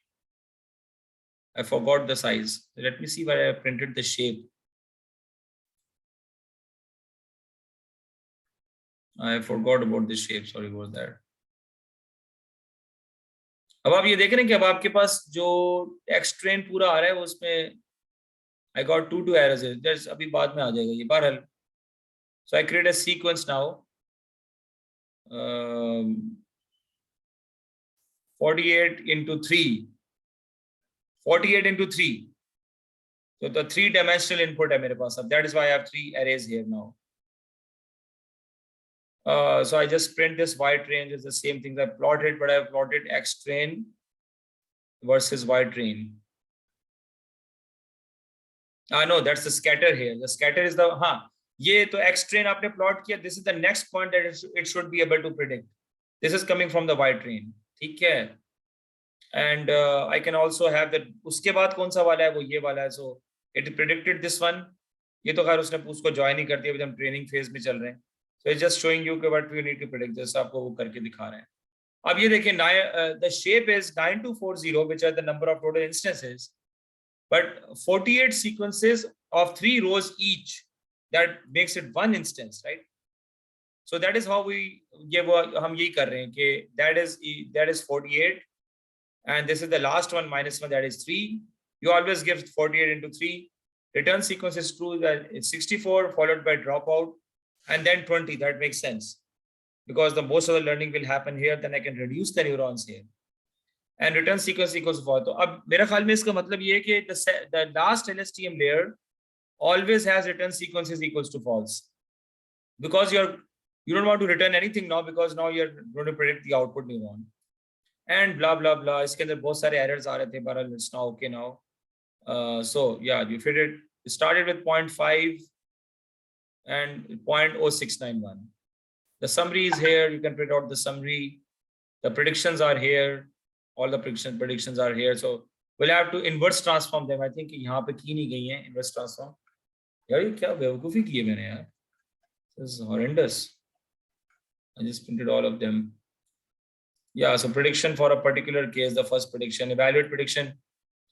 I forgot the size. Let me see where I printed the shape. I forgot about the shape. Sorry about that. अब आप ये देख रहे हैं कि अब आपके पास जो X train पूरा आ रहा है उसमें I got 2 errors. That's अभी बाद में आ जाएगा ये. बहरहाल, so I create a sequence now. 48 into 3. 48 into 3. So the 3-dimensional input है मेरे पास अब. That is why I have 3 arrays here now. So I just print this Y train. It's the same thing I plotted, but I have plotted X train versus Y train. No, that's the scatter here. The scatter is the ये तो X train आपने plot किया. This is the next point that it should be able to predict. This is coming from the Y train. ठीक है? And I can also have that. उसके बाद कौन सा वाला है? वो ये वाला है. So it predicted this one. ये तो खैर उसने उसको join नहीं कर दिया. अभी हम training phase में चल रहे हैं. So it's just showing you what we need to predict. जैसे आपको वो करके दिखा रहे हैं. अब ये देखिए, the shape is 9240, which are the number of total instances, but 48 sequences of 3 rows each. That makes it 1 instance, right? So that is how we हम यही कर रहे हैं कि that is 48, and this is the last one -1, that is 3. You always give 48 into 3. Return sequence is true, that it's 64 followed by dropout, and then 20. That makes sense because the most of the learning will happen here. Then I can reduce the neurons here, and return sequence equals 4. तो अब मेरा ख्याल में इसका मतलब ये है कि the last LSTM layer always has return sequences equals to false, because You don't want to return anything now because now you're going to predict the output neuron. And blah blah blah. इसके अंदर बहुत सारे errors आ रहे थे, but it's now okay now. So yeah, you fit it. It started with 0.5 and 0.0691. The summary is here. You can print out the summary. The predictions are here. All the predictions are here. So we'll have to inverse transform them. I think यहाँ पे की नहीं गई है inverse transform. यार ये क्या बेवकूफी की है मैंने यार. This is horrendous. I just printed all of them. Yeah, so prediction for a particular case, the first prediction, evaluate prediction.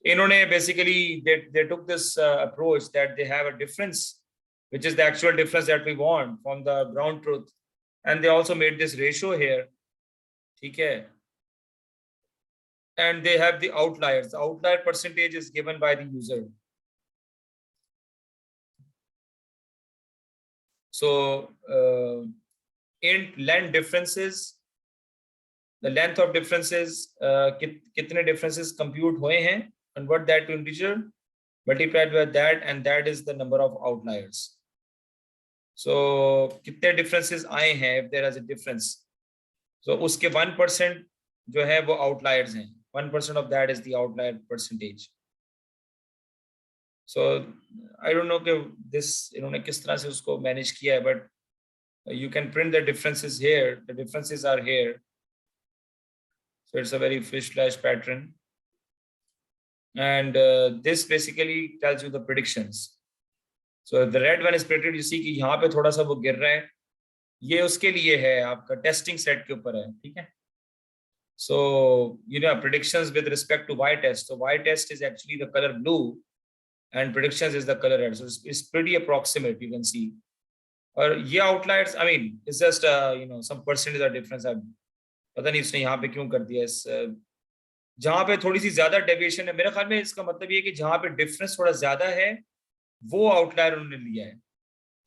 इन्होंने basically they took this approach that they have a difference, which is the actual difference that we want from the ground truth, and they also made this ratio here. ठीक है. And they have the outliers. The outlier percentage is given by the user. So int length differences, the length of differences, कितने differences compute हुए हैं, convert that to integer, multiplied by that, and that is the number of outliers. So कितने differences आए हैं, if there is a difference. So उसके 1% जो है वो outliers हैं. 1% of that is the outlier percentage. So I don't know कि this इन्होंने किस तरह से उसको manage किया है, but you can print the differences here. The differences are here. So it's a very fish flash pattern. And this basically tells you the predictions. So the red one is predicted. You see कि यहाँ पे थोड़ा सा वो गिर रहा है. ये उसके लिए है, आपका testing set के ऊपर है, ठीक है? So you know predictions with respect to y test. So y test is actually the color blue, and predictions is the color red. So it's pretty approximate. You can see. और ये outliers, I mean, it's just you know some percentage of difference. पता नहीं इसने यहाँ पे क्यों कर दिया इस जहाँ पे थोड़ी सी ज्यादा डेविएशन है. मेरे ख्याल में इसका मतलब ये कि जहाँ पे डिफरेंस थोड़ा ज्यादा है वो आउटलायर उन्होंने लिया है.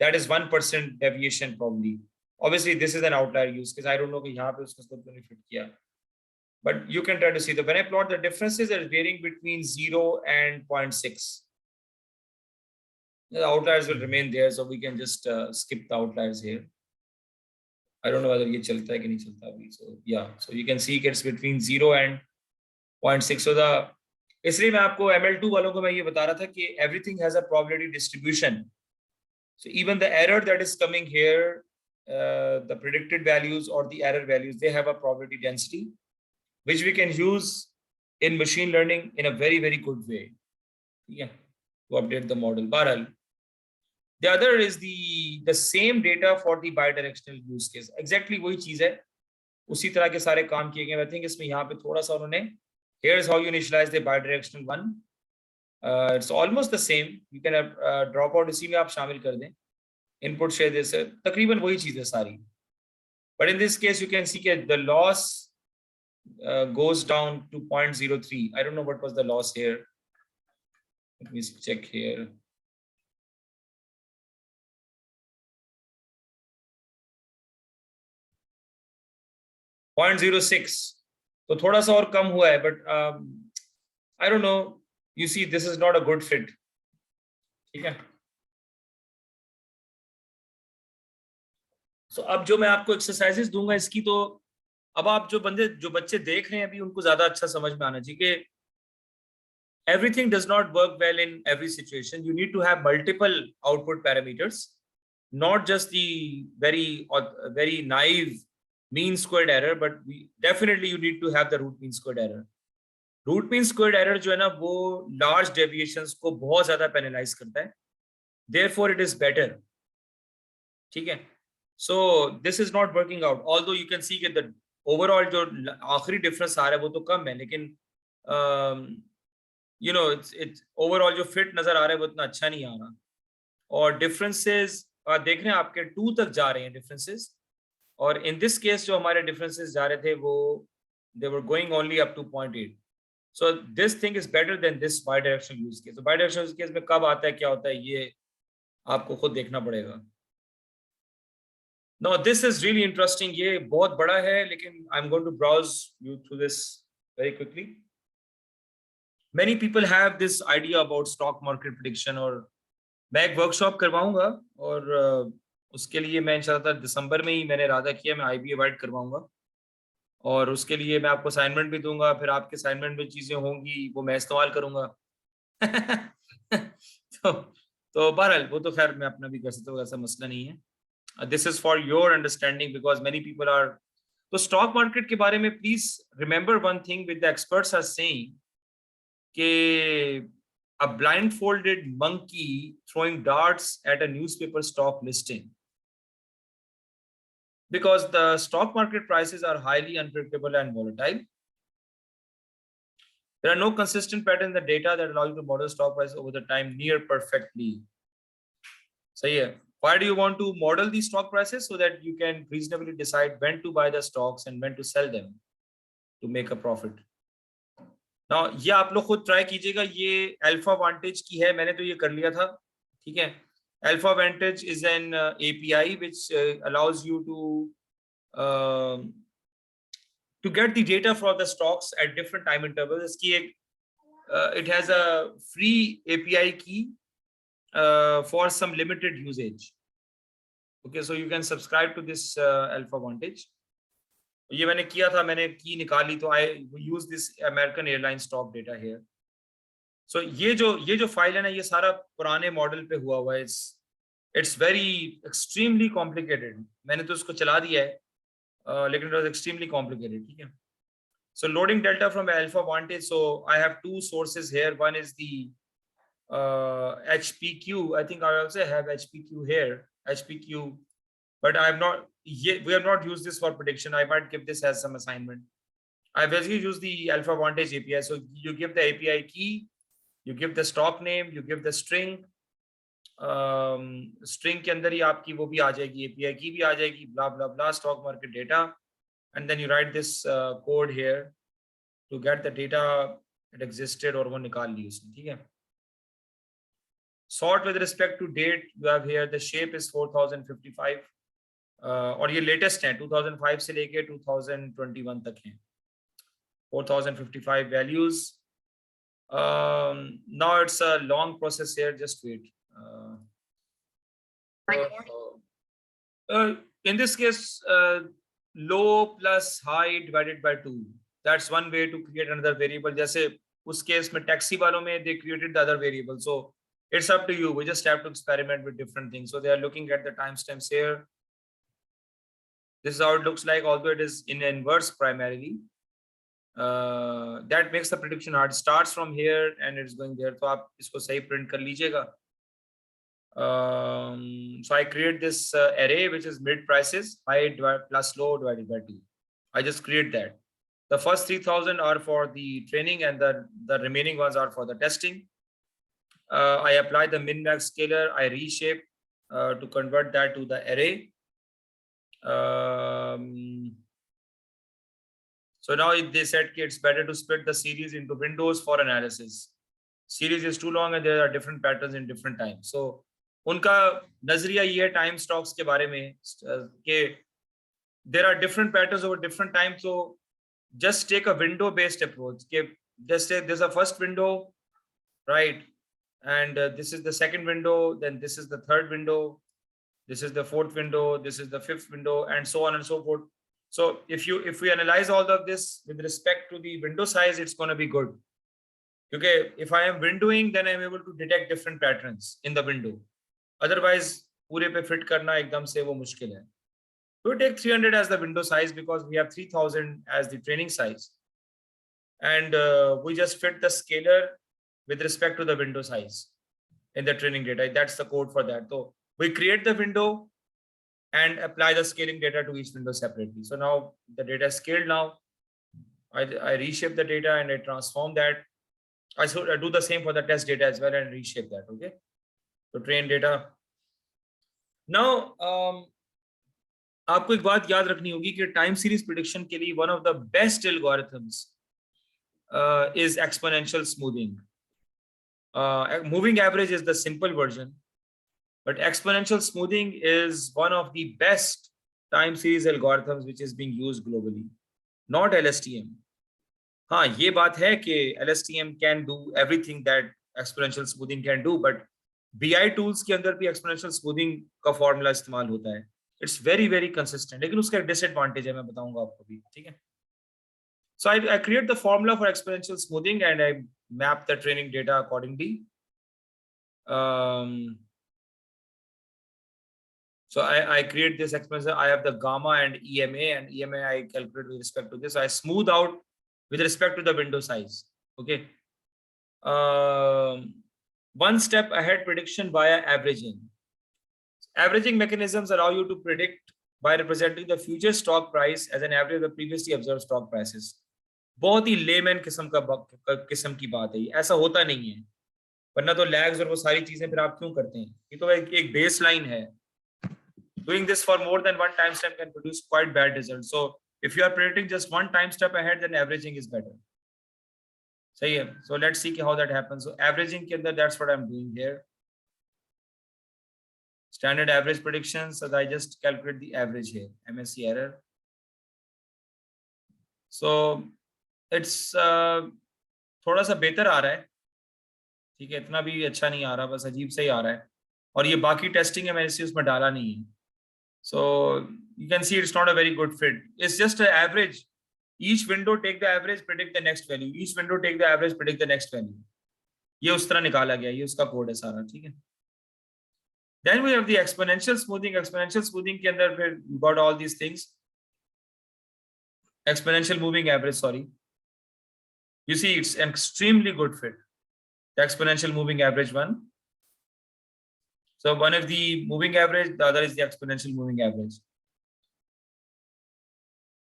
That is 1% deviation probably. Obviously this is an outlier use because I don't know कि यहाँ पे उसको क्यों नहीं फिट किया. But you can try to see when I plot the differences are varying between 0 and 0.6. The outliers will remain there, so we can just skip the outliers here. I don't know whether ये चलता है कि नहीं चलता अभी. So yeah, so you can see it's between 0 and 0.6. So the इसलिए मैं आपको ML2 वालों को मैं ये बता रहा था कि everything has a probability distribution. So even the error that is coming here, the predicted values or the error values, they have a probability density, which we can use in machine learning in a very, very good way. Yeah, to update the model. Bharal. The other is the same data for the bidirectional use case. Exactly वही चीज है, उसी तरह के सारे काम किए गए. I think इसमें यहाँ पे थोड़ा सा उन्होंने here's how you initialize the bidirectional one. It's almost the same. You can have dropout इसी में आप शामिल कर दें. Input share this. तकरीबन वही चीज है सारी. But in this case, you can see that the loss goes down to 0.03. I don't know what was the loss here. Let me check here. .06. तो थोड़ा सा और कम हुआ है, but I don't know. You see, this is not a good fit. ठीक है. So अब जो मैं आपको एक्सरसाइजेस दूंगा इसकी, तो अब आप जो बच्चे देख रहे हैं अभी उनको ज्यादा अच्छा समझ में आना चाहिए कि everything does not work well in every situation. You need to have multiple output parameters, not just the very naive mean squared error, but definitely you need to have the root mean squared error. Root mean squared error जो है ना वो large deviations को बहुत ज्यादा penalize करता है. Therefore it is better. ठीक है. So this is not working out. Although you can see that the overall जो आखिरी difference आ रहा है वो तो कम है, लेकिन you know it's overall जो fit नजर आ रहा है वो इतना अच्छा नहीं आ रहा. और differences देख रहे हैं आपके 2 तक जा रहे हैं differences. और in this case जो हमारे differences जा रहे थे वो they were going only up to 0.8. So this thing is better than this bidirectional use case. So bidirectional use case में कब आता है क्या होता है ये आपको खुद देखना पड़ेगा. Now this is really interesting. ये बहुत बड़ा है, लेकिन I'm going to browse you through this very quickly. Many people have this idea about stock market prediction, और मैं एक workshop करवाऊंगा और उसके लिए मैं इंशाल्लाह दिसंबर में ही मैंने इरादा किया, मैं IB अवॉइड करवाऊंगा और उसके लिए मैं आपको असाइनमेंट भी दूंगा, फिर आपके असाइनमेंट में चीजें होंगी वो मैं इस्तेमाल करूंगा। तो बहरहाल वो तो खैर मैं अपना भी कर सकता हूँ, ऐसा मसला नहीं है। This is for your understanding because many people are. तो स्टॉक मार्केट के बारे में please remember one thing with the experts are saying कि a blindfolded monkey throwing darts at a newspaper stock listing, because the stock market prices are highly unpredictable and volatile. There are no consistent patterns in the data that allow you to model stock price over the time near perfectly. So yeah, why do you want to model these stock prices? So that you can reasonably decide when to buy the stocks and when to sell them to make a profit. Now ये आप लोग खुद try कीजिएगा, ये alpha vantage की है, मैंने तो ये कर लिया था, ठीक है। Alpha vantage is an API which allows you to get the data for the stocks at different time intervals. इसकी एक it has a free API key for some limited usage. Okay, so you can subscribe to this alpha vantage. ये मैंने किया था, मैंने की निकाली, तो I use this American Airlines stock data here. So ये जो फाइल है ना, ये सारा पुराने मॉडल पे हुआ हुआ है। It's very extremely complicated. मैंने तो उसको चला दिया है, लेकिन it was extremely complicated, ठीक है। So loading delta from alpha vantage. So I have two sources here. One is the HPQ. I think I also have HPQ here. HPQ, but I have not. We have not used this for prediction. I might give this as some assignment. I basically use the alpha vantage API. So you give the API key, you give the stock name, you give the string. String के अंदर ही आपकी वो भी आ जाएगी, API की भी आ जाएगी, blah blah blah, stock market data, and then you write this code here to get the data that existed और वो निकाल ली उसने, ठीक है। Sort with respect to date, you have here the shape is 4055 और ये latest है, 2005 से लेके 2021 तक है, 4055 values. Now it's a long process here, just wait. In this case, low plus high divided by 2. That's one way to create another variable. जैसे उस case में taxi वालों में they created the other variable. So it's up to you. We just have to experiment with different things. So they are looking at the timestamps here. This is how it looks like, although it is in inverse primarily. That makes the prediction hard. Starts from here and it's going there. तो आप इसको सही print कर लीजिएगा. So I create this array which is mid prices, high plus low divided by 2. I just create that. The first 3000 are for the training and the remaining ones are for the testing. I apply the min max scalar, I reshape to convert that to the array. So now they said it's better to split the series into windows for analysis. Series is too long and there are different patterns in different times. So उनका नजरिया ये है time stocks के बारे में कि there are different patterns over different times. So just take a window based approach. Just say there's a first window, right? And this is the second window, then this is the third window, this is the fourth window, this is the fifth window, and so on and so forth. So if we analyze all of this with respect to the window size, it's going to be good. Okay, if I am windowing, then I'm able to detect different patterns in the window. Otherwise पूरे पे fit करना एकदम से वो मुश्किल है. We take 300 as the window size because we have 3000 as the training size, and we just fit the scalar with respect to the window size in the training data. That's the code for that. So we create the window and apply the scaling data to each window separately. So now the data is scaled. Now I reshape the data and I transform that. I do the same for the test data as well and reshape that. Okay, so train data. Now आपको एक बात याद रखनी होगी कि time series prediction के लिए one of the best algorithms is exponential smoothing. Moving average is the simple version, but exponential smoothing is one of the best time series algorithms which is being used globally, not LSTM. हाँ, ये बात है कि LSTM can do everything that exponential smoothing can do, but BI tools के अंदर भी exponential smoothing का formula इस्तेमाल होता है. इट्स वेरी वेरी कंसिस्टेंट, लेकिन उसका एक डिसएडवांटेज है, मैं बताऊंगा आपको भी. ठीक है. So I create the formula for exponential smoothing and I map the training data accordingly. So I create this exponential. I have the gamma and EMA, and EMA I calculate with respect to this. I smooth out with respect to the window size. Okay. One step ahead prediction via averaging. Averaging mechanisms allow you to predict by representing the future stock price as an average of the previously observed stock prices. बहुत ही layman किस्म की बात है, ऐसा होता नहीं है, वरना तो लैग्स और वो सारी चीजें फिर आप क्यों करते हैं. ये तो एक बेस लाइन है. Doing this for more than one time step can produce quite bad results. So if you are predicting just one time step ahead, then averaging is better. सही है. So let's see how that happens. So averaging के अंदर that's what I'm doing here. Standard average predictions, so I just calculate the average here. MSE error. So it's थोड़ा सा बेहतर आ रहा है. ठीक है, इतना भी अच्छा नहीं आ रहा, बस अजीब से ही आ रहा है. और ये बाकी टेस्टिंग है, मैंने इसे उसमें डाला नहीं है. So you can see it's not a very good fit. It's just an average. Each window take the average, predict the next value. Each window take the average, predict the next value. ये उस तरह निकाला गया, ये उसका code है सारा. ठीक है. Then we have the exponential smoothing. Exponential smoothing के अंदर फिर you got all these things. Exponential moving average, sorry. You see, it's an extremely good fit. The exponential moving average one. So one is the moving average, the other is the exponential moving average.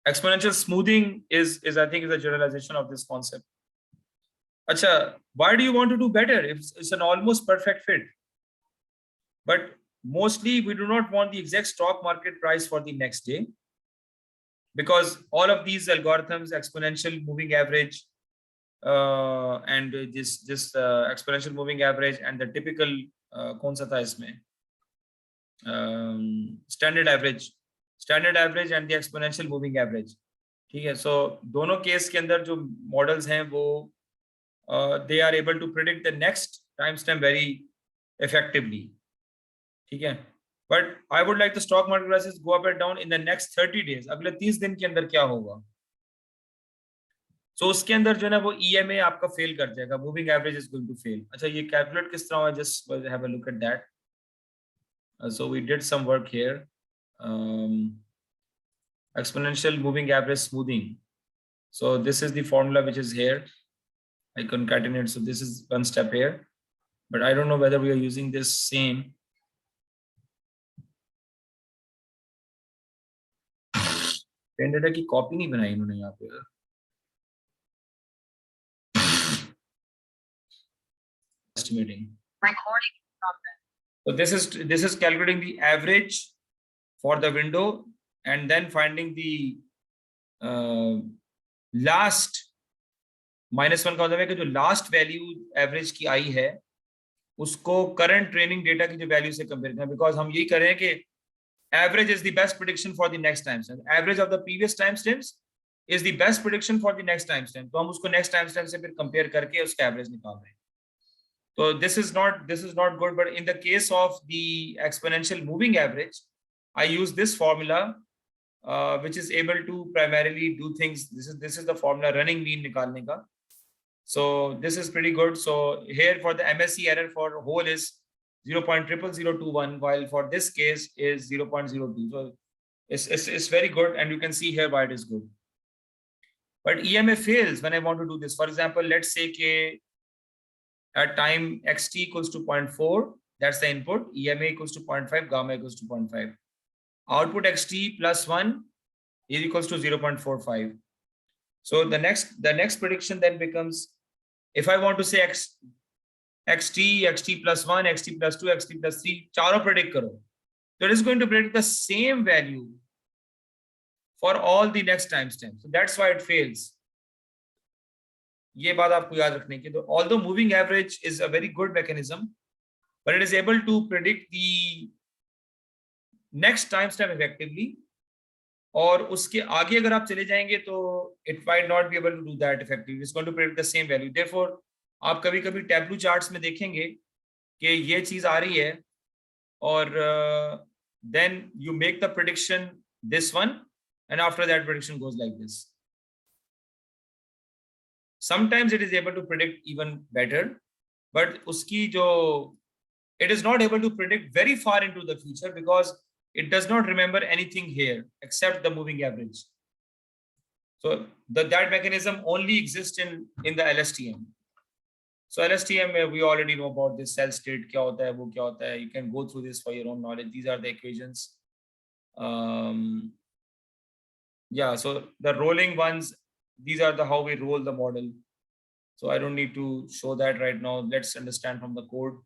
Exponential smoothing is I think is a generalization of this concept. Acha, why do you want to do better if it's an almost perfect fit? But mostly we do not want the exact stock market price for the next day, because all of these algorithms, exponential moving average, and this exponential moving average and the typical कौन सा था इसमें standard average and the exponential moving average. ठीक है. So दोनों case के अंदर जो मॉडल्स हैं वो they are able to predict the next timestamp very effectively. ठीक है. But I would like the stock market prices go up and down in the next 30 days. अगले 30 दिन के अंदर क्या होगा. So उसके अंदर जो है ना वो EMA आपका फेल कर जाएगा. Moving average is going to fail. अच्छा, ये कैलकुलेट किस तरह है, just have a look at that. So we did some work here. Exponential moving average smoothing. So this is the formula which is here. I concatenate. So this is one step here, but I don't know whether we are using this same. पेन data की copy नहीं बनाई इन्होंने यहाँ पे. Estimating. Recording progress. So this is calculating the average for the window and then finding the last -1 का मतलब है कि जो लास्ट वैल्यू एवरेज की आई है उसको करंट ट्रेनिंग डेटा की जो वैल्यू से कंपेयर करना, बिकॉज हम यही कर रहे हैं कि average is the best prediction for the next time stamp. Average of the previous time stamps is the best prediction for the next time stamp. तो हम उसको नेक्स्ट टाइम स्टैम्प से फिर कंपेयर करके उसका एवरेज निकाल रहे हैं. So this is not good, but in the case of the exponential moving average, I use this formula, which is able to primarily do things. This is the formula running mean निकालने का. So this is pretty good. So here for the MSE error for whole is 0.00021, while for this case is 0.02. So it's very good, and you can see here why it is good. But EMA fails when I want to do this. For example, let's say कि at time xt equals to 0.4, that's the input. EMA equals to 0.5, gamma equals to 0.5. Output xt plus 1 is equals to 0.45. So the next prediction then becomes, if I want to say xt plus 1, xt plus 2, xt plus 3, चारों predict करो, so it is going to predict the same value for all the next timestamps. So that's why it fails. ये बात आपको याद रखने की. तो although moving average is a very good mechanism, but it is able to predict the next timestamp effectively. और उसके आगे अगर आप चले जाएंगे तो it might not be able to do that effectively. It's going to predict the same value. Therefore आप कभी-कभी टैब्लू चार्ट्स में देखेंगे कि ये चीज आ रही है और then you make the prediction this one and after that prediction goes like this. Sometimes it is able to predict even better, but uski jo it is not able to predict very far into the future because it does not remember anything here except the moving average. So that mechanism only exists in the LSTM. So LSTM, we already know about this cell state, kya hota hai, wo kya hota hai. You can go through this for your own knowledge. These are the equations. Yeah, so the rolling ones, these are the how we roll the model. So I don't need to show that right now. Let's understand from the code.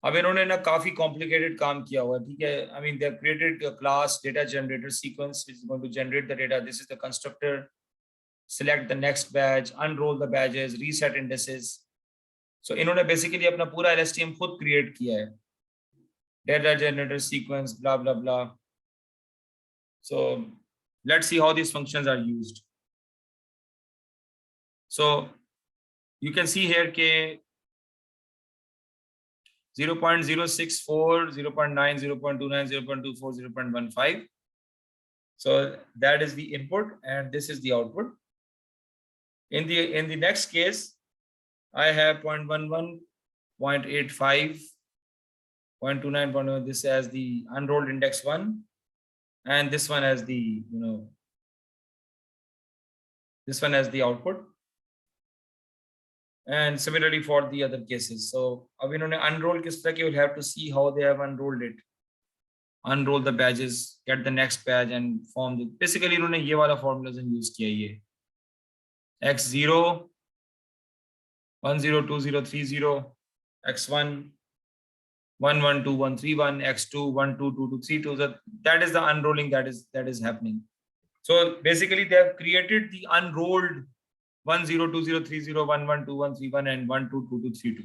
अब इन्होंने ना काफी complicated काम किया हुआ है, ठीक है? I mean, they have created a class data generator sequence which is going to generate the data. This is the constructor. Select the next badge, unroll the badges, reset indices. So इन्होंने basically अपना पूरा LSTM खुद create किया है. Data generator sequence, blah blah blah. So let's see how these functions are used. So you can see here ke 0.064, 0.9, 0.29, 0.24, 0.15. So that is the input and this is the output. In the next case, I have 0.11, 0.85, 0.29, 0.1. This as the unrolled index 1, and this one as the this one as the output. And similarly for the other cases. So अब इन्होंने unroll किस तरह के, you'll have to see how they have unrolled it. Unroll the badges, get the next badge and form the, basically इन्होंने ये वाला formulas use किया ये x0 10 20 30 x1 11 21 31 x2 12 22 32. So that is the unrolling that is happening. So basically they have created the unrolled 10 20 30 11 21 31 and 12 22 32.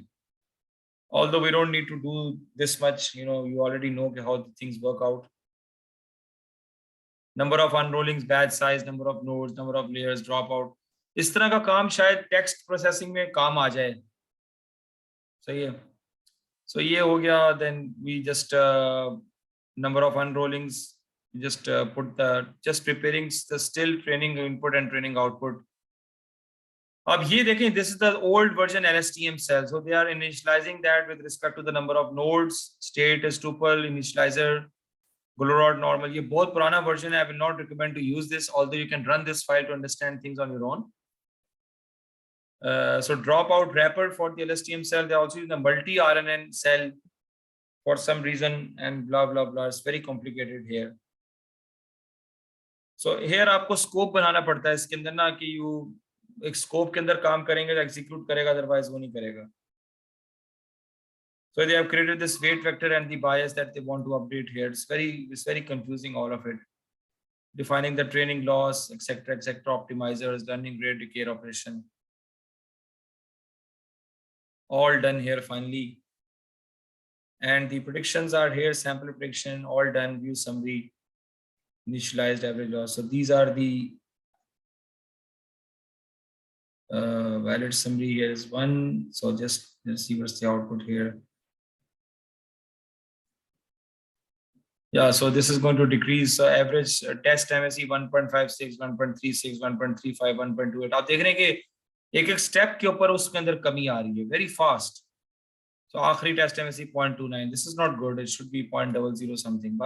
Although we don't need to do this much, you already know how the things work out. Number of unrollings, batch size, number of nodes, number of layers, dropout. इस तरह का काम शायद text processing में काम आ जाए. सही है. So ये हो गया. Then we just number of unrollings. Just put just preparing the still training input and training output. अब ये देखें, this is the old version LSTM cell. So they are initializing that with respect to the number of nodes, state as tuple, initializer, Golorod normal. ये बहुत पुराना version है. I will not recommend to use this, although you can run this file to understand things on your own. So dropout wrapper for the LSTM cell. They also use the multi-RNN cell for some reason and blah blah blah. It's very complicated here. So here आपको scope बनाना पड़ता है इसके अंदर ना कि you एक scope के अंदर काम करेंगे तो एग्जीक्यूट करेगा, अदरवाइज वो नहीं करेगा. So they have created this weight vector and the bias that they want to update here. It's very confusing, all of it. Defining the training loss, etc., optimizers, learning rate, decay operation. All done here finally. And the predictions are here: sample prediction, all done, view summary, initialized average loss. So these are the valid summary. Here is one. So just let's see what's the output here. Yeah, so this is going to decrease. So average test MSE 1.56, 1.36, 1.35, 1.28. आप देख रहे हैं कि एक step के ऊपर उसके अंदर कमी आ रही है, very fast. So आखिरी test MSE 0.29. This is not good. It should be 0.00 something.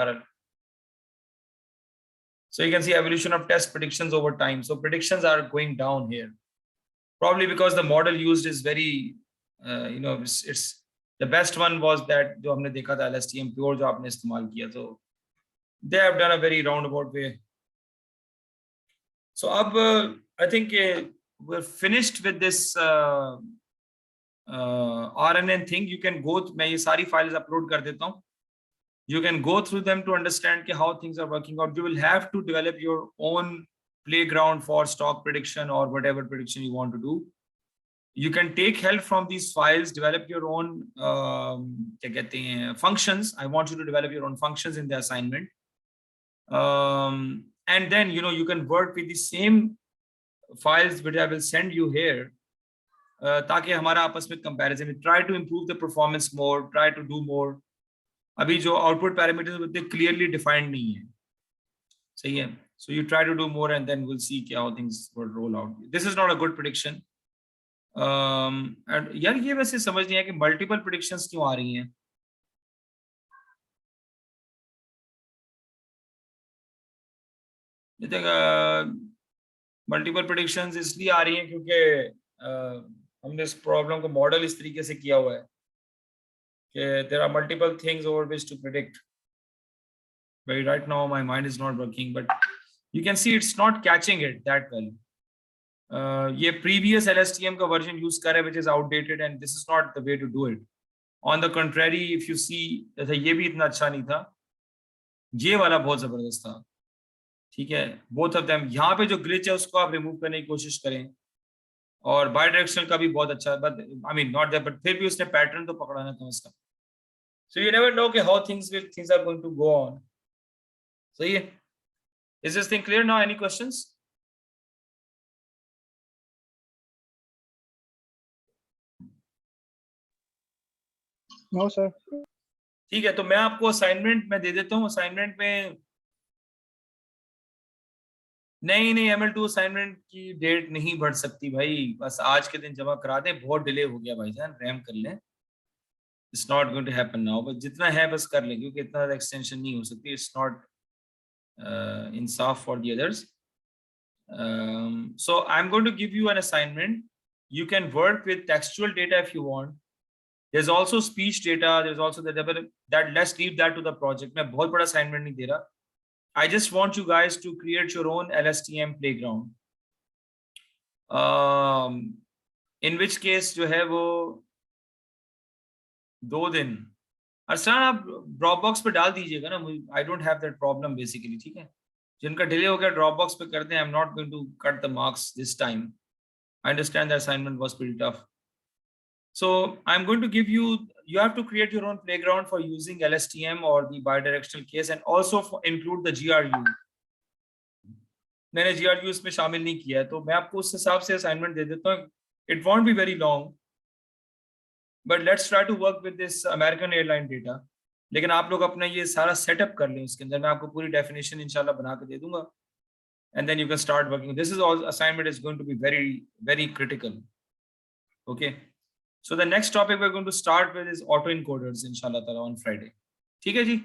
So you can see evolution of test predictions over time. So predictions are going down here. Probably because the model used is very, it's the best one was that जो हमने देखा था LSTM pure जो आपने इस्तेमाल किया. So they have done a very roundabout way. So अब I think we're finished with this RNN thing. You can go. मैं ये सारी files upload कर देता हूँ. You can go through them to understand how things are working out. You will have to develop your own playground for stock prediction or whatever prediction you want to do. You can take help from these files, develop your own functions. I want you to develop your own functions in the assignment. And then, you can work with the same files which I will send you here ताकि हमारा आपस में comparison में try to improve the performance more, try to do more. अभी जो output parameters होते हैं clearly defined नहीं है, सही है। So you try to do more and then will see how things will roll out. This is not a good prediction. And यार ये वैसे समझ नहीं है कि मल्टीपल प्रेडिक्शंस क्यों आ रही हैं। मल्टीपल प्रेडिक्शंस इसलिए आ रही हैं क्योंकि हमने इस प्रॉब्लम को मॉडल इस तरीके से किया हुआ है कि there are multiple things over which to predict. Right now my mind is not working, but you can see it's not catching it that well. ये previous LSTM का version use कर रहा है which is outdated and this is not the way to do it. On the contrary, if you see, जैसे ये भी इतना अच्छा नहीं था, ये वाला बहुत जबरदस्त था, ठीक है। बोथ ऑफ देम, यहाँ पे जो ग्लिच है उसको आप रिमूव करने की कोशिश करें, और बायडायरेक्शनल का भी बहुत अच्छा है, but I mean not that, but फिर भी उसने पैटर्न तो पकड़ाना कम से कम। सो यू नेवर नो कि how things are going to go on. सही है। Is this thing clear now? Any questions? No sir. ठीक है, तो मैं आपको असाइनमेंट में दे देता हूँ। असाइनमेंट में नहीं ML2 असाइनमेंट की डेट नहीं बढ़ सकती भाई, बस आज के दिन जमा करा दें। बहुत डिले हो गया भाईजान, रैम कर लें। It's not going to happen now, बस जितना है बस कर लें, क्योंकि इतना एक्सटेंशन नहीं हो सकती। It's not Insaf for the others. So I'm going to give you an assignment. You can work with textual data if you want. There's also speech data. There's also that let's leave that to the project. मैं बहुत बड़ा assignment नहीं दे रहा. I just want you guys to create your own LSTM playground. In which case जो है वो 2 दिन अरसान आप ड्रॉपबॉक्स पे डाल दीजिएगा ना। I don't have that problem basically, ठीक है। जिनका डिले हो गया ड्रॉपबॉक्स पे करते हैं। I'm not going to cut the marks this time. I understand the assignment was pretty tough. So I'm going to give you have to create your own playground for using LSTM or the bidirectional case, and also include the GRU. मैंने GRU इसमें शामिल नहीं किया है, तो मैं आपको उस हिसाब से असाइनमेंट दे देता हूँ। It won't be very long, but let's try to work with this American airline data. लेकिन आप लोग अपना ये सारा सेटअप कर लें, उसके अंदर मैं आपको पूरी डेफिनेशन इंशाल्लाह बना के दे दूंगा, and then you can start working. This is all assignment is going to be very critical. Okay. So the next topic we're going to start with is autoencoders inshallah ta'ala on Friday. ठीक है जी।